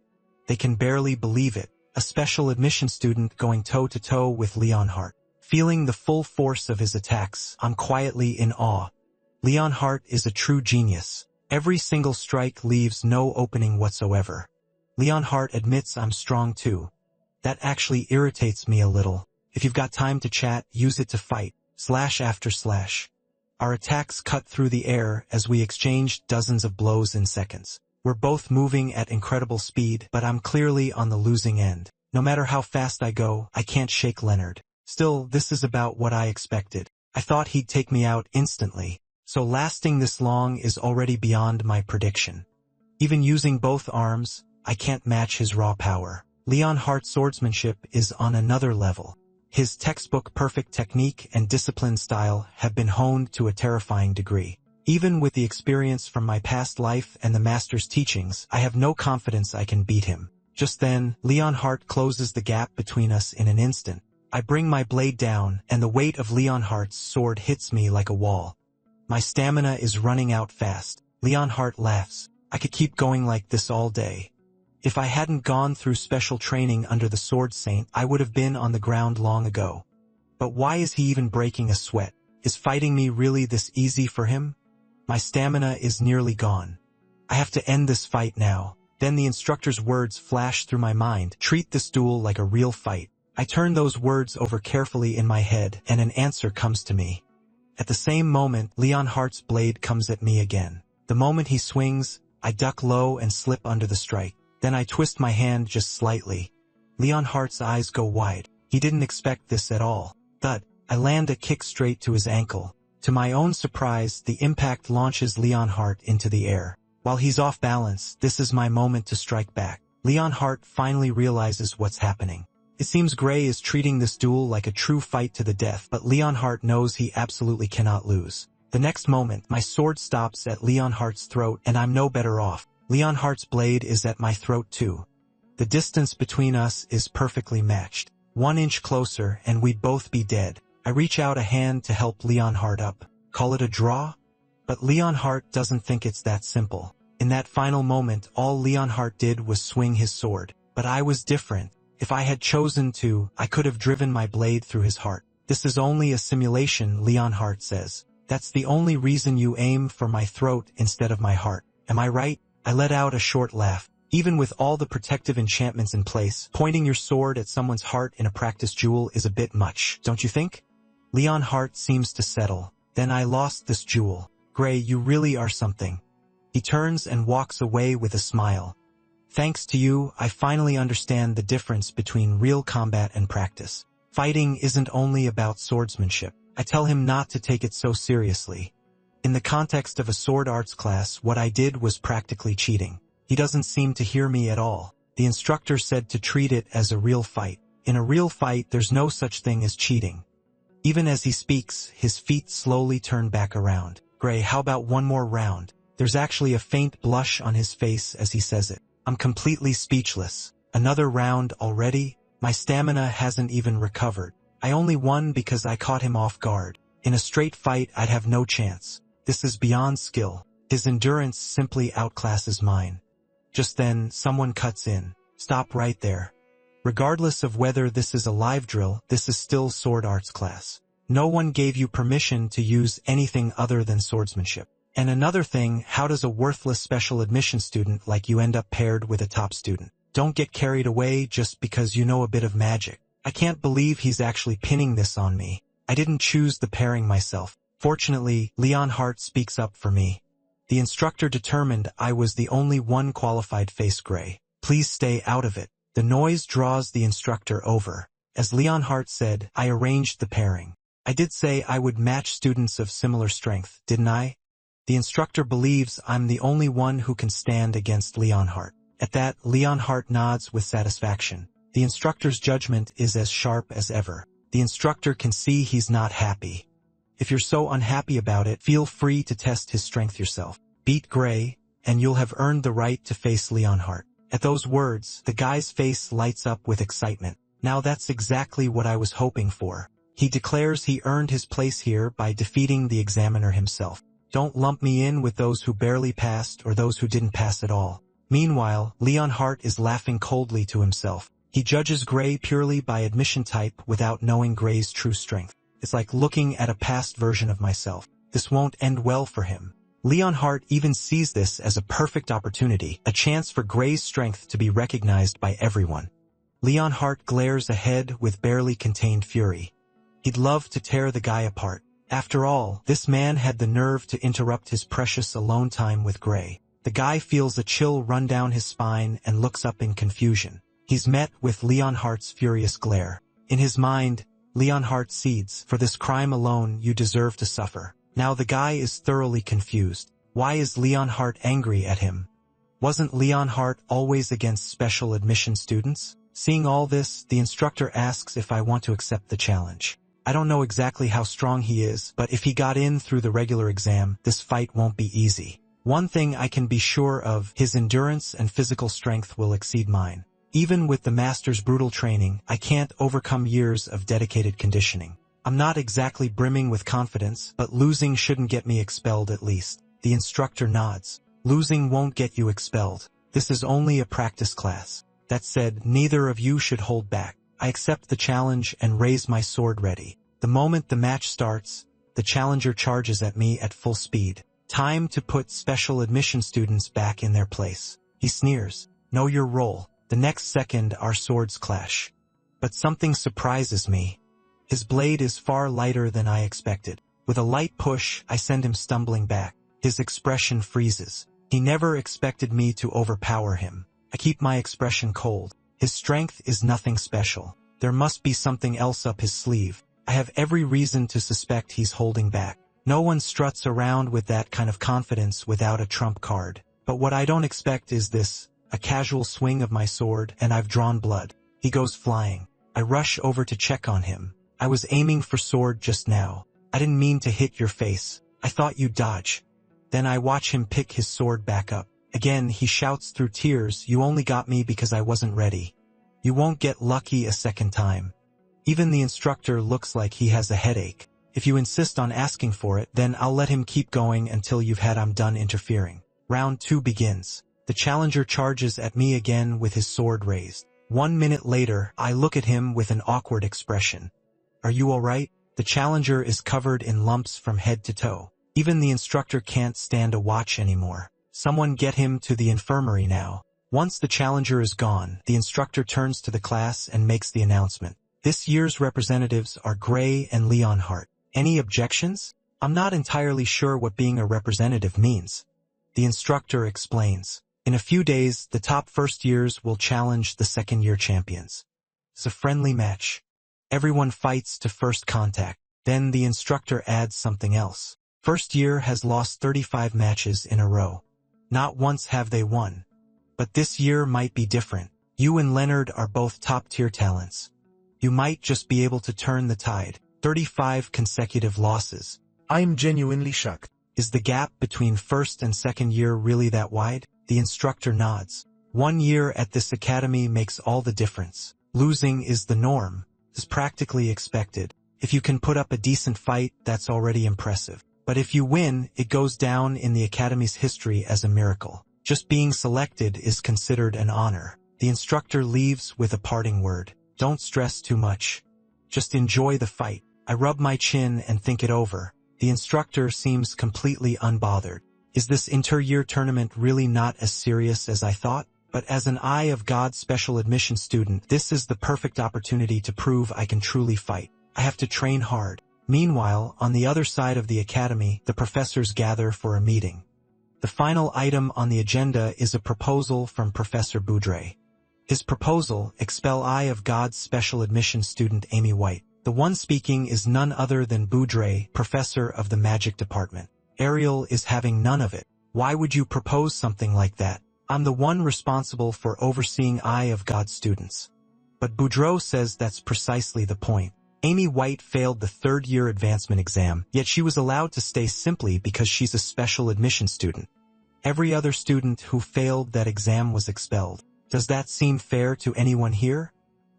They can barely believe it. A special admission student going toe-to-toe with Leonhardt. Feeling the full force of his attacks, I'm quietly in awe. Leonhardt is a true genius. Every single strike leaves no opening whatsoever. Leonhardt admits I'm strong too. That actually irritates me a little. If you've got time to chat, use it to fight. Slash after slash. Our attacks cut through the air as we exchange dozens of blows in seconds. We're both moving at incredible speed, but I'm clearly on the losing end. No matter how fast I go, I can't shake Leonard. Still, this is about what I expected. I thought he'd take me out instantly. So lasting this long is already beyond my prediction. Even using both arms, I can't match his raw power. Leonhardt's swordsmanship is on another level. His textbook perfect technique and disciplined style have been honed to a terrifying degree. Even with the experience from my past life and the master's teachings, I have no confidence I can beat him. Just then, Leonhardt closes the gap between us in an instant. I bring my blade down, and the weight of Leonhardt's sword hits me like a wall. My stamina is running out fast. Leonhardt laughs. I could keep going like this all day. If I hadn't gone through special training under the Sword Saint, I would have been on the ground long ago. But why is he even breaking a sweat? Is fighting me really this easy for him? My stamina is nearly gone. I have to end this fight now. Then the instructor's words flash through my mind. Treat this duel like a real fight. I turn those words over carefully in my head, and an answer comes to me. At the same moment, Leonhardt's blade comes at me again. The moment he swings, I duck low and slip under the strike. Then I twist my hand just slightly. Leonhardt's eyes go wide. He didn't expect this at all. Thud! I land a kick straight to his ankle. To my own surprise, the impact launches Leonhardt into the air. While he's off balance, this is my moment to strike back. Leonhardt finally realizes what's happening. It seems Gray is treating this duel like a true fight to the death, but Leonhardt knows he absolutely cannot lose. The next moment, my sword stops at Leonhardt's throat, and I'm no better off. Leonhardt's blade is at my throat too. The distance between us is perfectly matched. 1 inch closer, and we'd both be dead. I reach out a hand to help Leonhardt up. Call it a draw? But Leonhardt doesn't think it's that simple. In that final moment, all Leonhardt did was swing his sword. But I was different. If I had chosen to, I could have driven my blade through his heart. This is only a simulation, Leonhardt says. That's the only reason you aim for my throat instead of my heart. Am I right? I let out a short laugh. Even with all the protective enchantments in place, pointing your sword at someone's heart in a practice duel is a bit much, don't you think? Leonhardt seems to settle. Then I lost this duel. Gray, you really are something. He turns and walks away with a smile. Thanks to you, I finally understand the difference between real combat and practice. fighting isn't only about swordsmanship. I tell him not to take it so seriously. In the context of a sword arts class, what I did was practically cheating. He doesn't seem to hear me at all. The instructor said to treat it as a real fight. In a real fight, there's no such thing as cheating. Even as he speaks, his feet slowly turn back around. Gray, how about one more round? There's actually a faint blush on his face as he says it. I'm completely speechless. Another round already? My stamina hasn't even recovered. I only won because I caught him off guard. In a straight fight, I'd have no chance. This is beyond skill. His endurance simply outclasses mine. Just then, someone cuts in. Stop right there. Regardless of whether this is a live drill, this is still sword arts class. No one gave you permission to use anything other than swordsmanship. And another thing, how does a worthless special admission student like you end up paired with a top student? Don't get carried away just because you know a bit of magic. I can't believe he's actually pinning this on me. I didn't choose the pairing myself. Fortunately, Leonhardt speaks up for me. The instructor determined I was the only one qualified. Face Gray. Please stay out of it. The noise draws the instructor over. As Leonhardt said, I arranged the pairing. I did say I would match students of similar strength, didn't I? The instructor believes I'm the only one who can stand against Leonhardt. At that, Leonhardt nods with satisfaction. The instructor's judgment is as sharp as ever. The instructor can see he's not happy. If you're so unhappy about it, feel free to test his strength yourself. Beat Gray, and you'll have earned the right to face Leonhardt. At those words, the guy's face lights up with excitement. Now that's exactly what I was hoping for. He declares he earned his place here by defeating the examiner himself. Don't lump me in with those who barely passed or those who didn't pass at all. Meanwhile, Leonhardt is laughing coldly to himself. He judges Gray purely by admission type without knowing Gray's true strength. It's like looking at a past version of myself. This won't end well for him. Leonhardt even sees this as a perfect opportunity, a chance for Gray's strength to be recognized by everyone. Leonhardt glares ahead with barely contained fury. He'd love to tear the guy apart. After all, this man had the nerve to interrupt his precious alone time with Gray. The guy feels a chill run down his spine and looks up in confusion. He's met with Leonhardt's furious glare. In his mind, Leonhardt cedes, for this crime alone you deserve to suffer. Now the guy is thoroughly confused. Why is Leonhardt angry at him? Wasn't Leonhardt always against special admission students? Seeing all this, the instructor asks if I want to accept the challenge. I don't know exactly how strong he is, but if he got in through the regular exam, this fight won't be easy. One thing I can be sure of, his endurance and physical strength will exceed mine. Even with the master's brutal training, I can't overcome years of dedicated conditioning. I'm not exactly brimming with confidence, but losing shouldn't get me expelled at least. The instructor nods. Losing won't get you expelled. This is only a practice class. That said, neither of you should hold back. I accept the challenge and raise my sword ready. The moment the match starts, the challenger charges at me at full speed. Time to put special admission students back in their place. He sneers. Know your role. The next second, our swords clash. But something surprises me. His blade is far lighter than I expected. With a light push, I send him stumbling back. His expression freezes. He never expected me to overpower him. I keep my expression cold. His strength is nothing special. There must be something else up his sleeve. I have every reason to suspect he's holding back. No one struts around with that kind of confidence without a trump card. But what I don't expect is this, a casual swing of my sword, and I've drawn blood. He goes flying. I rush over to check on him. I was aiming for sword just now. I didn't mean to hit your face. I thought you'd dodge. Then I watch him pick his sword back up. Again, he shouts through tears, you only got me because I wasn't ready. You won't get lucky a second time. Even the instructor looks like he has a headache. If you insist on asking for it, then I'll let him keep going until you've had I'm done interfering. Round 2 begins. The challenger charges at me again with his sword raised. 1 minute later, I look at him with an awkward expression. Are you alright? The challenger is covered in lumps from head to toe. Even the instructor can't stand a watch anymore. Someone get him to the infirmary now. Once the challenger is gone, the instructor turns to the class and makes the announcement. This year's representatives are Gray and Leonhardt. Any objections? I'm not entirely sure what being a representative means. The instructor explains. In a few days, the top first years will challenge the second-year champions. It's a friendly match. Everyone fights to first contact. Then the instructor adds something else. First year has lost 35 matches in a row. Not once have they won. But this year might be different. You and Leonard are both top-tier talents. You might just be able to turn the tide. 35 consecutive losses. I'm genuinely shocked. Is the gap between first and second year really that wide? The instructor nods. 1 year at this academy makes all the difference. Losing is the norm. It's practically expected. If you can put up a decent fight, that's already impressive. But if you win, it goes down in the academy's history as a miracle. Just being selected is considered an honor. The instructor leaves with a parting word. Don't stress too much. Just enjoy the fight. I rub my chin and think it over. The instructor seems completely unbothered. Is this inter-year tournament really not as serious as I thought? But as an Eye of God special admission student, this is the perfect opportunity to prove I can truly fight. I have to train hard. Meanwhile, on the other side of the academy, the professors gather for a meeting. The final item on the agenda is a proposal from Professor Boudre. His proposal, expel Eye of God's special admission student Amy White. The one speaking is none other than Boudre, professor of the magic department. Ariel is having none of it. Why would you propose something like that? I'm the one responsible for overseeing Eye of God students. But Boudreau says that's precisely the point. Amy White failed the third-year advancement exam, yet she was allowed to stay simply because she's a special admission student. Every other student who failed that exam was expelled. Does that seem fair to anyone here?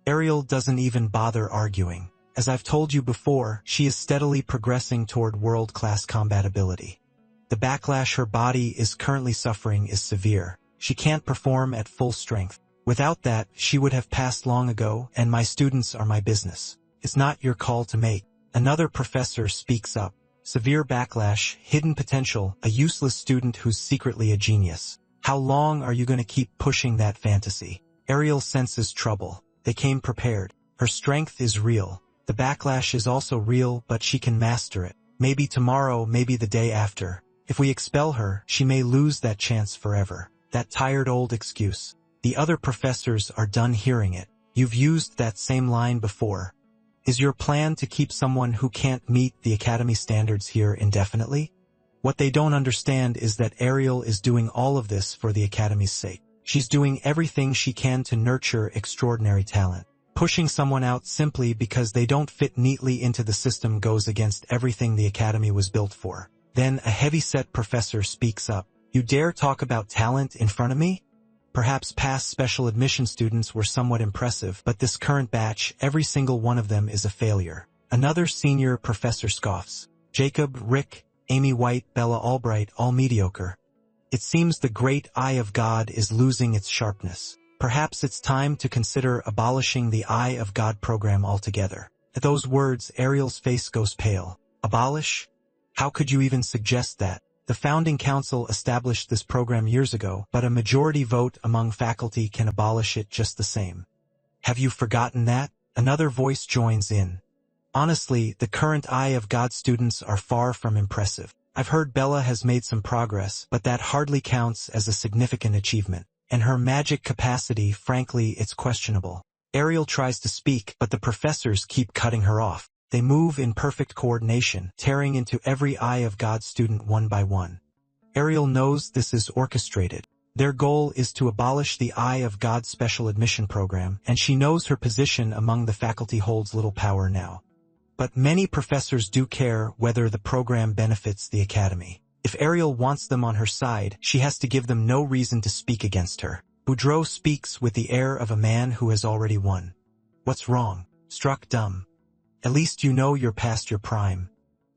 Ariel doesn't even bother arguing. As I've told you before, she is steadily progressing toward world-class compatibility. The backlash her body is currently suffering is severe. She can't perform at full strength. Without that, she would have passed long ago, and my students are my business. It's not your call to make. Another professor speaks up. Severe backlash, hidden potential, a useless student who's secretly a genius. How long are you going to keep pushing that fantasy? Ariel senses trouble. They came prepared. Her strength is real. The backlash is also real, but she can master it. Maybe tomorrow, maybe the day after. If we expel her, she may lose that chance forever. That tired old excuse. The other professors are done hearing it. You've used that same line before. Is your plan to keep someone who can't meet the academy standards here indefinitely? What they don't understand is that Ariel is doing all of this for the academy's sake. She's doing everything she can to nurture extraordinary talent. Pushing someone out simply because they don't fit neatly into the system goes against everything the academy was built for. Then a heavy-set professor speaks up. You dare talk about talent in front of me? Perhaps past special admission students were somewhat impressive, but this current batch, every single one of them is a failure. Another senior professor scoffs. Jacob, Rick, Amy White, Bella Albright, all mediocre. It seems the great Eye of God is losing its sharpness. Perhaps it's time to consider abolishing the Eye of God program altogether. At those words, Ariel's face goes pale. Abolish? How could you even suggest that? The founding council established this program years ago, but a majority vote among faculty can abolish it just the same. Have you forgotten that? Another voice joins in. Honestly, the current Eye of God students are far from impressive. I've heard Bella has made some progress, but that hardly counts as a significant achievement. And her magic capacity, frankly, it's questionable. Ariel tries to speak, but the professors keep cutting her off. They move in perfect coordination, tearing into every Eye of God student one by one. Ariel knows this is orchestrated. Their goal is to abolish the Eye of God special admission program, and she knows her position among the faculty holds little power now. But many professors do care whether the program benefits the academy. If Ariel wants them on her side, she has to give them no reason to speak against her. Boudreau speaks with the air of a man who has already won. What's wrong? Struck dumb. At least you know you're past your prime.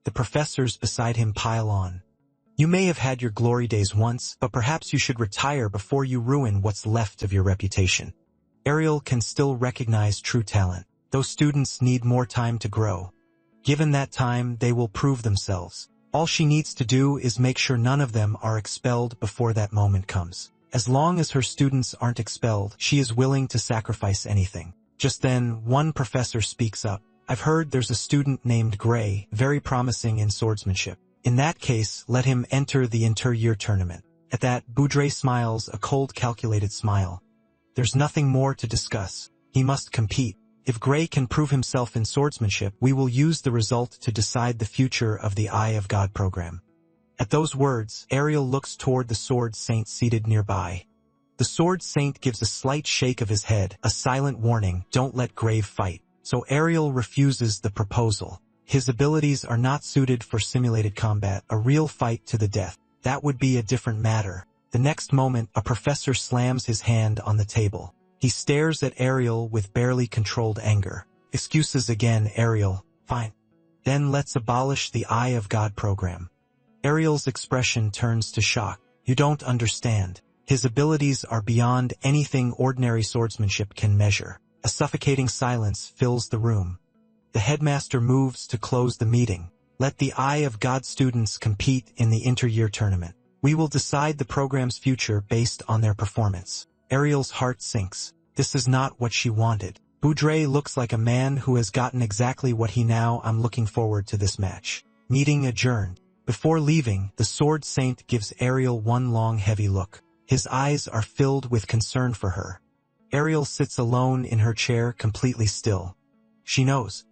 The professors beside him pile on. You may have had your glory days once, but perhaps you should retire before you ruin what's left of your reputation. Ariel can still recognize true talent. Those students need more time to grow. Given that time, they will prove themselves. All she needs to do is make sure none of them are expelled before that moment comes. As long as her students aren't expelled, she is willing to sacrifice anything. Just then, one professor speaks up. I've heard there's a student named Gray, very promising in swordsmanship. In that case, let him enter the inter-year tournament. At that, Boudre smiles a cold, calculated smile. There's nothing more to discuss. He must compete. If Gray can prove himself in swordsmanship, we will use the result to decide the future of the Eye of God program. At those words, Ariel looks toward the Sword Saint seated nearby. The Sword Saint gives a slight shake of his head, a silent warning, don't let Gray fight. So Ariel refuses the proposal. His abilities are not suited for simulated combat, a real fight to the death. That would be a different matter. The next moment, a professor slams his hand on the table. He stares at Ariel with barely controlled anger. Excuses again, Ariel. Fine. Then let's abolish the Eye of God program. Ariel's expression turns to shock. You don't understand. His abilities are beyond anything ordinary swordsmanship can measure. A suffocating silence fills the room. The headmaster moves to close the meeting. Let the Eye of God students compete in the inter-year tournament. We will decide the program's future based on their performance. Ariel's heart sinks. This is not what she wanted. Boudre looks like a man who has gotten exactly what I'm looking forward to this match. Meeting adjourned. Before leaving, the Sword Saint gives Ariel one long heavy look. His eyes are filled with concern for her. Ariel sits alone in her chair, completely still. She knows.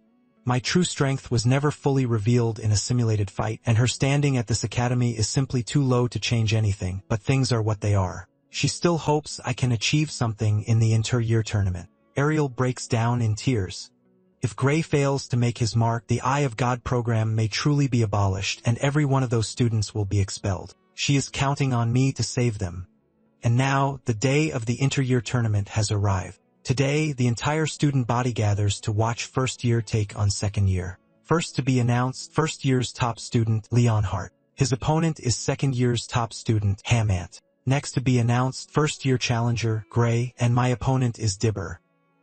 My true strength was never fully revealed in a simulated fight, and her standing at this academy is simply too low to change anything, but things are what they are. She still hopes I can achieve something in the inter-year tournament. Ariel breaks down in tears. If Gray fails to make his mark, the Eye of God program may truly be abolished, and every one of those students will be expelled. She is counting on me to save them. And now, the day of the inter-year tournament has arrived. Today, the entire student body gathers to watch first year take on second year. First to be announced, first year's top student, Leonhardt. His opponent is second year's top student, Hamant. Next to be announced, first year challenger, Gray, and my opponent is Dibber.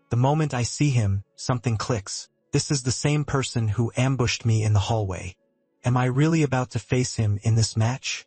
The moment I see him, something clicks. This is the same person who ambushed me in the hallway. Am I really about to face him in this match?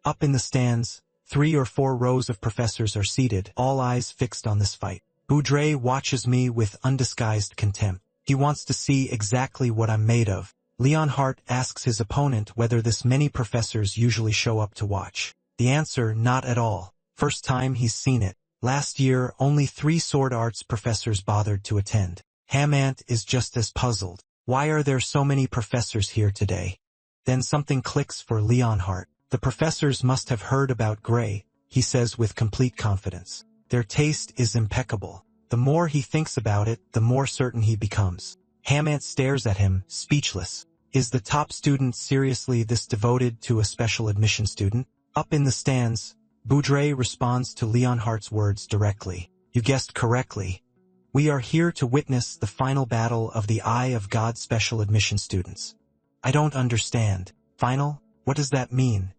Up in the stands, 3 or 4 rows of professors are seated, all eyes fixed on this fight. Boudre watches me with undisguised contempt. He wants to see exactly what I'm made of. Leonhardt asks his opponent whether this many professors usually show up to watch. The answer, not at all. First time he's seen it. Last year, only 3 sword arts professors bothered to attend. Hamant is just as puzzled. Why are there so many professors here today? Then something clicks for Leonhardt. The professors must have heard about Gray, he says with complete confidence. Their taste is impeccable. The more he thinks about it, the more certain he becomes. Hamant stares at him, speechless. Is the top student seriously this devoted to a special admission student? Up in the stands, Boudre responds to Leonhardt's words directly. You guessed correctly. We are here to witness the final battle of the Eye of God special admission students. I don't understand. Final? What does that mean?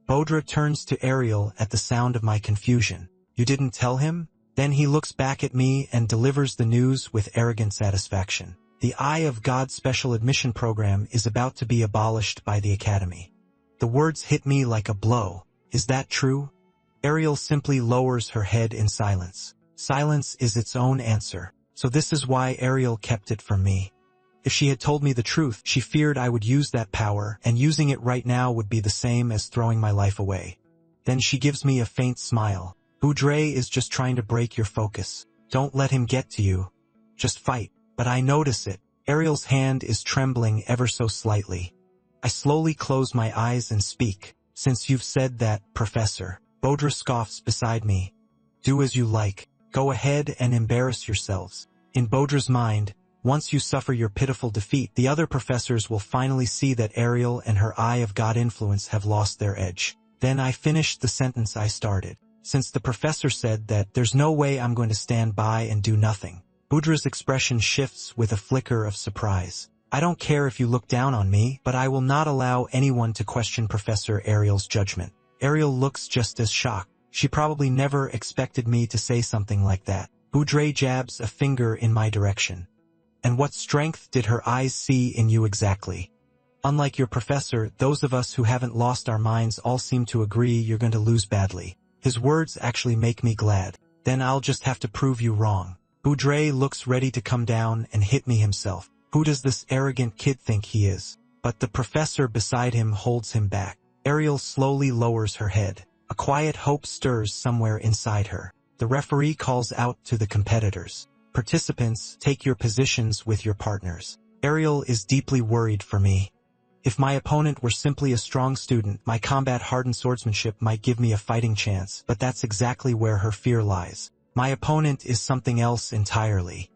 Boudre turns to Ariel at the sound of my confusion. You didn't tell him? Then he looks back at me and delivers the news with arrogant satisfaction. The Eye of God special admission program is about to be abolished by the academy. The words hit me like a blow. Is that true? Ariel simply lowers her head in silence. Silence is its own answer. So this is why Ariel kept it from me. If she had told me the truth, she feared I would use that power, and using it right now would be the same as throwing my life away. Then she gives me a faint smile. Boudre is just trying to break your focus. Don't let him get to you. Just fight. But I notice it. Ariel's hand is trembling ever so slightly. I slowly close my eyes and speak. Since you've said that, Professor. Boudre scoffs beside me. Do as you like. Go ahead and embarrass yourselves. In Baudre's mind, once you suffer your pitiful defeat, the other professors will finally see that Ariel and her Eye of God influence have lost their edge. Then I finished the sentence I started. Since the professor said that there's no way I'm going to stand by and do nothing. Boudre's expression shifts with a flicker of surprise. I don't care if you look down on me, but I will not allow anyone to question Professor Ariel's judgment. Ariel looks just as shocked. She probably never expected me to say something like that. Boudre jabs a finger in my direction. And what strength did her eyes see in you exactly? Unlike your professor, those of us who haven't lost our minds all seem to agree you're going to lose badly. His words actually make me glad. Then I'll just have to prove you wrong. Boudre looks ready to come down and hit me himself. Who does this arrogant kid think he is? But the professor beside him holds him back. Ariel slowly lowers her head. A quiet hope stirs somewhere inside her. The referee calls out to the competitors. Participants, take your positions with your partners. Ariel is deeply worried for me. If my opponent were simply a strong student, my combat-hardened swordsmanship might give me a fighting chance, but that's exactly where her fear lies. My opponent is something else entirely.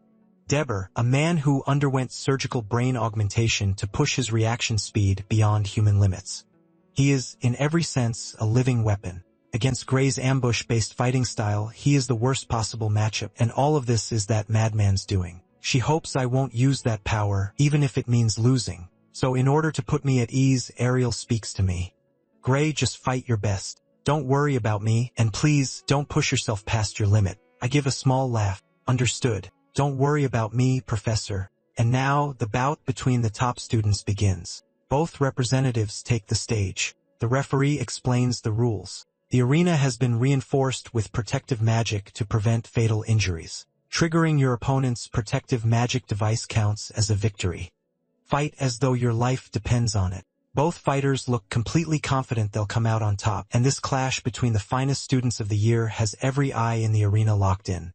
Deber, a man who underwent surgical brain augmentation to push his reaction speed beyond human limits. He is, in every sense, a living weapon. Against Gray's ambush-based fighting style, he is the worst possible matchup, and all of this is that madman's doing. She hopes I won't use that power, even if it means losing. So in order to put me at ease, Ariel speaks to me. Gray, just fight your best. Don't worry about me, and please, don't push yourself past your limit. I give a small laugh. Understood. Don't worry about me, Professor. And now, the bout between the top students begins. Both representatives take the stage. The referee explains the rules. The arena has been reinforced with protective magic to prevent fatal injuries. Triggering your opponent's protective magic device counts as a victory. Fight as though your life depends on it. Both fighters look completely confident they'll come out on top, and this clash between the finest students of the year has every eye in the arena locked in.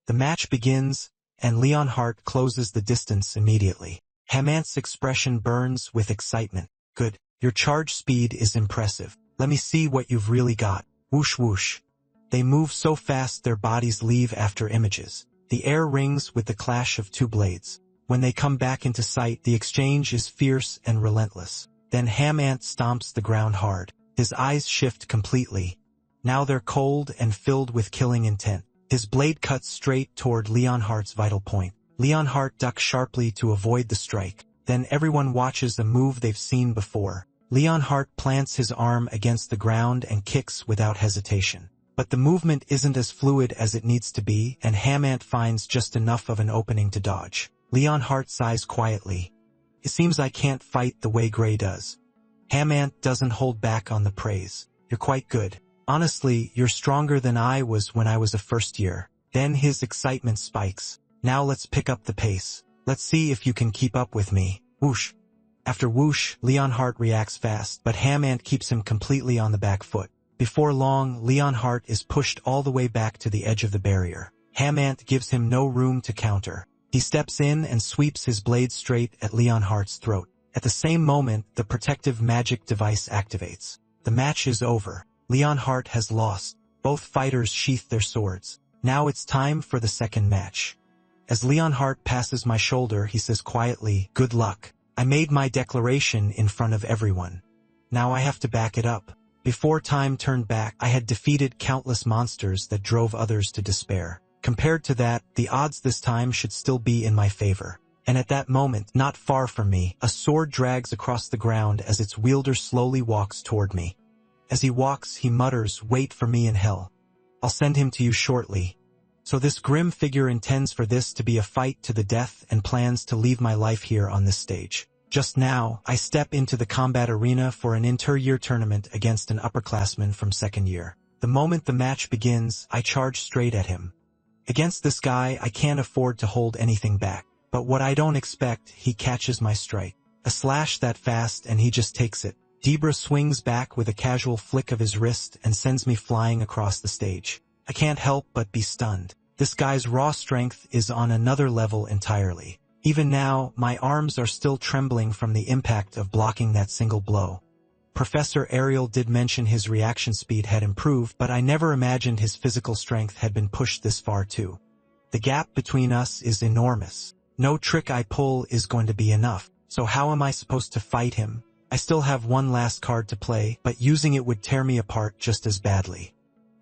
The match begins, and Leonhardt closes the distance immediately. Hamant's expression burns with excitement. Good. Your charge speed is impressive. Let me see what you've really got. Whoosh whoosh. They move so fast their bodies leave after images. The air rings with the clash of two blades. When they come back into sight, the exchange is fierce and relentless. Then Hamant stomps the ground hard. His eyes shift completely. Now they're cold and filled with killing intent. His blade cuts straight toward Leonhardt's vital point. Leonhardt ducks sharply to avoid the strike. Then everyone watches a move they've seen before. Leonhardt plants his arm against the ground and kicks without hesitation. But the movement isn't as fluid as it needs to be, and Hamant finds just enough of an opening to dodge. Leonhardt sighs quietly. It seems I can't fight the way Gray does. Hamant doesn't hold back on the praise. You're quite good. Honestly, you're stronger than I was when I was a first year. Then his excitement spikes. Now let's pick up the pace. Let's see if you can keep up with me. Whoosh. After whoosh, Leonhardt reacts fast, but Hamant keeps him completely on the back foot. Before long, Leonhardt is pushed all the way back to the edge of the barrier. Hamant gives him no room to counter. He steps in and sweeps his blade straight at Leonhardt's throat. At the same moment, the protective magic device activates. The match is over. Leonhardt has lost. Both fighters sheath their swords. Now it's time for the second match. As Leonhardt passes my shoulder, he says quietly, "Good luck. I made my declaration in front of everyone. Now I have to back it up." Before time turned back, I had defeated countless monsters that drove others to despair. Compared to that, the odds this time should still be in my favor. And at that moment, not far from me, a sword drags across the ground as its wielder slowly walks toward me. As he walks, he mutters, "Wait for me in hell. I'll send him to you shortly." So this grim figure intends for this to be a fight to the death and plans to leave my life here on this stage. Just now, I step into the combat arena for an inter-year tournament against an upperclassman from second year. The moment the match begins, I charge straight at him. Against this guy, I can't afford to hold anything back. But what I don't expect, he catches my strike. A slash that fast and he just takes it. Debra swings back with a casual flick of his wrist and sends me flying across the stage. I can't help but be stunned. This guy's raw strength is on another level entirely. Even now, my arms are still trembling from the impact of blocking that single blow. Professor Ariel did mention his reaction speed had improved, but I never imagined his physical strength had been pushed this far too. The gap between us is enormous. No trick I pull is going to be enough. So how am I supposed to fight him? I still have one last card to play, but using it would tear me apart just as badly.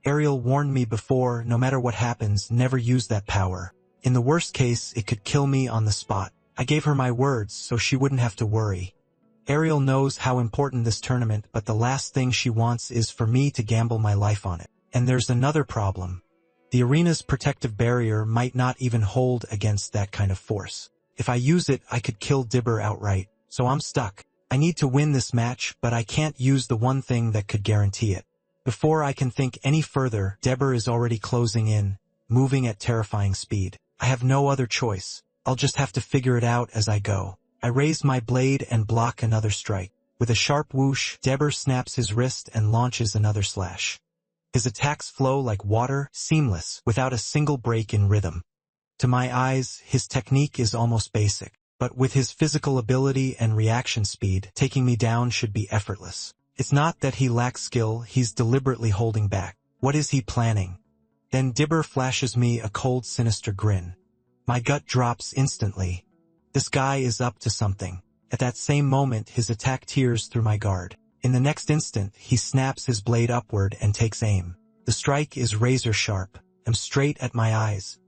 Ariel warned me before, no matter what happens, never use that power. In the worst case, it could kill me on the spot. I gave her my words so she wouldn't have to worry. Ariel knows how important this tournament, but the last thing she wants is for me to gamble my life on it. And there's another problem. The arena's protective barrier might not even hold against that kind of force. If I use it, I could kill Dibber outright, so I'm stuck. I need to win this match, but I can't use the one thing that could guarantee it. Before I can think any further, Debber is already closing in, moving at terrifying speed. I have no other choice. I'll just have to figure it out as I go. I raise my blade and block another strike. With a sharp whoosh, Debber snaps his wrist and launches another slash. His attacks flow like water, seamless, without a single break in rhythm. To my eyes, his technique is almost basic, but with his physical ability and reaction speed, taking me down should be effortless. It's not that he lacks skill, he's deliberately holding back. What is he planning? Then Dibber flashes me a cold, sinister grin. My gut drops instantly. This guy is up to something. At that same moment, his attack tears through my guard. In the next instant, he snaps his blade upward and takes aim. The strike is razor sharp. I'm straight at my eyes.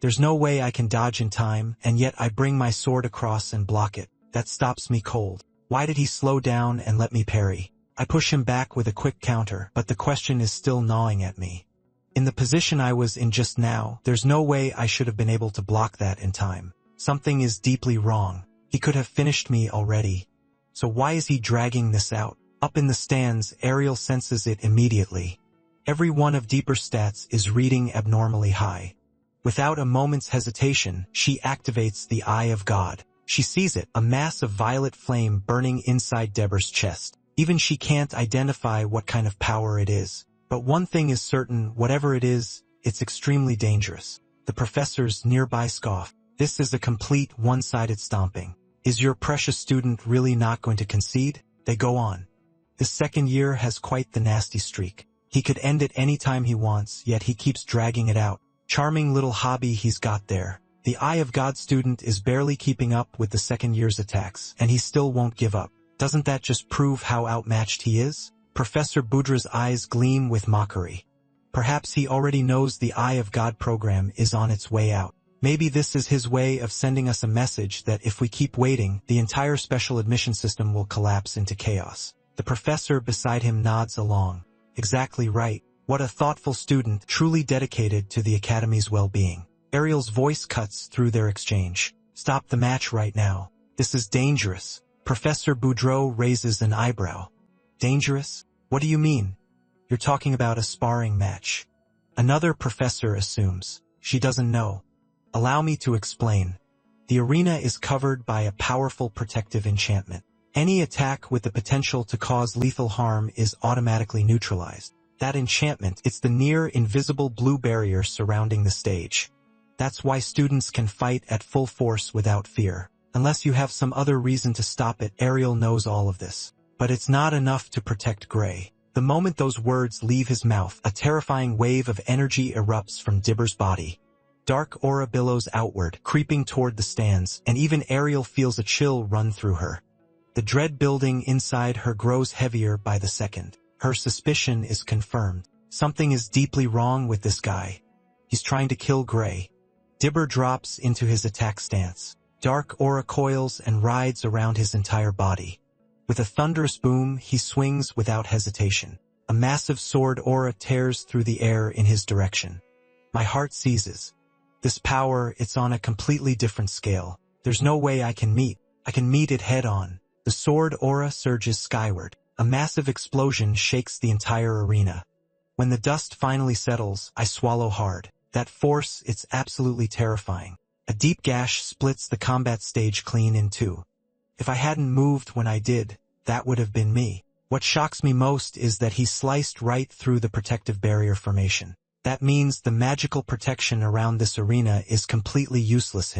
There's no way I can dodge in time, and yet I bring my sword across and block it. That stops me cold. Why did he slow down and let me parry? I push him back with a quick counter, but the question is still gnawing at me. In the position I was in just now, there's no way I should have been able to block that in time. Something is deeply wrong. He could have finished me already. So why is he dragging this out? Up in the stands, Ariel senses it immediately. Every one of Deeper's stats is reading abnormally high. Without a moment's hesitation, she activates the Eye of God. She sees it, a mass of violet flame burning inside Deborah's chest. Even she can't identify what kind of power it is. But one thing is certain, whatever it is, it's extremely dangerous. The professors nearby scoff. This is a complete one-sided stomping. Is your precious student really not going to concede? They go on. This second year has quite the nasty streak. He could end it any time he wants, yet he keeps dragging it out. Charming little hobby he's got there. The Eye of God student is barely keeping up with the second year's attacks, and he still won't give up. Doesn't that just prove how outmatched he is? Professor Budra's eyes gleam with mockery. Perhaps he already knows the Eye of God program is on its way out. Maybe this is his way of sending us a message that if we keep waiting, the entire special admission system will collapse into chaos. The professor beside him nods along. Exactly right. What a thoughtful student, truly dedicated to the Academy's well-being. Ariel's voice cuts through their exchange. Stop the match right now. This is dangerous. Professor Boudreau raises an eyebrow. Dangerous? What do you mean? You're talking about a sparring match. Another professor assumes. She doesn't know. Allow me to explain. The arena is covered by a powerful protective enchantment. Any attack with the potential to cause lethal harm is automatically neutralized. That enchantment, it's the near-invisible blue barrier surrounding the stage. That's why students can fight at full force without fear. Unless you have some other reason to stop it, Ariel knows all of this. But it's not enough to protect Gray. The moment those words leave his mouth, a terrifying wave of energy erupts from Dibber's body. Dark aura billows outward, creeping toward the stands, and even Ariel feels a chill run through her. The dread building inside her grows heavier by the second. Her suspicion is confirmed. Something is deeply wrong with this guy. He's trying to kill Gray. Dibber drops into his attack stance. Dark aura coils and rides around his entire body. With a thunderous boom, he swings without hesitation. A massive sword aura tears through the air in his direction. My heart seizes. This power, it's on a completely different scale. There's no way I can meet it head-on. The sword aura surges skyward. A massive explosion shakes the entire arena. When the dust finally settles, I swallow hard. That force, it's absolutely terrifying. A deep gash splits the combat stage clean in two. If I hadn't moved when I did, that would have been me. What shocks me most is that he sliced right through the protective barrier formation. That means the magical protection around this arena is completely useless.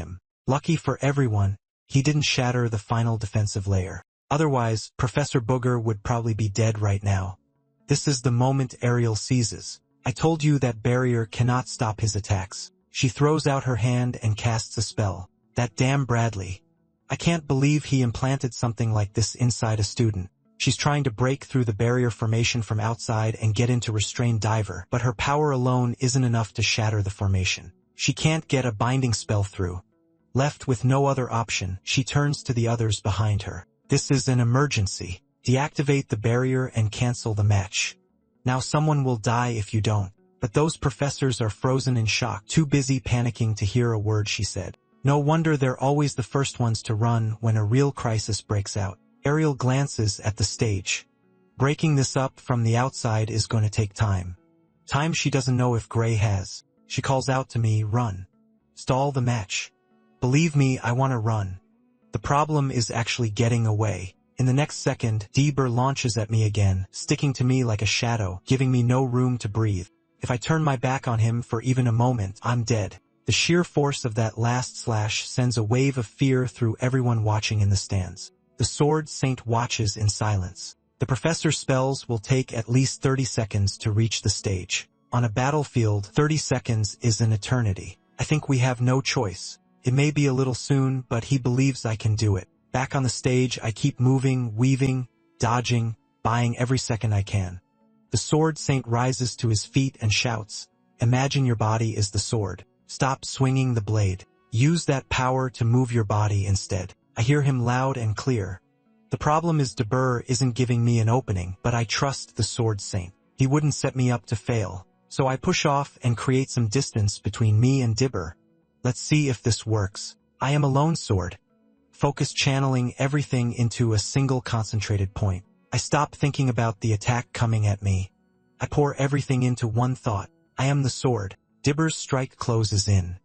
Lucky for everyone, he didn't shatter the final defensive layer. Otherwise, Professor Booger would probably be dead right now. This is the moment Ariel seizes. I told you that barrier cannot stop his attacks. She throws out her hand and casts a spell. That damn Bradley. I can't believe he implanted something like this inside a student. She's trying to break through the barrier formation from outside and get into Restrained Diver, but her power alone isn't enough to shatter the formation. She can't get a binding spell through. Left with no other option, she turns to the others behind her. This is an emergency. Deactivate the barrier and cancel the match. Now someone will die if you don't. But those professors are frozen in shock, too busy panicking to hear a word she said. No wonder they're always the first ones to run when a real crisis breaks out. Ariel glances at the stage. Breaking this up from the outside is going to take time. Time she doesn't know if Gray has. She calls out to me, run. Stall the match. Believe me, I want to run. The problem is actually getting away. In the next second, Dibber launches at me again, sticking to me like a shadow, giving me no room to breathe. If I turn my back on him for even a moment, I'm dead. The sheer force of that last slash sends a wave of fear through everyone watching in the stands. The Sword Saint watches in silence. The professor's spells will take at least 30 seconds to reach the stage. On a battlefield, 30 seconds is an eternity. I think we have no choice. It may be a little soon, but he believes I can do it. Back on the stage, I keep moving, weaving, dodging, buying every second I can. The Sword Saint rises to his feet and shouts, "Imagine your body is the sword. Stop swinging the blade. Use that power to move your body instead." I hear him loud and clear. The problem is Debur isn't giving me an opening, but I trust the Sword Saint. He wouldn't set me up to fail. So I push off and create some distance between me and Dibber. Let's see if this works. I am a lone sword. Focus channeling everything into a single concentrated point. I stop thinking about the attack coming at me. I pour everything into one thought. I am the sword. Dibber's strike closes in.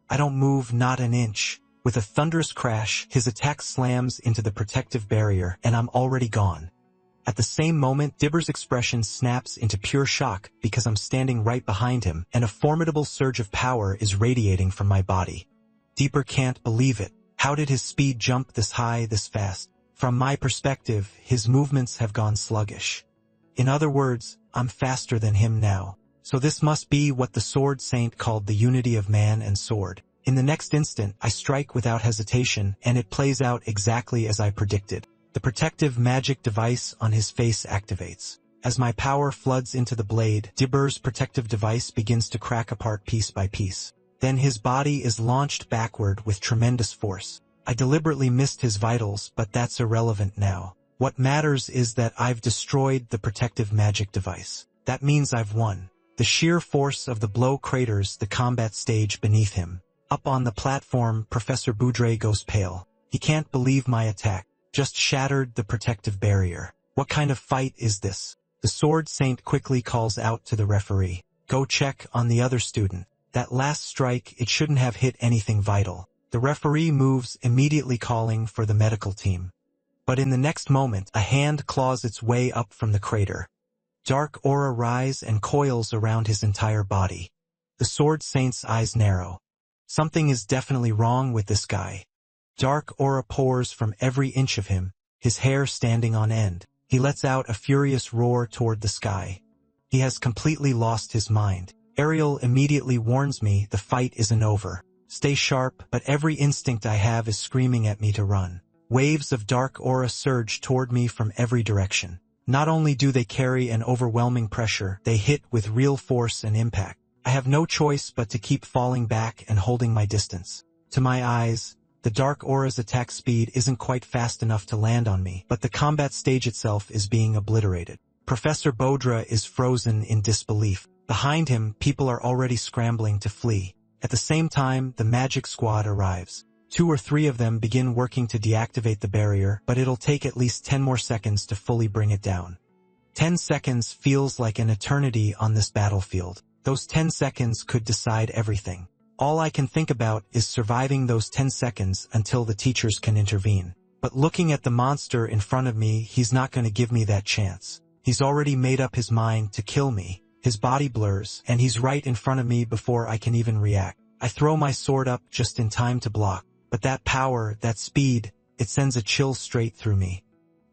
I don't move not an inch. With a thunderous crash, his attack slams into the protective barrier, and I'm already gone. At the same moment, Dibber's expression snaps into pure shock because I'm standing right behind him, and a formidable surge of power is radiating from my body. Dibber can't believe it. How did his speed jump this high, this fast? From my perspective, his movements have gone sluggish. In other words, I'm faster than him now. So this must be what the Sword Saint called the unity of man and sword. In the next instant, I strike without hesitation, and it plays out exactly as I predicted. The protective magic device on his face activates. As my power floods into the blade, Dibber's protective device begins to crack apart piece by piece. Then his body is launched backward with tremendous force. I deliberately missed his vitals, but that's irrelevant now. What matters is that I've destroyed the protective magic device. That means I've won. The sheer force of the blow craters the combat stage beneath him. Up on the platform, Professor Boudre goes pale. He can't believe my attack. Just shattered the protective barrier. What kind of fight is this? The Sword Saint quickly calls out to the referee. Go check on the other student. That last strike, it shouldn't have hit anything vital. The referee moves, immediately calling for the medical team. But in the next moment, a hand claws its way up from the crater. Dark aura rise and coils around his entire body. The Sword Saint's eyes narrow. Something is definitely wrong with this guy. Dark aura pours from every inch of him, his hair standing on end. He lets out a furious roar toward the sky. He has completely lost his mind. Ariel immediately warns me the fight isn't over. Stay sharp, but every instinct I have is screaming at me to run. Waves of dark aura surge toward me from every direction. Not only do they carry an overwhelming pressure, they hit with real force and impact. I have no choice but to keep falling back and holding my distance. To my eyes, the dark aura's attack speed isn't quite fast enough to land on me, but the combat stage itself is being obliterated. Professor Bodra is frozen in disbelief. Behind him, people are already scrambling to flee. At the same time, the magic squad arrives. 2 or 3 of them begin working to deactivate the barrier, but it'll take at least 10 more seconds to fully bring it down. 10 seconds feels like an eternity on this battlefield. Those 10 seconds could decide everything. All I can think about is surviving those 10 seconds until the teachers can intervene. But looking at the monster in front of me, he's not going to give me that chance. He's already made up his mind to kill me. His body blurs, and he's right in front of me before I can even react. I throw my sword up just in time to block. But that power, that speed, it sends a chill straight through me.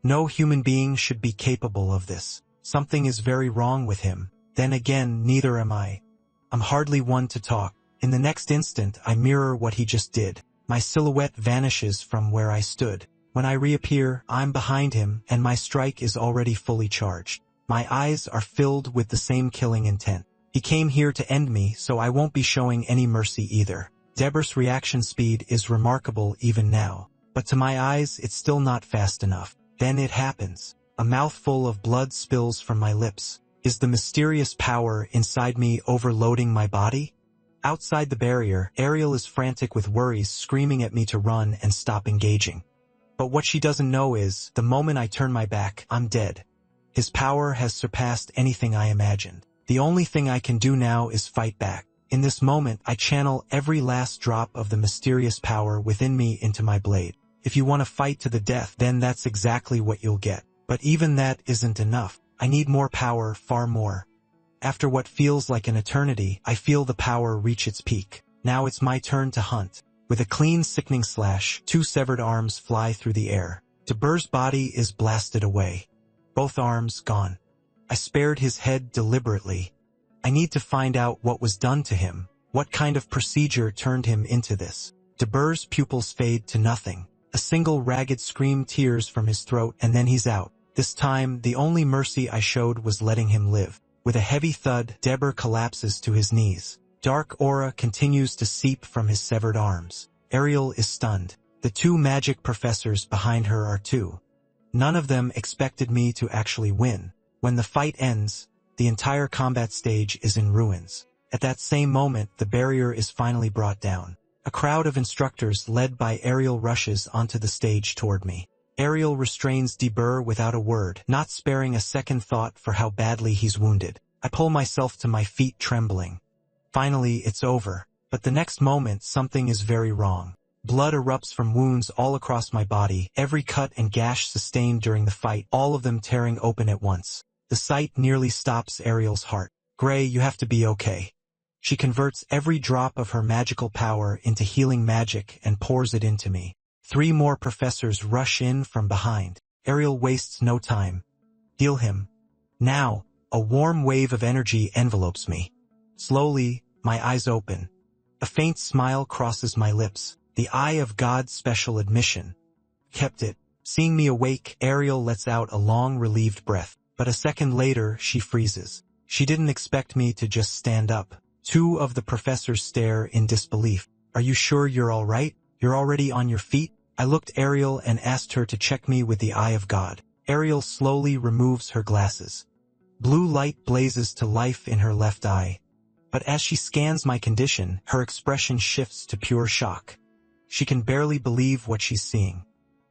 No human being should be capable of this. Something is very wrong with him. Then again, neither am I. I'm hardly one to talk. In the next instant, I mirror what he just did. My silhouette vanishes from where I stood. When I reappear, I'm behind him, and my strike is already fully charged. My eyes are filled with the same killing intent. He came here to end me, so I won't be showing any mercy either. Deborah's reaction speed is remarkable even now. But to my eyes, it's still not fast enough. Then it happens. A mouthful of blood spills from my lips. Is the mysterious power inside me overloading my body? Outside the barrier, Ariel is frantic with worries, screaming at me to run and stop engaging. But what she doesn't know is, the moment I turn my back, I'm dead. His power has surpassed anything I imagined. The only thing I can do now is fight back. In this moment, I channel every last drop of the mysterious power within me into my blade. If you want to fight to the death, then that's exactly what you'll get. But even that isn't enough. I need more power, far more. After what feels like an eternity, I feel the power reach its peak. Now it's my turn to hunt. With a clean, sickening slash, 2 severed arms fly through the air. Debur's body is blasted away. Both arms gone. I spared his head deliberately. I need to find out what was done to him. What kind of procedure turned him into this? Debur's pupils fade to nothing. A single ragged scream tears from his throat, and then he's out. This time, the only mercy I showed was letting him live. With a heavy thud, Debur collapses to his knees. Dark aura continues to seep from his severed arms. Ariel is stunned. The 2 magic professors behind her are too. None of them expected me to actually win. When the fight ends, the entire combat stage is in ruins. At that same moment, the barrier is finally brought down. A crowd of instructors led by Ariel rushes onto the stage toward me. Ariel restrains Debur without a word, not sparing a second thought for how badly he's wounded. I pull myself to my feet trembling. Finally, it's over. But the next moment, something is very wrong. Blood erupts from wounds all across my body, every cut and gash sustained during the fight, all of them tearing open at once. The sight nearly stops Ariel's heart. Gray, you have to be okay. She converts every drop of her magical power into healing magic and pours it into me. 3 more professors rush in from behind. Ariel wastes no time. Heal him. Now, a warm wave of energy envelopes me. Slowly, my eyes open. A faint smile crosses my lips. The eye of God's special admission. Kept it. Seeing me awake, Ariel lets out a long, relieved breath. But a second later, she freezes. She didn't expect me to just stand up. 2 of the professors stare in disbelief. Are you sure you're all right? You're already on your feet? I looked at Ariel and asked her to check me with the eye of God. Ariel slowly removes her glasses. Blue light blazes to life in her left eye. But as she scans my condition, her expression shifts to pure shock. She can barely believe what she's seeing.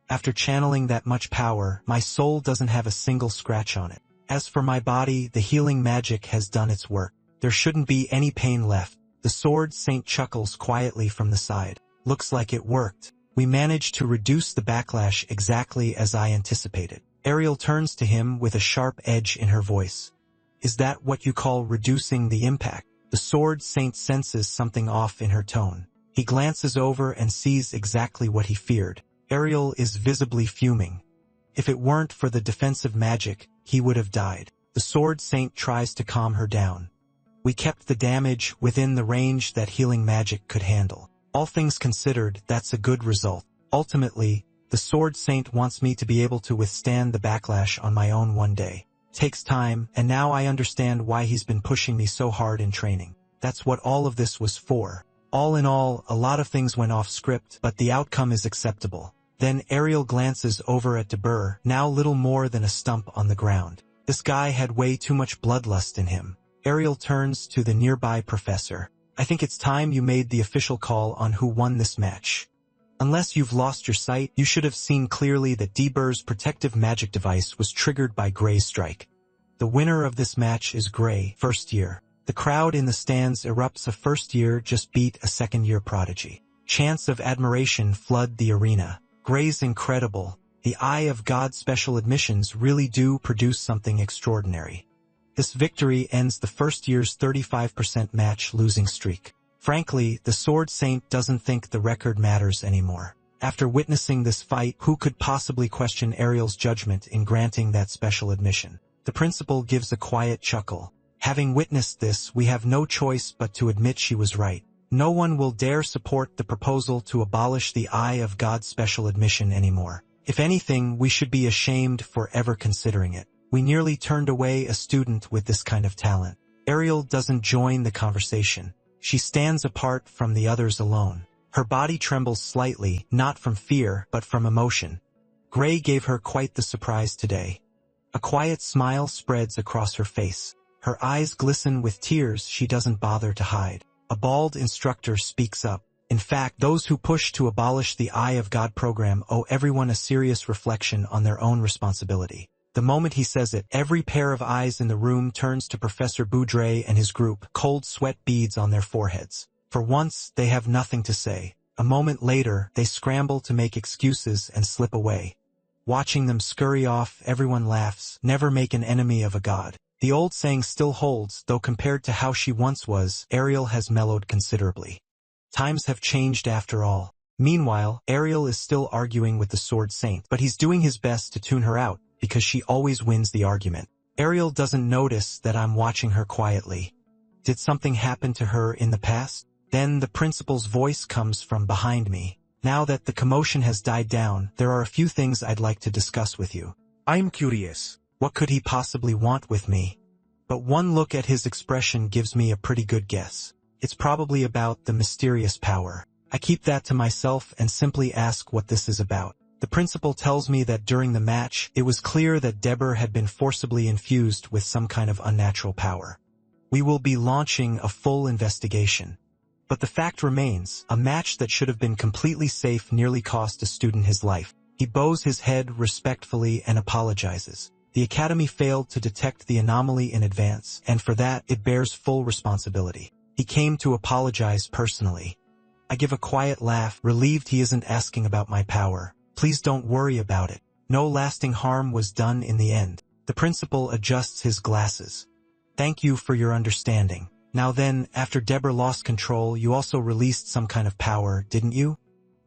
After channeling that much power, my soul doesn't have a single scratch on it. As for my body, the healing magic has done its work. There shouldn't be any pain left. The sword saint chuckles quietly from the side. Looks like it worked. We managed to reduce the backlash exactly as I anticipated. Ariel turns to him with a sharp edge in her voice. Is that what you call reducing the impact? The sword saint senses something off in her tone. He glances over and sees exactly what he feared. Ariel is visibly fuming. If it weren't for the defensive magic, he would have died. The sword saint tries to calm her down. We kept the damage within the range that healing magic could handle. All things considered, that's a good result. Ultimately, the sword saint wants me to be able to withstand the backlash on my own one day. Takes time, and now I understand why he's been pushing me so hard in training. That's what all of this was for. All in all, a lot of things went off script, but the outcome is acceptable. Then Ariel glances over at Debur, now little more than a stump on the ground. This guy had way too much bloodlust in him. Ariel turns to the nearby professor. I think it's time you made the official call on who won this match. Unless you've lost your sight, you should have seen clearly that Debur's protective magic device was triggered by Gray's strike. The winner of this match is Gray, first year. The crowd in the stands erupts. A first year just beat a second year prodigy. Chants of admiration flood the arena. Gray's incredible. The eye of God's special admissions really do produce something extraordinary. This victory ends the first year's 35% match losing streak. Frankly, the Sword Saint doesn't think the record matters anymore. After witnessing this fight, who could possibly question Ariel's judgment in granting that special admission? The principal gives a quiet chuckle. Having witnessed this, we have no choice but to admit she was right. No one will dare support the proposal to abolish the eye of God's special admission anymore. If anything, we should be ashamed for ever considering it. We nearly turned away a student with this kind of talent. Ariel doesn't join the conversation. She stands apart from the others alone. Her body trembles slightly, not from fear, but from emotion. Gray gave her quite the surprise today. A quiet smile spreads across her face. Her eyes glisten with tears she doesn't bother to hide. A bald instructor speaks up. In fact, those who push to abolish the Eye of God program owe everyone a serious reflection on their own responsibility. The moment he says it, every pair of eyes in the room turns to Professor Boudre and his group, cold sweat beads on their foreheads. For once, they have nothing to say. A moment later, they scramble to make excuses and slip away. Watching them scurry off, everyone laughs. Never make an enemy of a god. The old saying still holds, though compared to how she once was, Ariel has mellowed considerably. Times have changed after all. Meanwhile, Ariel is still arguing with the Sword Saint, but he's doing his best to tune her out, because she always wins the argument. Ariel doesn't notice that I'm watching her quietly. Did something happen to her in the past? Then the principal's voice comes from behind me. Now that the commotion has died down, there are a few things I'd like to discuss with you. I'm curious. What could he possibly want with me? But one look at his expression gives me a pretty good guess. It's probably about the mysterious power. I keep that to myself and simply ask what this is about. The principal tells me that during the match, it was clear that Deborah had been forcibly infused with some kind of unnatural power. We will be launching a full investigation. But the fact remains, a match that should have been completely safe nearly cost a student his life. He bows his head respectfully and apologizes. The Academy failed to detect the anomaly in advance, and for that, it bears full responsibility. He came to apologize personally. I give a quiet laugh, relieved he isn't asking about my power. Please don't worry about it. No lasting harm was done in the end. The principal adjusts his glasses. Thank you for your understanding. Now then, after Deborah lost control, you also released some kind of power, didn't you?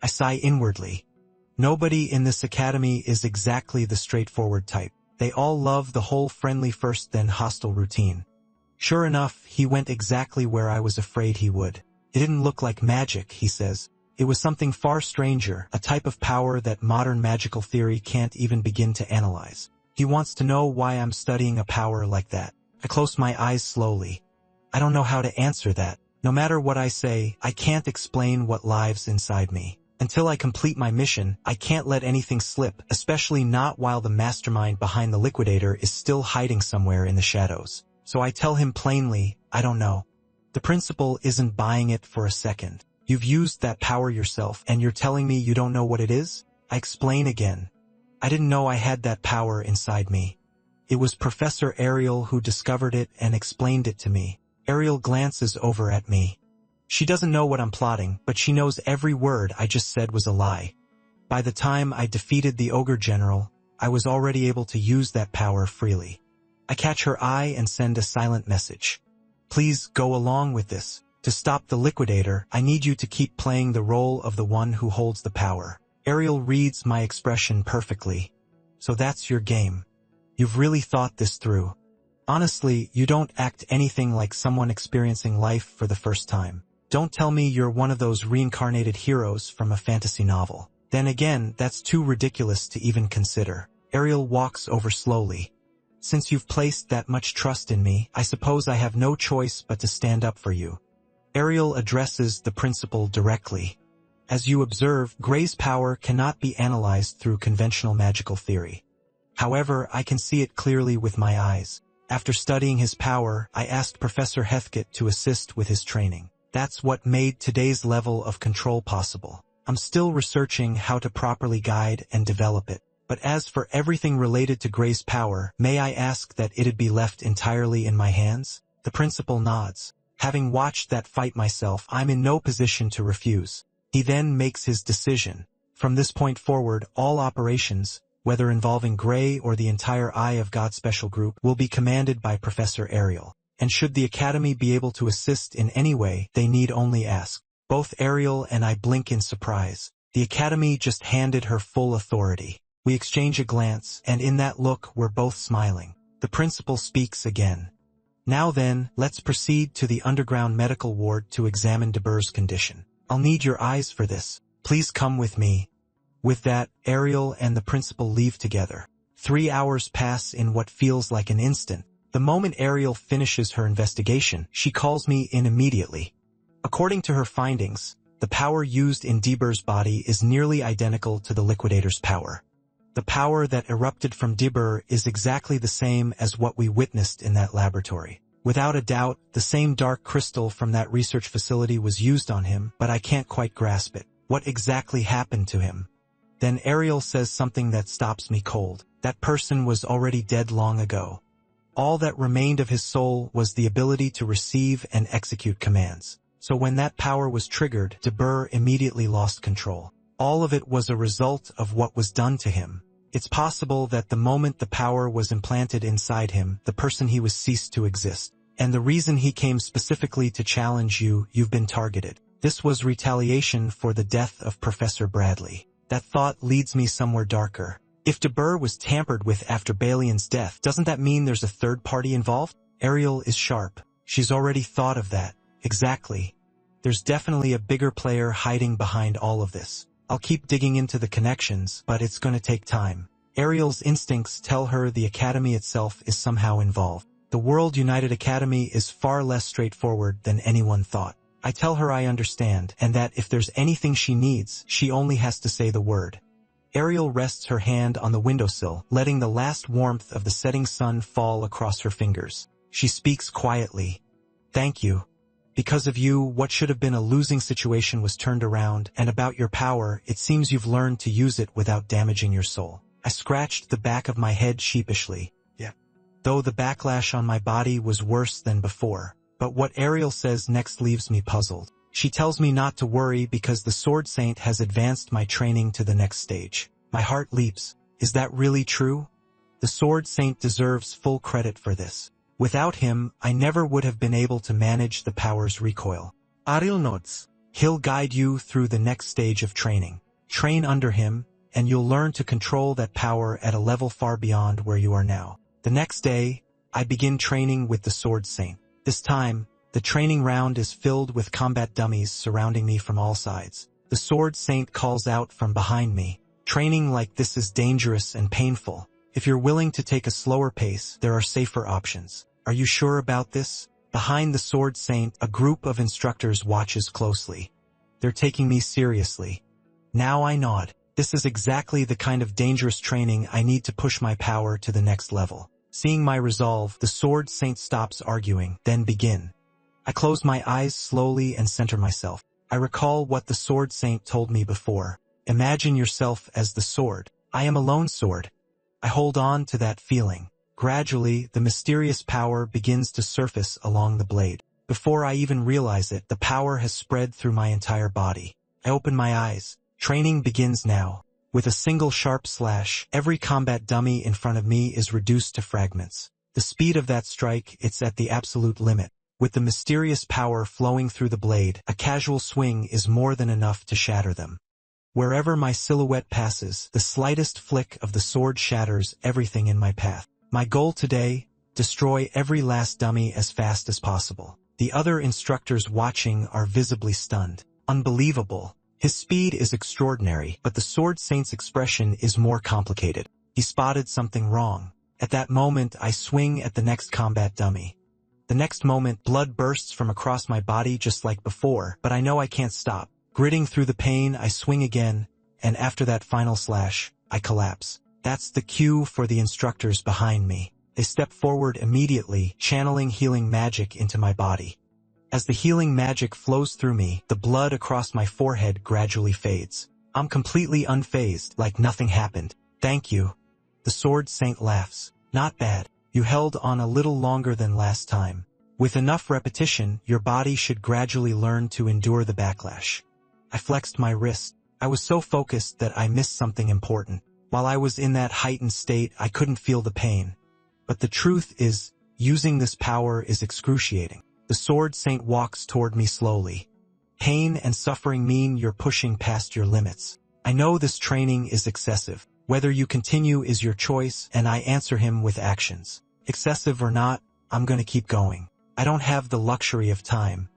I sigh inwardly. Nobody in this academy is exactly the straightforward type. They all love the whole friendly first then hostile routine. Sure enough, he went exactly where I was afraid he would. It didn't look like magic, he says. It was something far stranger, a type of power that modern magical theory can't even begin to analyze. He wants to know why I'm studying a power like that. I close my eyes slowly. I don't know how to answer that. No matter what I say, I can't explain what lives inside me. Until I complete my mission, I can't let anything slip, especially not while the mastermind behind the liquidator is still hiding somewhere in the shadows. So I tell him plainly, I don't know. The principal isn't buying it for a second. You've used that power yourself, and you're telling me you don't know what it is? I explain again. I didn't know I had that power inside me. It was Professor Ariel who discovered it and explained it to me. Ariel glances over at me. She doesn't know what I'm plotting, but she knows every word I just said was a lie. By the time I defeated the ogre general, I was already able to use that power freely. I catch her eye and send a silent message. Please go along with this. To stop the liquidator, I need you to keep playing the role of the one who holds the power. Ariel reads my expression perfectly. So that's your game. You've really thought this through. Honestly, you don't act anything like someone experiencing life for the first time. Don't tell me you're one of those reincarnated heroes from a fantasy novel. Then again, that's too ridiculous to even consider. Ariel walks over slowly. Since you've placed that much trust in me, I suppose I have no choice but to stand up for you. Ariel addresses the principal directly. As you observe, Gray's power cannot be analyzed through conventional magical theory. However, I can see it clearly with my eyes. After studying his power, I asked Professor Heathcote to assist with his training. That's what made today's level of control possible. I'm still researching how to properly guide and develop it. But as for everything related to Gray's power, may I ask that it'd be left entirely in my hands? The principal nods. Having watched that fight myself, I'm in no position to refuse. He then makes his decision. From this point forward, all operations, whether involving Gray or the entire Eye of God special group, will be commanded by Professor Ariel. And should the Academy be able to assist in any way, they need only ask. Both Ariel and I blink in surprise. The Academy just handed her full authority. We exchange a glance, and in that look we're both smiling. The principal speaks again. Now then, let's proceed to the underground medical ward to examine Deborah's condition. I'll need your eyes for this. Please come with me. With that, Ariel and the principal leave together. 3 hours pass in what feels like an instant. The moment Ariel finishes her investigation, she calls me in immediately. According to her findings, the power used in Deborah's body is nearly identical to the liquidator's power. The power that erupted from Deborah is exactly the same as what we witnessed in that laboratory. Without a doubt, the same dark crystal from that research facility was used on him, but I can't quite grasp it. What exactly happened to him? Then Ariel says something that stops me cold. That person was already dead long ago. All that remained of his soul was the ability to receive and execute commands. So when that power was triggered, Deborah immediately lost control. All of it was a result of what was done to him. It's possible that the moment the power was implanted inside him, the person he was ceased to exist. And the reason he came specifically to challenge you, you've been targeted. This was retaliation for the death of Professor Bradley. That thought leads me somewhere darker. If Debur was tampered with after Balian's death, doesn't that mean there's a third party involved? Ariel is sharp. She's already thought of that. Exactly. There's definitely a bigger player hiding behind all of this. I'll keep digging into the connections, but it's gonna take time. Ariel's instincts tell her the Academy itself is somehow involved. The World United Academy is far less straightforward than anyone thought. I tell her I understand, and that if there's anything she needs, she only has to say the word. Ariel rests her hand on the windowsill, letting the last warmth of the setting sun fall across her fingers. She speaks quietly. Thank you. Because of you, what should have been a losing situation was turned around, and about your power, it seems you've learned to use it without damaging your soul. I scratched the back of my head sheepishly. Yeah. Though the backlash on my body was worse than before. But what Ariel says next leaves me puzzled. She tells me not to worry because the Sword Saint has advanced my training to the next stage. My heart leaps. Is that really true? The Sword Saint deserves full credit for this. Without him, I never would have been able to manage the power's recoil. Ariel nods. He'll guide you through the next stage of training. Train under him, and you'll learn to control that power at a level far beyond where you are now. The next day, I begin training with the Sword Saint. This time, the training round is filled with combat dummies surrounding me from all sides. The Sword Saint calls out from behind me. Training like this is dangerous and painful. If you're willing to take a slower pace, there are safer options. Are you sure about this? Behind the Sword Saint, a group of instructors watches closely. They're taking me seriously. Now I nod. This is exactly the kind of dangerous training I need to push my power to the next level. Seeing my resolve, the Sword Saint stops arguing, then begin. I close my eyes slowly and center myself. I recall what the Sword Saint told me before. Imagine yourself as the sword. I am a lone sword. I hold on to that feeling. Gradually, the mysterious power begins to surface along the blade. Before I even realize it, the power has spread through my entire body. I open my eyes. Training begins now. With a single sharp slash, every combat dummy in front of me is reduced to fragments. The speed of that strike, it's at the absolute limit. With the mysterious power flowing through the blade, a casual swing is more than enough to shatter them. Wherever my silhouette passes, the slightest flick of the sword shatters everything in my path. My goal today, destroy every last dummy as fast as possible. The other instructors watching are visibly stunned. Unbelievable. His speed is extraordinary, but the Sword Saint's expression is more complicated. He spotted something wrong. At that moment, I swing at the next combat dummy. The next moment, blood bursts from across my body just like before, but I know I can't stop. Gritting through the pain, I swing again, and after that final slash, I collapse. That's the cue for the instructors behind me. They step forward immediately, channeling healing magic into my body. As the healing magic flows through me, the blood across my forehead gradually fades. I'm completely unfazed, like nothing happened. Thank you. The Sword Saint laughs. Not bad. You held on a little longer than last time. With enough repetition, your body should gradually learn to endure the backlash. I flexed my wrist. I was so focused that I missed something important. While I was in that heightened state, I couldn't feel the pain. But the truth is, using this power is excruciating. The Sword Saint walks toward me slowly. Pain and suffering mean you're pushing past your limits. I know this training is excessive. Whether you continue is your choice, and I answer him with actions. Excessive or not, I'm gonna keep going. I don't have the luxury of time.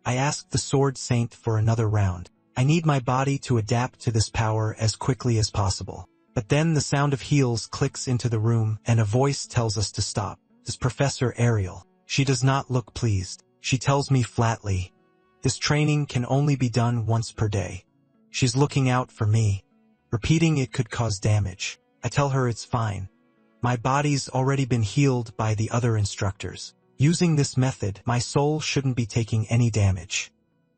I ask the Sword Saint for another round. I need my body to adapt to this power as quickly as possible. But then the sound of heels clicks into the room, and a voice tells us to stop. It's Professor Ariel. She does not look pleased. She tells me flatly, this training can only be done once per day. She's looking out for me. Repeating it could cause damage. I tell her it's fine. My body's already been healed by the other instructors. Using this method, my soul shouldn't be taking any damage.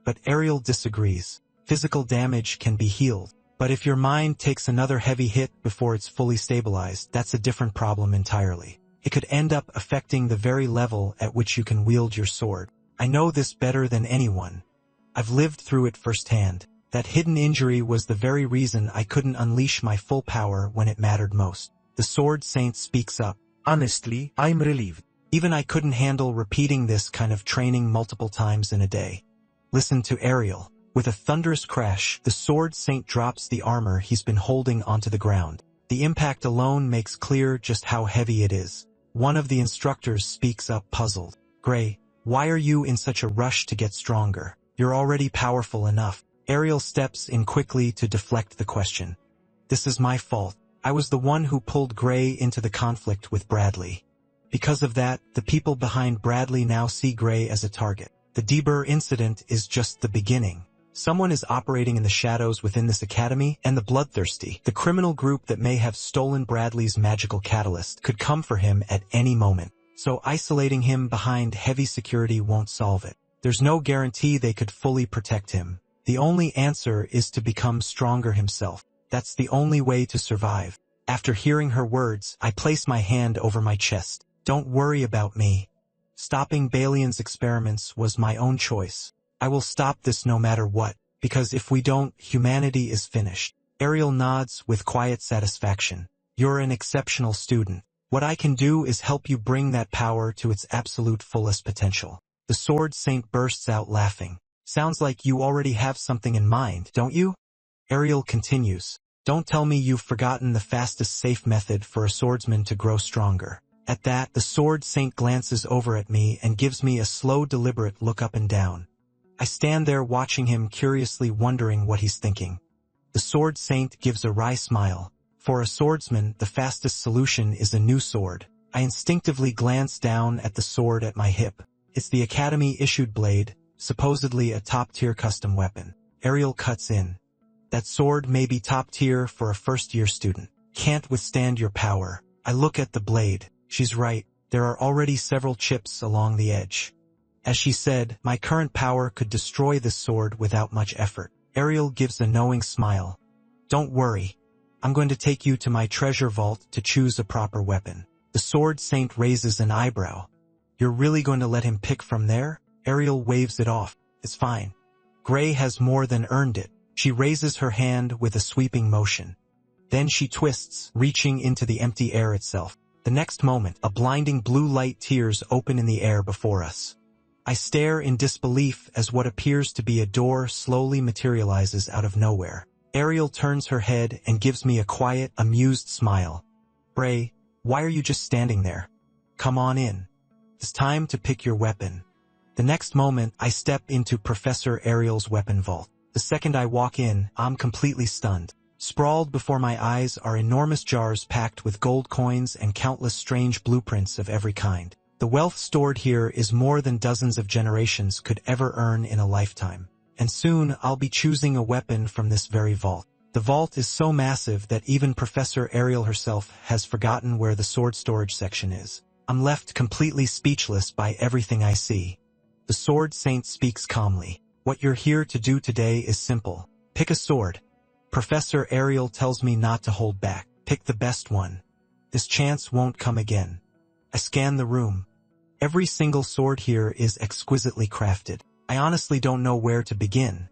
But Ariel disagrees. Physical damage can be healed. But if your mind takes another heavy hit before it's fully stabilized, that's a different problem entirely. It could end up affecting the very level at which you can wield your sword. I know this better than anyone. I've lived through it firsthand. That hidden injury was the very reason I couldn't unleash my full power when it mattered most. The Sword Saint speaks up. Honestly, I'm relieved. Even I couldn't handle repeating this kind of training multiple times in a day. Listen to Ariel. With a thunderous crash, the sword saint drops the armor he's been holding onto the ground. The impact alone makes clear just how heavy it is. One of the instructors speaks up puzzled. Gray, why are you in such a rush to get stronger? You're already powerful enough. Ariel steps in quickly to deflect the question. This is my fault. I was the one who pulled Gray into the conflict with Bradley. Because of that, the people behind Bradley now see Gray as a target. The Deber incident is just the beginning. Someone is operating in the shadows within this academy, and the Bloodthirsty, the criminal group that may have stolen Bradley's magical catalyst, could come for him at any moment. So isolating him behind heavy security won't solve it. There's no guarantee they could fully protect him. The only answer is to become stronger himself. That's the only way to survive. After hearing her words, I place my hand over my chest. Don't worry about me. Stopping Balian's experiments was my own choice. I will stop this no matter what, because if we don't, humanity is finished. Ariel nods with quiet satisfaction. You're an exceptional student. What I can do is help you bring that power to its absolute fullest potential. The sword saint bursts out laughing. Sounds like you already have something in mind, don't you? Ariel continues. Don't tell me you've forgotten the fastest safe method for a swordsman to grow stronger. At that, the sword saint glances over at me and gives me a slow, deliberate look up and down. I stand there watching him, curiously wondering what he's thinking. The sword saint gives a wry smile. For a swordsman, the fastest solution is a new sword. I instinctively glance down at the sword at my hip. It's the Academy-issued blade, supposedly a top-tier custom weapon. Ariel cuts in. That sword may be top-tier for a first-year student. Can't withstand your power. I look at the blade. She's right. There are already several chips along the edge. As she said, my current power could destroy this sword without much effort. Ariel gives a knowing smile. Don't worry. I'm going to take you to my treasure vault to choose a proper weapon. The sword saint raises an eyebrow. You're really going to let him pick from there? Ariel waves it off. It's fine. Gray has more than earned it. She raises her hand with a sweeping motion. Then she twists, reaching into the empty air itself. The next moment, a blinding blue light tears open in the air before us. I stare in disbelief as what appears to be a door slowly materializes out of nowhere. Ariel turns her head and gives me a quiet, amused smile. Bray, why are you just standing there? Come on in. It's time to pick your weapon. The next moment, I step into Professor Ariel's weapon vault. The second I walk in, I'm completely stunned. Sprawled before my eyes are enormous jars packed with gold coins and countless strange blueprints of every kind. The wealth stored here is more than dozens of generations could ever earn in a lifetime. And soon, I'll be choosing a weapon from this very vault. The vault is so massive that even Professor Ariel herself has forgotten where the sword storage section is. I'm left completely speechless by everything I see. The sword saint speaks calmly. What you're here to do today is simple. Pick a sword. Professor Ariel tells me not to hold back. Pick the best one. This chance won't come again. I scan the room. Every single sword here is exquisitely crafted. I honestly don't know where to begin.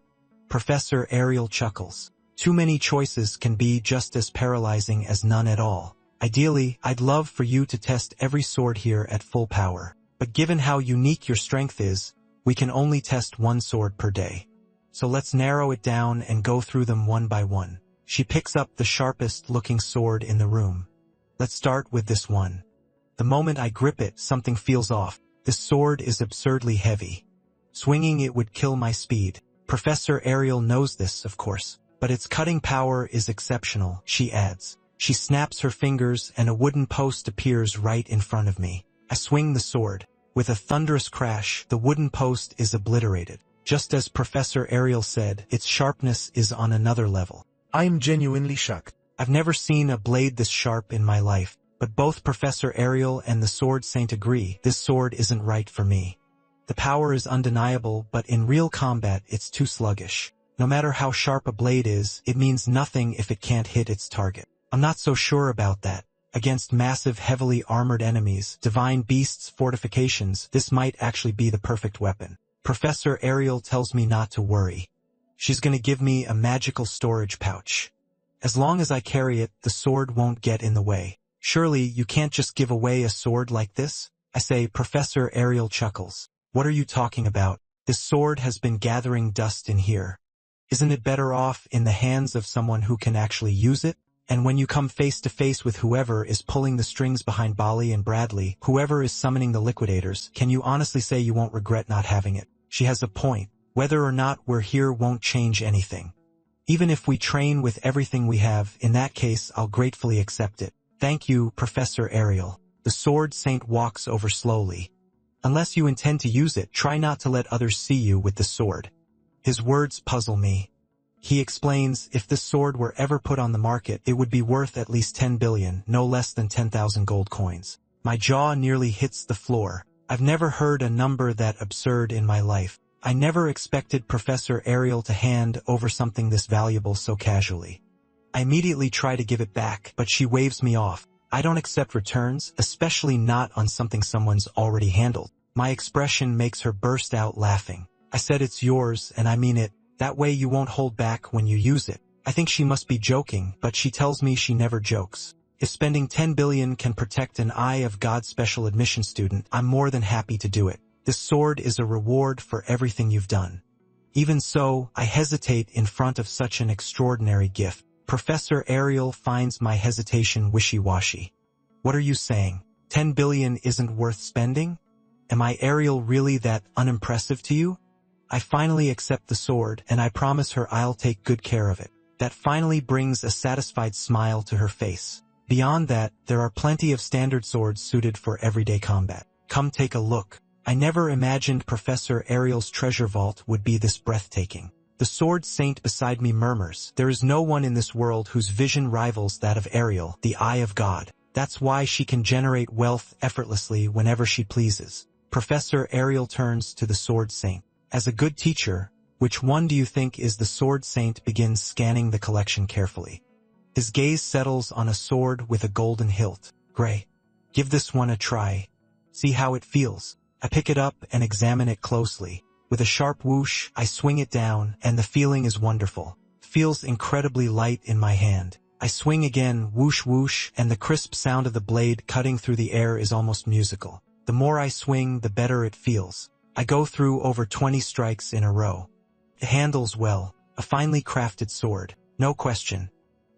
Professor Ariel chuckles. Too many choices can be just as paralyzing as none at all. Ideally, I'd love for you to test every sword here at full power. But given how unique your strength is, we can only test one sword per day. So let's narrow it down and go through them one by one. She picks up the sharpest-looking sword in the room. Let's start with this one. The moment I grip it, something feels off. This sword is absurdly heavy. Swinging it would kill my speed. Professor Ariel knows this, of course. But its cutting power is exceptional, she adds. She snaps her fingers and a wooden post appears right in front of me. I swing the sword. With a thunderous crash, the wooden post is obliterated. Just as Professor Ariel said, its sharpness is on another level. I'm genuinely shocked. I've never seen a blade this sharp in my life. But both Professor Ariel and the sword saint agree, this sword isn't right for me. The power is undeniable, but in real combat it's too sluggish. No matter how sharp a blade is, it means nothing if it can't hit its target. I'm not so sure about that. Against massive, heavily armored enemies, divine beasts, fortifications, this might actually be the perfect weapon. Professor Ariel tells me not to worry. She's gonna give me a magical storage pouch. As long as I carry it, the sword won't get in the way. Surely you can't just give away a sword like this? I say. Professor Ariel chuckles. What are you talking about? This sword has been gathering dust in here. Isn't it better off in the hands of someone who can actually use it? And when you come face to face with whoever is pulling the strings behind Bali and Bradley, whoever is summoning the liquidators, can you honestly say you won't regret not having it? She has a point. Whether or not we're here won't change anything. Even if we train with everything we have, in that case I'll gratefully accept it. Thank you, Professor Ariel. The Sword Saint walks over slowly. Unless you intend to use it, try not to let others see you with the sword. His words puzzle me. He explains, if this sword were ever put on the market, it would be worth at least 10 billion, no less than 10,000 gold coins. My jaw nearly hits the floor. I've never heard a number that absurd in my life. I never expected Professor Ariel to hand over something this valuable so casually. I immediately try to give it back, but she waves me off. I don't accept returns, especially not on something someone's already handled. My expression makes her burst out laughing. I said it's yours, and I mean it. That way you won't hold back when you use it. I think she must be joking, but she tells me she never jokes. If spending 10 billion can protect an Eye of God special admission student, I'm more than happy to do it. This sword is a reward for everything you've done. Even so, I hesitate in front of such an extraordinary gift. Professor Ariel finds my hesitation wishy-washy. What are you saying? 10 billion isn't worth spending? Am I, Ariel, really that unimpressive to you? I finally accept the sword, and I promise her I'll take good care of it. That finally brings a satisfied smile to her face. Beyond that, there are plenty of standard swords suited for everyday combat. Come take a look. I never imagined Professor Ariel's treasure vault would be this breathtaking. The Sword Saint beside me murmurs, there is no one in this world whose vision rivals that of Ariel, the Eye of God. That's why she can generate wealth effortlessly whenever she pleases. Professor Ariel turns to the Sword Saint. As a good teacher, which one do you think is the Sword Saint? Begins scanning the collection carefully. His gaze settles on a sword with a golden hilt. Gray. Give this one a try. See how it feels. I pick it up and examine it closely. With a sharp whoosh, I swing it down, and the feeling is wonderful. Feels incredibly light in my hand. I swing again, whoosh whoosh, and the crisp sound of the blade cutting through the air is almost musical. The more I swing, the better it feels. I go through over 20 strikes in a row. It handles well, a finely crafted sword, no question.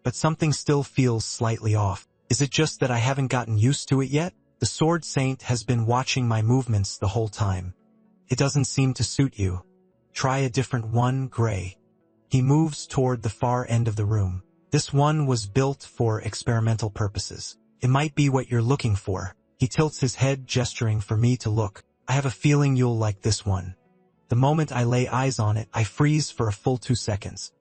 But something still feels slightly off. Is it just that I haven't gotten used to it yet? The Sword Saint has been watching my movements the whole time. It doesn't seem to suit you. Try a different one, Gray. He moves toward the far end of the room. This one was built for experimental purposes. It might be what you're looking for. He tilts his head, gesturing for me to look. I have a feeling you'll like this one. The moment I lay eyes on it, I freeze for a full 2 seconds.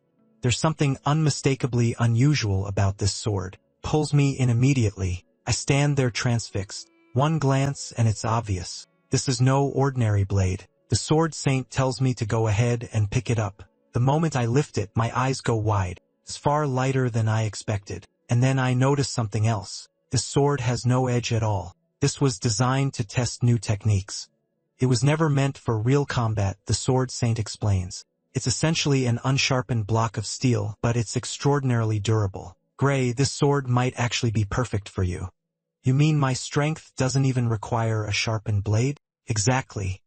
There's something unmistakably unusual about this sword. Pulls me in immediately. I stand there transfixed. One glance and it's obvious. This is no ordinary blade. The Sword Saint tells me to go ahead and pick it up. The moment I lift it, my eyes go wide. It's far lighter than I expected. And then I notice something else. This sword has no edge at all. This was designed to test new techniques. It was never meant for real combat, the Sword Saint explains. It's essentially an unsharpened block of steel, but it's extraordinarily durable. Gray, this sword might actually be perfect for you. You mean my strength doesn't even require a sharpened blade? Exactly.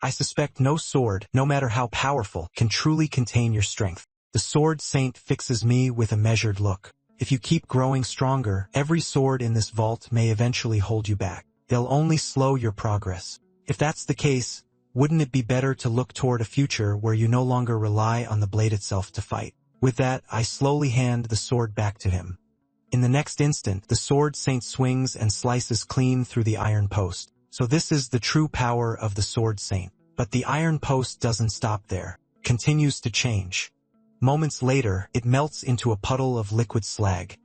I suspect no sword, no matter how powerful, can truly contain your strength. The Sword Saint fixes me with a measured look. If you keep growing stronger, every sword in this vault may eventually hold you back. They'll only slow your progress. If that's the case, wouldn't it be better to look toward a future where you no longer rely on the blade itself to fight? With that, I slowly hand the sword back to him. In the next instant, the Sword Saint swings and slices clean through the iron post. So this is the true power of the Sword Saint. But the iron post doesn't stop there. Continues to change. Moments later, it melts into a puddle of liquid slag.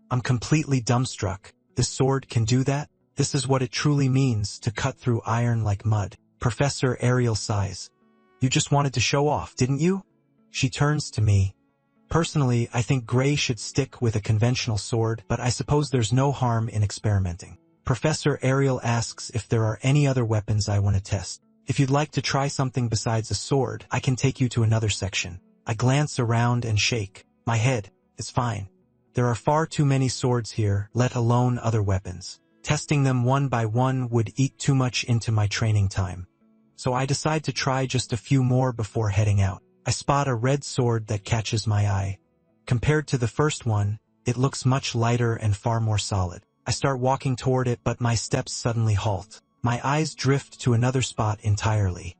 I'm completely dumbstruck. This sword can do that? This is what it truly means to cut through iron like mud. Professor Ariel sighs. You just wanted to show off, didn't you? She turns to me. Personally, I think Gray should stick with a conventional sword, but I suppose there's no harm in experimenting. Professor Ariel asks if there are any other weapons I want to test. If you'd like to try something besides a sword, I can take you to another section. I glance around and shake my head. It's fine. There are far too many swords here, let alone other weapons. Testing them one by one would eat too much into my training time. So I decide to try just a few more before heading out. I spot a red sword that catches my eye. Compared to the first one, it looks much lighter and far more solid. I start walking toward it, but my steps suddenly halt. My eyes drift to another spot entirely.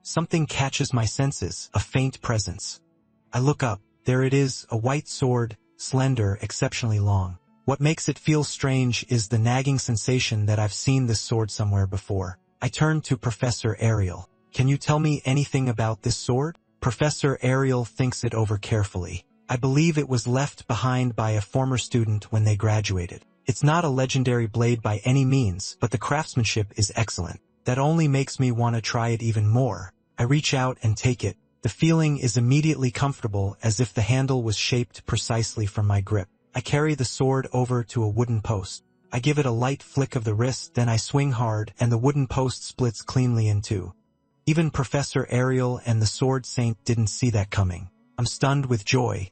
Something catches my senses, a faint presence. I look up. There it is, a white sword, slender, exceptionally long. What makes it feel strange is the nagging sensation that I've seen this sword somewhere before. I turn to Professor Ariel. Can you tell me anything about this sword? Professor Ariel thinks it over carefully. I believe it was left behind by a former student when they graduated. It's not a legendary blade by any means, but the craftsmanship is excellent. That only makes me want to try it even more. I reach out and take it. The feeling is immediately comfortable, as if the handle was shaped precisely from my grip. I carry the sword over to a wooden post. I give it a light flick of the wrist, then I swing hard, and the wooden post splits cleanly in two. Even Professor Ariel and the Sword Saint didn't see that coming. I'm stunned with joy.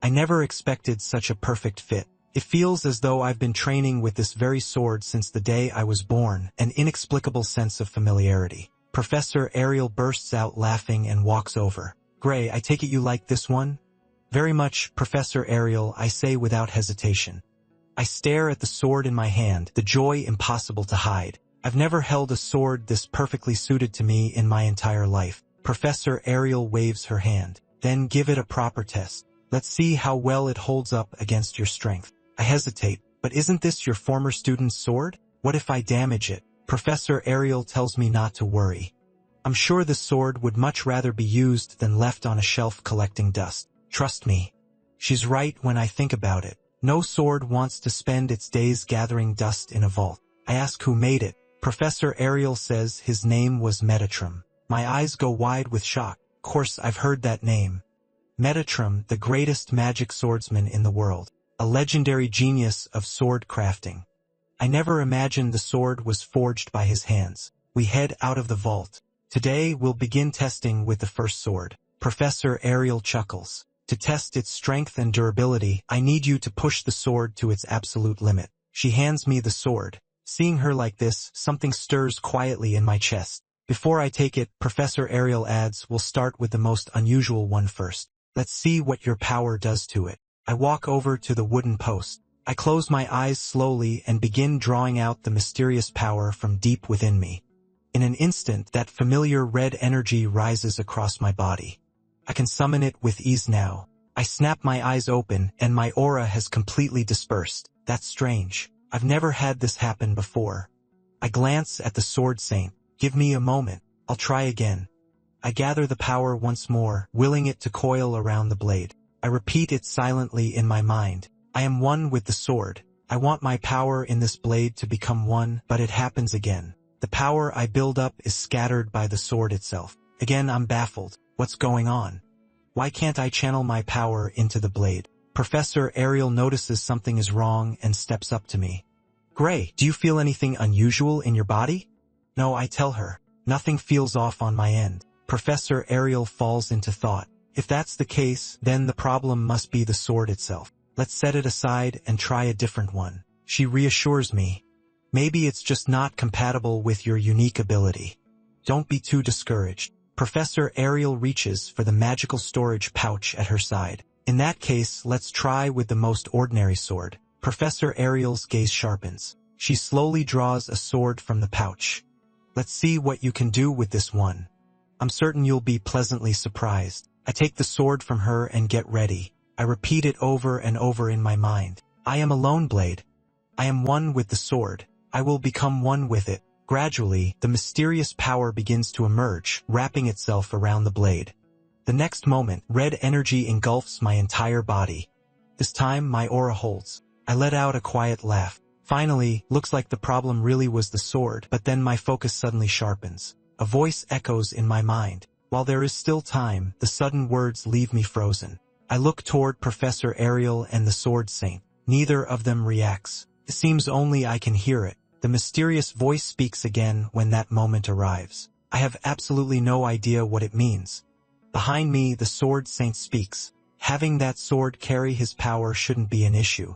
I never expected such a perfect fit. It feels as though I've been training with this very sword since the day I was born, an inexplicable sense of familiarity. Professor Ariel bursts out laughing and walks over. Gray, I take it you like this one? Very much, Professor Ariel, I say without hesitation. I stare at the sword in my hand, the joy impossible to hide. I've never held a sword this perfectly suited to me in my entire life. Professor Ariel waves her hand. Then give it a proper test. Let's see how well it holds up against your strength. I hesitate, but isn't this your former student's sword? What if I damage it? Professor Ariel tells me not to worry. I'm sure the sword would much rather be used than left on a shelf collecting dust. Trust me. She's right when I think about it. No sword wants to spend its days gathering dust in a vault. I ask who made it. Professor Ariel says his name was Metatron. My eyes go wide with shock. Of course, I've heard that name. Metatron, the greatest magic swordsman in the world. A legendary genius of sword crafting. I never imagined the sword was forged by his hands. We head out of the vault. Today we'll begin testing with the first sword. Professor Ariel chuckles. To test its strength and durability, I need you to push the sword to its absolute limit. She hands me the sword. Seeing her like this, something stirs quietly in my chest. Before I take it, Professor Ariel adds, we'll start with the most unusual one first. Let's see what your power does to it. I walk over to the wooden post. I close my eyes slowly and begin drawing out the mysterious power from deep within me. In an instant, that familiar red energy rises across my body. I can summon it with ease now. I snap my eyes open, and my aura has completely dispersed. That's strange. I've never had this happen before. I glance at the Sword Saint. Give me a moment. I'll try again. I gather the power once more, willing it to coil around the blade. I repeat it silently in my mind. I am one with the sword. I want my power in this blade to become one, but it happens again. The power I build up is scattered by the sword itself. Again, I'm baffled. What's going on? Why can't I channel my power into the blade? Professor Ariel notices something is wrong and steps up to me. Gray, do you feel anything unusual in your body? No, I tell her. Nothing feels off on my end. Professor Ariel falls into thought. If that's the case, then the problem must be the sword itself. Let's set it aside and try a different one. She reassures me. Maybe it's just not compatible with your unique ability. Don't be too discouraged. Professor Ariel reaches for the magical storage pouch at her side. In that case, let's try with the most ordinary sword. Professor Ariel's gaze sharpens. She slowly draws a sword from the pouch. Let's see what you can do with this one. I'm certain you'll be pleasantly surprised. I take the sword from her and get ready. I repeat it over and over in my mind. I am a lone blade. I am one with the sword. I will become one with it. Gradually, the mysterious power begins to emerge, wrapping itself around the blade. The next moment, red energy engulfs my entire body. This time, my aura holds. I let out a quiet laugh. Finally, looks like the problem really was the sword, but then my focus suddenly sharpens. A voice echoes in my mind. While there is still time, the sudden words leave me frozen. I look toward Professor Ariel and the Sword Saint. Neither of them reacts. It seems only I can hear it. The mysterious voice speaks again when that moment arrives. I have absolutely no idea what it means. Behind me, the Sword Saint speaks. Having that sword carry his power shouldn't be an issue.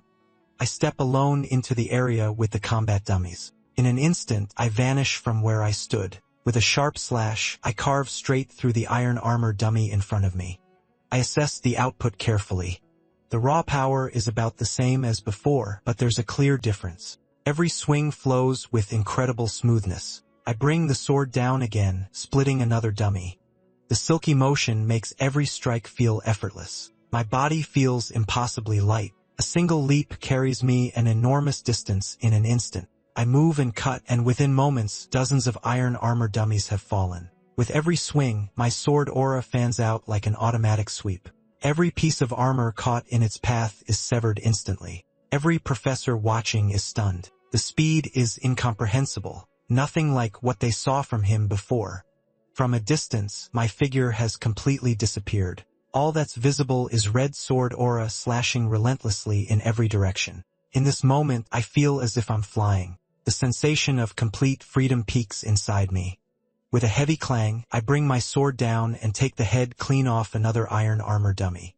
I step alone into the area with the combat dummies. In an instant, I vanish from where I stood. With a sharp slash, I carve straight through the iron armor dummy in front of me. I assess the output carefully. The raw power is about the same as before, but there's a clear difference. Every swing flows with incredible smoothness. I bring the sword down again, splitting another dummy. The silky motion makes every strike feel effortless. My body feels impossibly light. A single leap carries me an enormous distance in an instant. I move and cut, and within moments, dozens of iron armor dummies have fallen. With every swing, my sword aura fans out like an automatic sweep. Every piece of armor caught in its path is severed instantly. Every professor watching is stunned. The speed is incomprehensible. Nothing like what they saw from him before. From a distance, my figure has completely disappeared. All that's visible is red sword aura slashing relentlessly in every direction. In this moment, I feel as if I'm flying. The sensation of complete freedom peaks inside me. With a heavy clang, I bring my sword down and take the head clean off another iron armor dummy.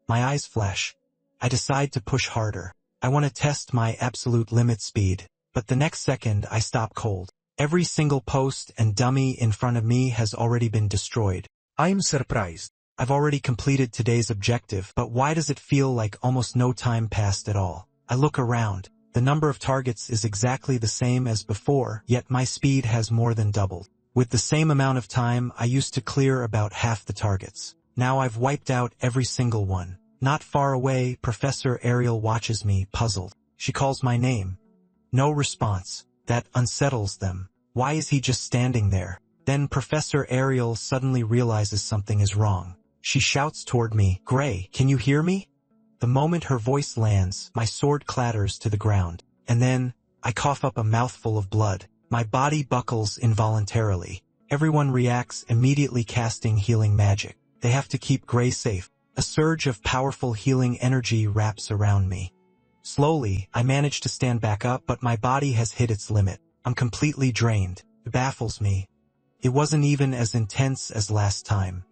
My eyes flash. I decide to push harder. I want to test my absolute limit speed, but the next second I stop cold. Every single post and dummy in front of me has already been destroyed. I'm surprised. I've already completed today's objective, but why does it feel like almost no time passed at all? I look around. The number of targets is exactly the same as before, yet my speed has more than doubled. With the same amount of time, I used to clear about half the targets. Now I've wiped out every single one. Not far away, Professor Ariel watches me, puzzled. She calls my name. No response. That unsettles them. Why is he just standing there? Then Professor Ariel suddenly realizes something is wrong. She shouts toward me, "Gray, can you hear me?" The moment her voice lands, my sword clatters to the ground. And then, I cough up a mouthful of blood. My body buckles involuntarily. Everyone reacts, immediately casting healing magic. They have to keep Gray safe. A surge of powerful healing energy wraps around me. Slowly, I manage to stand back up, but my body has hit its limit. I'm completely drained. It baffles me. It wasn't even as intense as last time.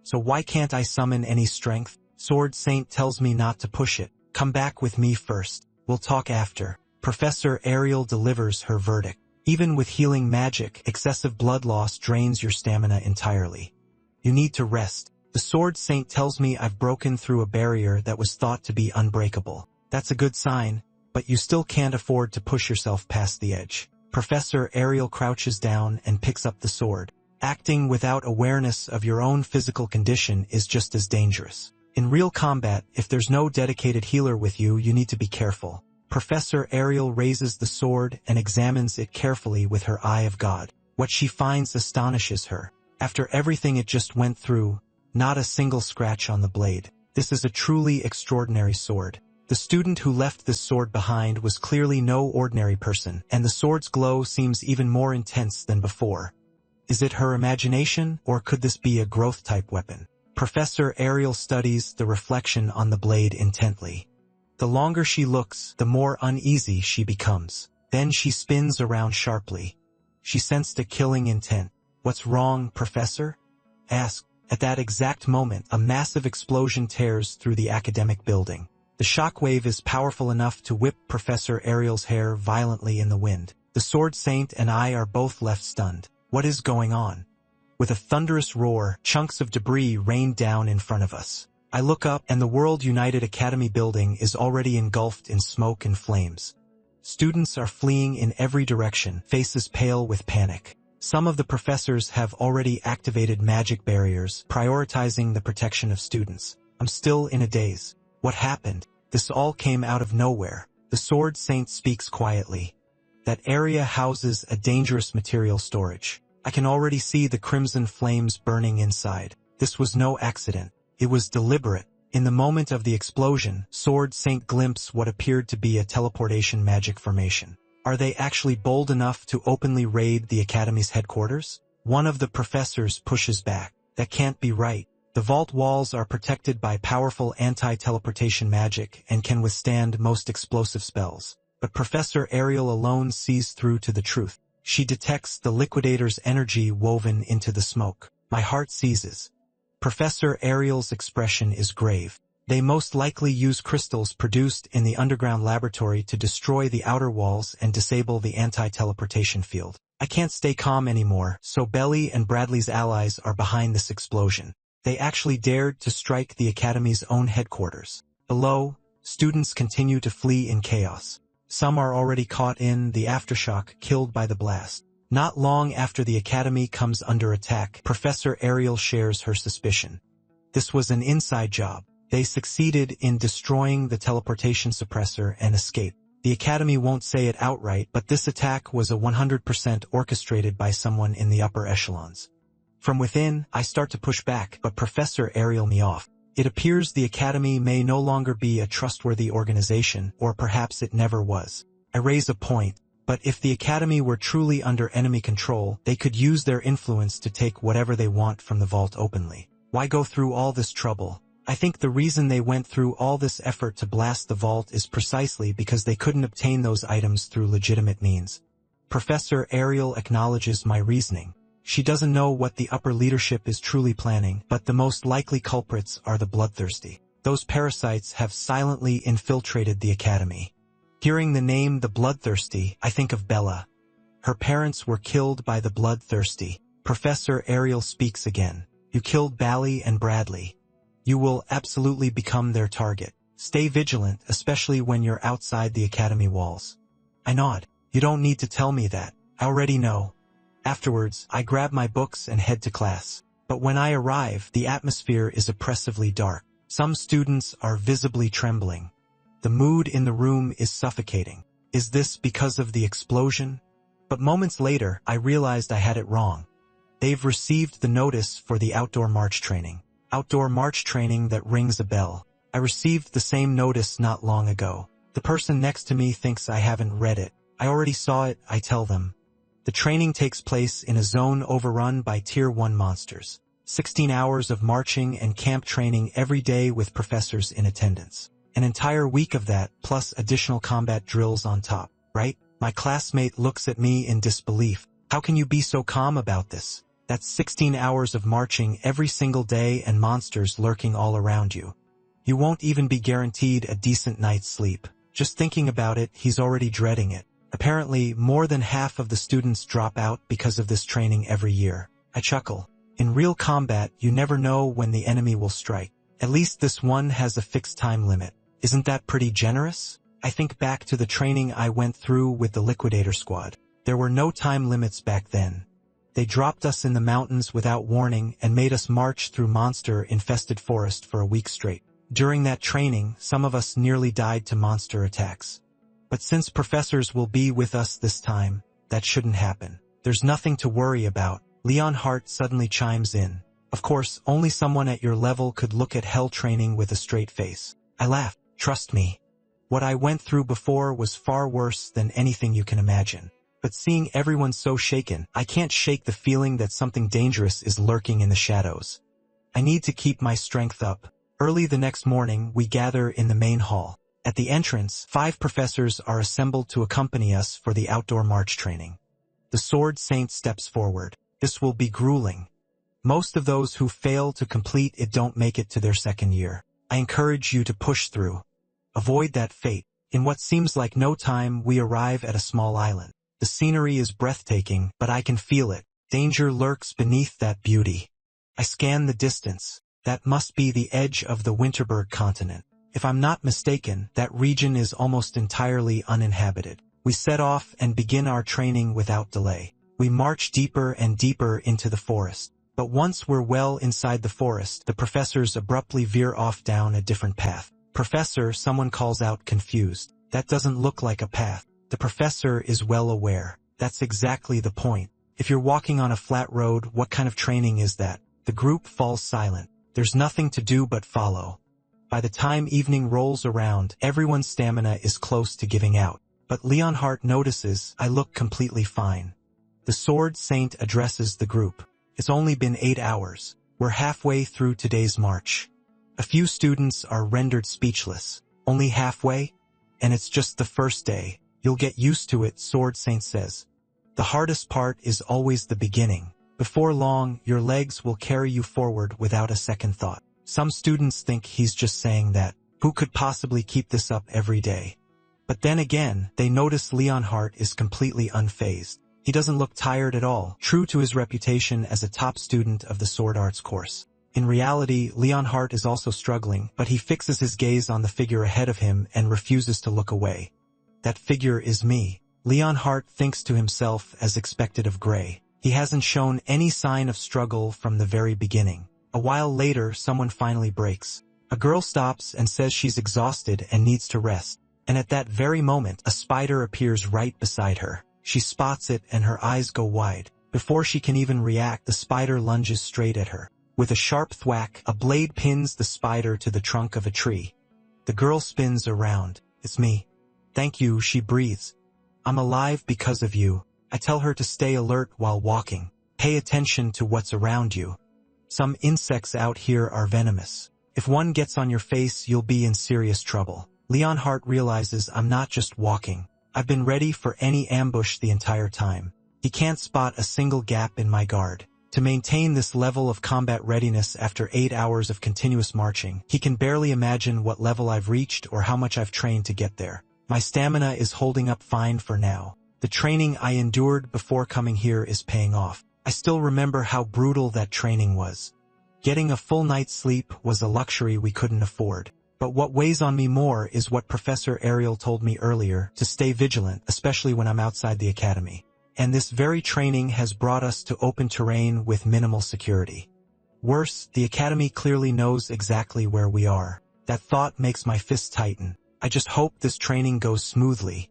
So why can't I summon any strength? Sword Saint tells me not to push it. Come back with me first. We'll talk after. Professor Ariel delivers her verdict. Even with healing magic, excessive blood loss drains your stamina entirely. You need to rest. The Sword Saint tells me I've broken through a barrier that was thought to be unbreakable. That's a good sign, but you still can't afford to push yourself past the edge. Professor Ariel crouches down and picks up the sword. Acting without awareness of your own physical condition is just as dangerous. In real combat, if there's no dedicated healer with you, you need to be careful. Professor Ariel raises the sword and examines it carefully with her eye of God. What she finds astonishes her. After everything it just went through, not a single scratch on the blade. This is a truly extraordinary sword. The student who left this sword behind was clearly no ordinary person, and the sword's glow seems even more intense than before. Is it her imagination, or could this be a growth-type weapon? Professor Ariel studies the reflection on the blade intently. The longer she looks, the more uneasy she becomes. Then she spins around sharply. She sensed a killing intent. "What's wrong, Professor?" asked. At that exact moment, a massive explosion tears through the academic building. The shockwave is powerful enough to whip Professor Ariel's hair violently in the wind. The Sword Saint and I are both left stunned. What is going on? With a thunderous roar, chunks of debris rain down in front of us. I look up, and the World United Academy building is already engulfed in smoke and flames. Students are fleeing in every direction, faces pale with panic. Some of the professors have already activated magic barriers, prioritizing the protection of students. I'm still in a daze. What happened? This all came out of nowhere. The Sword Saint speaks quietly. That area houses a dangerous material storage. I can already see the crimson flames burning inside. This was no accident. It was deliberate. In the moment of the explosion, Sword Saint glimpsed what appeared to be a teleportation magic formation. Are they actually bold enough to openly raid the Academy's headquarters? One of the professors pushes back. That can't be right. The vault walls are protected by powerful anti-teleportation magic and can withstand most explosive spells. But Professor Ariel alone sees through to the truth. She detects the liquidator's energy woven into the smoke. My heart seizes. Professor Ariel's expression is grave. They most likely use crystals produced in the underground laboratory to destroy the outer walls and disable the anti-teleportation field. I can't stay calm anymore, so Belly and Bradley's allies are behind this explosion. They actually dared to strike the Academy's own headquarters. Below, students continue to flee in chaos. Some are already caught in the aftershock, killed by the blast. Not long after the Academy comes under attack, Professor Ariel shares her suspicion. This was an inside job. They succeeded in destroying the teleportation suppressor and escaped. The Academy won't say it outright, but this attack was a 100% orchestrated by someone in the upper echelons. From within, I start to push back, but Professor Ariel me off. It appears the Academy may no longer be a trustworthy organization, or perhaps it never was. I raise a point, but if the Academy were truly under enemy control, they could use their influence to take whatever they want from the vault openly. Why go through all this trouble? I think the reason they went through all this effort to blast the vault is precisely because they couldn't obtain those items through legitimate means. Professor Ariel acknowledges my reasoning. She doesn't know what the upper leadership is truly planning, but the most likely culprits are the bloodthirsty. Those parasites have silently infiltrated the Academy. Hearing the name the bloodthirsty, I think of Bella. Her parents were killed by the bloodthirsty. Professor Ariel speaks again. You killed Bally and Bradley. You will absolutely become their target. Stay vigilant, especially when you're outside the Academy walls. I nod. You don't need to tell me that. I already know. Afterwards, I grab my books and head to class. But when I arrive, the atmosphere is oppressively dark. Some students are visibly trembling. The mood in the room is suffocating. Is this because of the explosion? But moments later, I realized I had it wrong. They've received the notice for the outdoor march training. Outdoor march training that rings a bell. I received the same notice not long ago. The person next to me thinks I haven't read it. I already saw it, I tell them. The training takes place in a zone overrun by Tier 1 monsters. 16 hours of marching and camp training every day with professors in attendance. An entire week of that, plus additional combat drills on top, right? My classmate looks at me in disbelief. How can you be so calm about this? That's 16 hours of marching every single day and monsters lurking all around you. You won't even be guaranteed a decent night's sleep. Just thinking about it, he's already dreading it. Apparently, more than half of the students drop out because of this training every year. I chuckle. In real combat, you never know when the enemy will strike. At least this one has a fixed time limit. Isn't that pretty generous? I think back to the training I went through with the Liquidator Squad. There were no time limits back then. They dropped us in the mountains without warning and made us march through monster-infested forest for a week straight. During that training, some of us nearly died to monster attacks. But since professors will be with us this time, that shouldn't happen. There's nothing to worry about. Leon Hart suddenly chimes in. Of course, only someone at your level could look at hell training with a straight face. I laugh. Trust me. What I went through before was far worse than anything you can imagine. But seeing everyone so shaken, I can't shake the feeling that something dangerous is lurking in the shadows. I need to keep my strength up. Early the next morning, we gather in the main hall. At the entrance, 5 professors are assembled to accompany us for the outdoor march training. The Sword Saint steps forward. This will be grueling. Most of those who fail to complete it don't make it to their second year. I encourage you to push through. Avoid that fate. In what seems like no time, we arrive at a small island. The scenery is breathtaking, but I can feel it. Danger lurks beneath that beauty. I scan the distance. That must be the edge of the Winterberg continent. If I'm not mistaken, that region is almost entirely uninhabited. We set off and begin our training without delay. We march deeper and deeper into the forest. But once we're well inside the forest, the professors abruptly veer off down a different path. Professor, someone calls out confused. That doesn't look like a path. The professor is well aware. That's exactly the point. If you're walking on a flat road, what kind of training is that? The group falls silent. There's nothing to do but follow. By the time evening rolls around, everyone's stamina is close to giving out. But Leonhardt notices I look completely fine. The Sword Saint addresses the group. It's only been 8 hours. We're halfway through today's march. A few students are rendered speechless. Only halfway? And it's just the first day. You'll get used to it, Sword Saint says. The hardest part is always the beginning. Before long, your legs will carry you forward without a second thought. Some students think he's just saying that. Who could possibly keep this up every day? But then again, they notice Leonhardt is completely unfazed. He doesn't look tired at all, true to his reputation as a top student of the sword arts course. In reality, Leonhardt is also struggling, but he fixes his gaze on the figure ahead of him and refuses to look away. That figure is me. Leonhardt thinks to himself as expected of Gray. He hasn't shown any sign of struggle from the very beginning. A while later, someone finally breaks. A girl stops and says she's exhausted and needs to rest. And at that very moment, a spider appears right beside her. She spots it and her eyes go wide. Before she can even react, the spider lunges straight at her. With a sharp thwack, a blade pins the spider to the trunk of a tree. The girl spins around. It's me. Thank you, she breathes. I'm alive because of you. I tell her to stay alert while walking. Pay attention to what's around you. Some insects out here are venomous. If one gets on your face, you'll be in serious trouble. Leonhardt realizes I'm not just walking. I've been ready for any ambush the entire time. He can't spot a single gap in my guard. To maintain this level of combat readiness after 8 hours of continuous marching, he can barely imagine what level I've reached or how much I've trained to get there. My stamina is holding up fine for now. The training I endured before coming here is paying off. I still remember how brutal that training was. Getting a full night's sleep was a luxury we couldn't afford. But what weighs on me more is what Professor Ariel told me earlier, to stay vigilant, especially when I'm outside the academy. And this very training has brought us to open terrain with minimal security. Worse, the academy clearly knows exactly where we are. That thought makes my fists tighten. I just hope this training goes smoothly.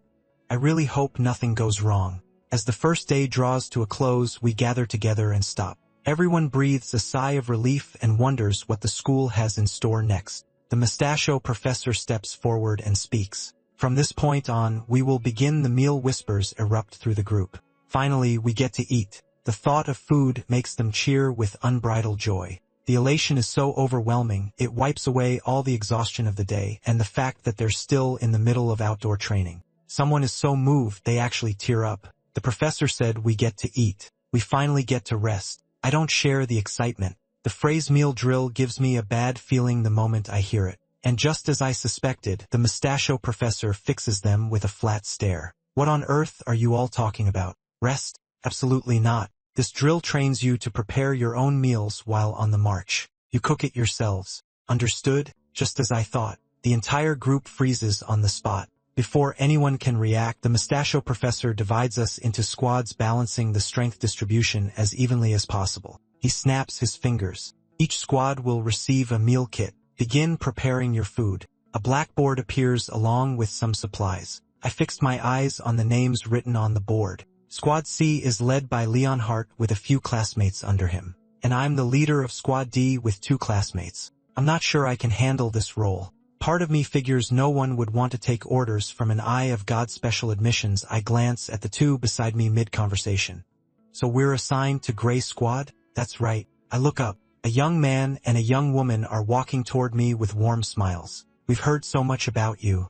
I really hope nothing goes wrong. As the first day draws to a close, we gather together and stop. Everyone breathes a sigh of relief and wonders what the school has in store next. The mustachio professor steps forward and speaks. From this point on, we will begin. The meal whispers erupt through the group. Finally, we get to eat. The thought of food makes them cheer with unbridled joy. The elation is so overwhelming, it wipes away all the exhaustion of the day and the fact that they're still in the middle of outdoor training. Someone is so moved they actually tear up. The professor said we get to eat. We finally get to rest. I don't share the excitement. The phrase meal drill gives me a bad feeling the moment I hear it. And just as I suspected, the mustachio professor fixes them with a flat stare. What on earth are you all talking about? Rest? Absolutely not. This drill trains you to prepare your own meals while on the march. You cook it yourselves. Understood? Just as I thought. The entire group freezes on the spot. Before anyone can react, the mustachio professor divides us into squads, balancing the strength distribution as evenly as possible. He snaps his fingers. Each squad will receive a meal kit. Begin preparing your food. A blackboard appears along with some supplies. I fixed my eyes on the names written on the board. Squad C is led by Leonhardt with a few classmates under him. And I'm the leader of Squad D with 2 classmates. I'm not sure I can handle this role. Part of me figures no one would want to take orders from an Eye of God special admissions. I glance at the 2 beside me mid-conversation. So we're assigned to Gray Squad? That's right. I look up. A young man and a young woman are walking toward me with warm smiles. We've heard so much about you.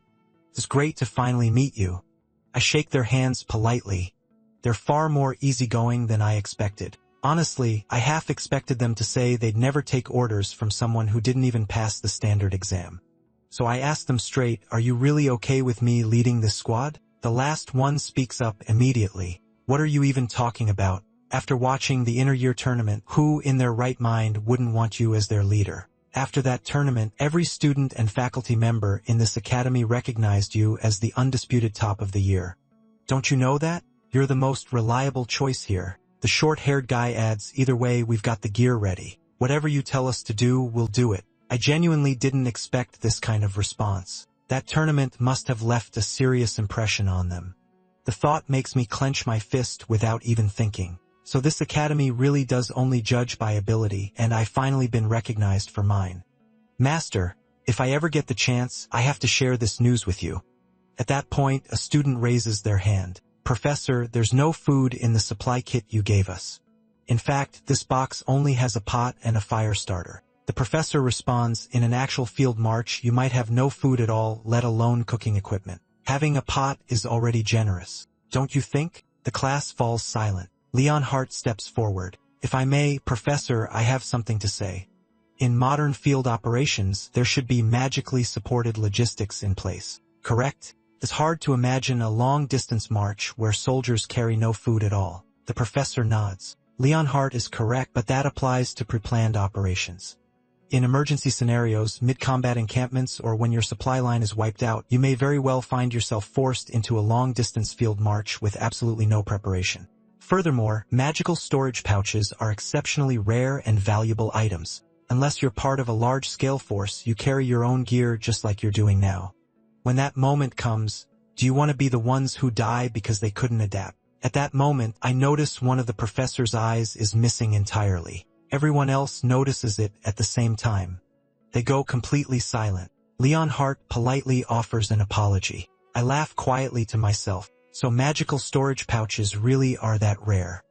It's great to finally meet you. I shake their hands politely. They're far more easygoing than I expected. Honestly, I half expected them to say they'd never take orders from someone who didn't even pass the standard exam. So I asked them straight, are you really okay with me leading this squad? The last one speaks up immediately. What are you even talking about? After watching the inter-year tournament, who in their right mind wouldn't want you as their leader? After that tournament, every student and faculty member in this academy recognized you as the undisputed top of the year. Don't you know that? You're the most reliable choice here. The short-haired guy adds, either way, we've got the gear ready. Whatever you tell us to do, we'll do it. I genuinely didn't expect this kind of response. That tournament must have left a serious impression on them. The thought makes me clench my fist without even thinking. So this academy really does only judge by ability, and I've finally been recognized for mine. Master, if I ever get the chance, I have to share this news with you. At that point, a student raises their hand. Professor, there's no food in the supply kit you gave us. In fact, this box only has a pot and a fire starter. The professor responds, in an actual field march, you might have no food at all, let alone cooking equipment. Having a pot is already generous. Don't you think? The class falls silent. Leonhardt steps forward. If I may, Professor, I have something to say. In modern field operations, there should be magically supported logistics in place, correct? It's hard to imagine a long-distance march where soldiers carry no food at all. The professor nods. Leonhardt is correct, but that applies to pre-planned operations. In emergency scenarios, mid-combat encampments, or when your supply line is wiped out, you may very well find yourself forced into a long-distance field march with absolutely no preparation. Furthermore, magical storage pouches are exceptionally rare and valuable items. Unless you're part of a large-scale force, you carry your own gear just like you're doing now. When that moment comes, do you want to be the ones who die because they couldn't adapt? At that moment, I notice one of the professor's eyes is missing entirely. Everyone else notices it at the same time. They go completely silent. Leonhardt politely offers an apology. I laugh quietly to myself. So magical storage pouches really are that rare.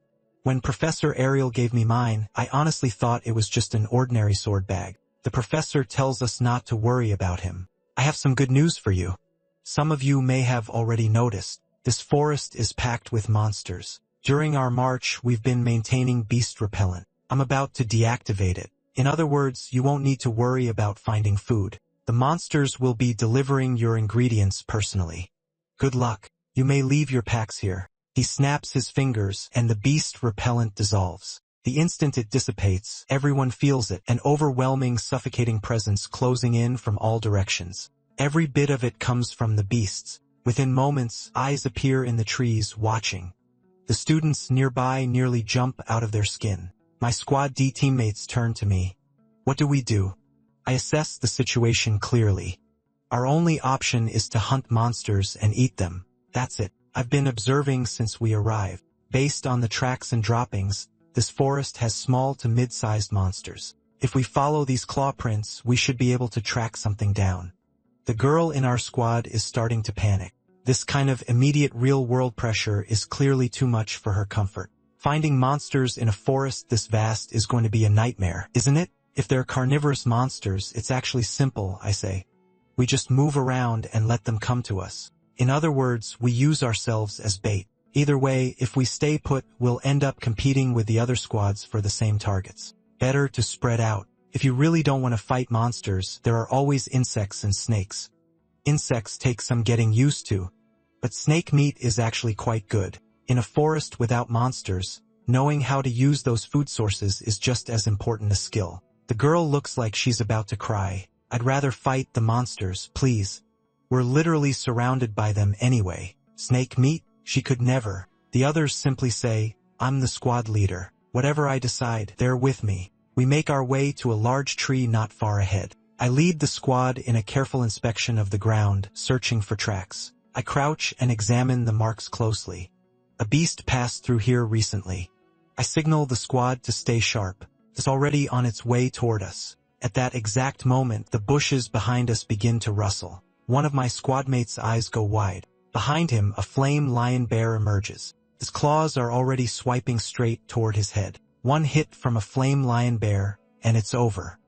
When Professor Ariel gave me mine, I honestly thought it was just an ordinary sword bag. The professor tells us not to worry about him. I have some good news for you. Some of you may have already noticed. This forest is packed with monsters. During our march, we've been maintaining beast repellent. I'm about to deactivate it. In other words, you won't need to worry about finding food. The monsters will be delivering your ingredients personally. Good luck. You may leave your packs here. He snaps his fingers, and the beast repellent dissolves. The instant it dissipates, everyone feels it, an overwhelming, suffocating presence closing in from all directions. Every bit of it comes from the beasts. Within moments, eyes appear in the trees, watching. The students nearby nearly jump out of their skin. My Squad D teammates turn to me. What do we do? I assess the situation clearly. Our only option is to hunt monsters and eat them. That's it. I've been observing since we arrived. Based on the tracks and droppings, this forest has small to mid-sized monsters. If we follow these claw prints, we should be able to track something down. The girl in our squad is starting to panic. This kind of immediate real-world pressure is clearly too much for her comfort. Finding monsters in a forest this vast is going to be a nightmare, isn't it? If they're carnivorous monsters, it's actually simple, I say. We just move around and let them come to us. In other words, we use ourselves as bait. Either way, if we stay put, we'll end up competing with the other squads for the same targets. Better to spread out. If you really don't want to fight monsters, there are always insects and snakes. Insects take some getting used to, but snake meat is actually quite good. In a forest without monsters, knowing how to use those food sources is just as important a skill. The girl looks like she's about to cry. I'd rather fight the monsters, please. We're literally surrounded by them anyway. Snake meat? She could never. The others simply say, I'm the squad leader. Whatever I decide, they're with me. We make our way to a large tree not far ahead. I lead the squad in a careful inspection of the ground, searching for tracks. I crouch and examine the marks closely. A beast passed through here recently. I signal the squad to stay sharp. It's already on its way toward us. At that exact moment, the bushes behind us begin to rustle. One of my squadmates' eyes go wide. Behind him, a flame lion bear emerges. His claws are already swiping straight toward his head. One hit from a flame lion bear, and it's over.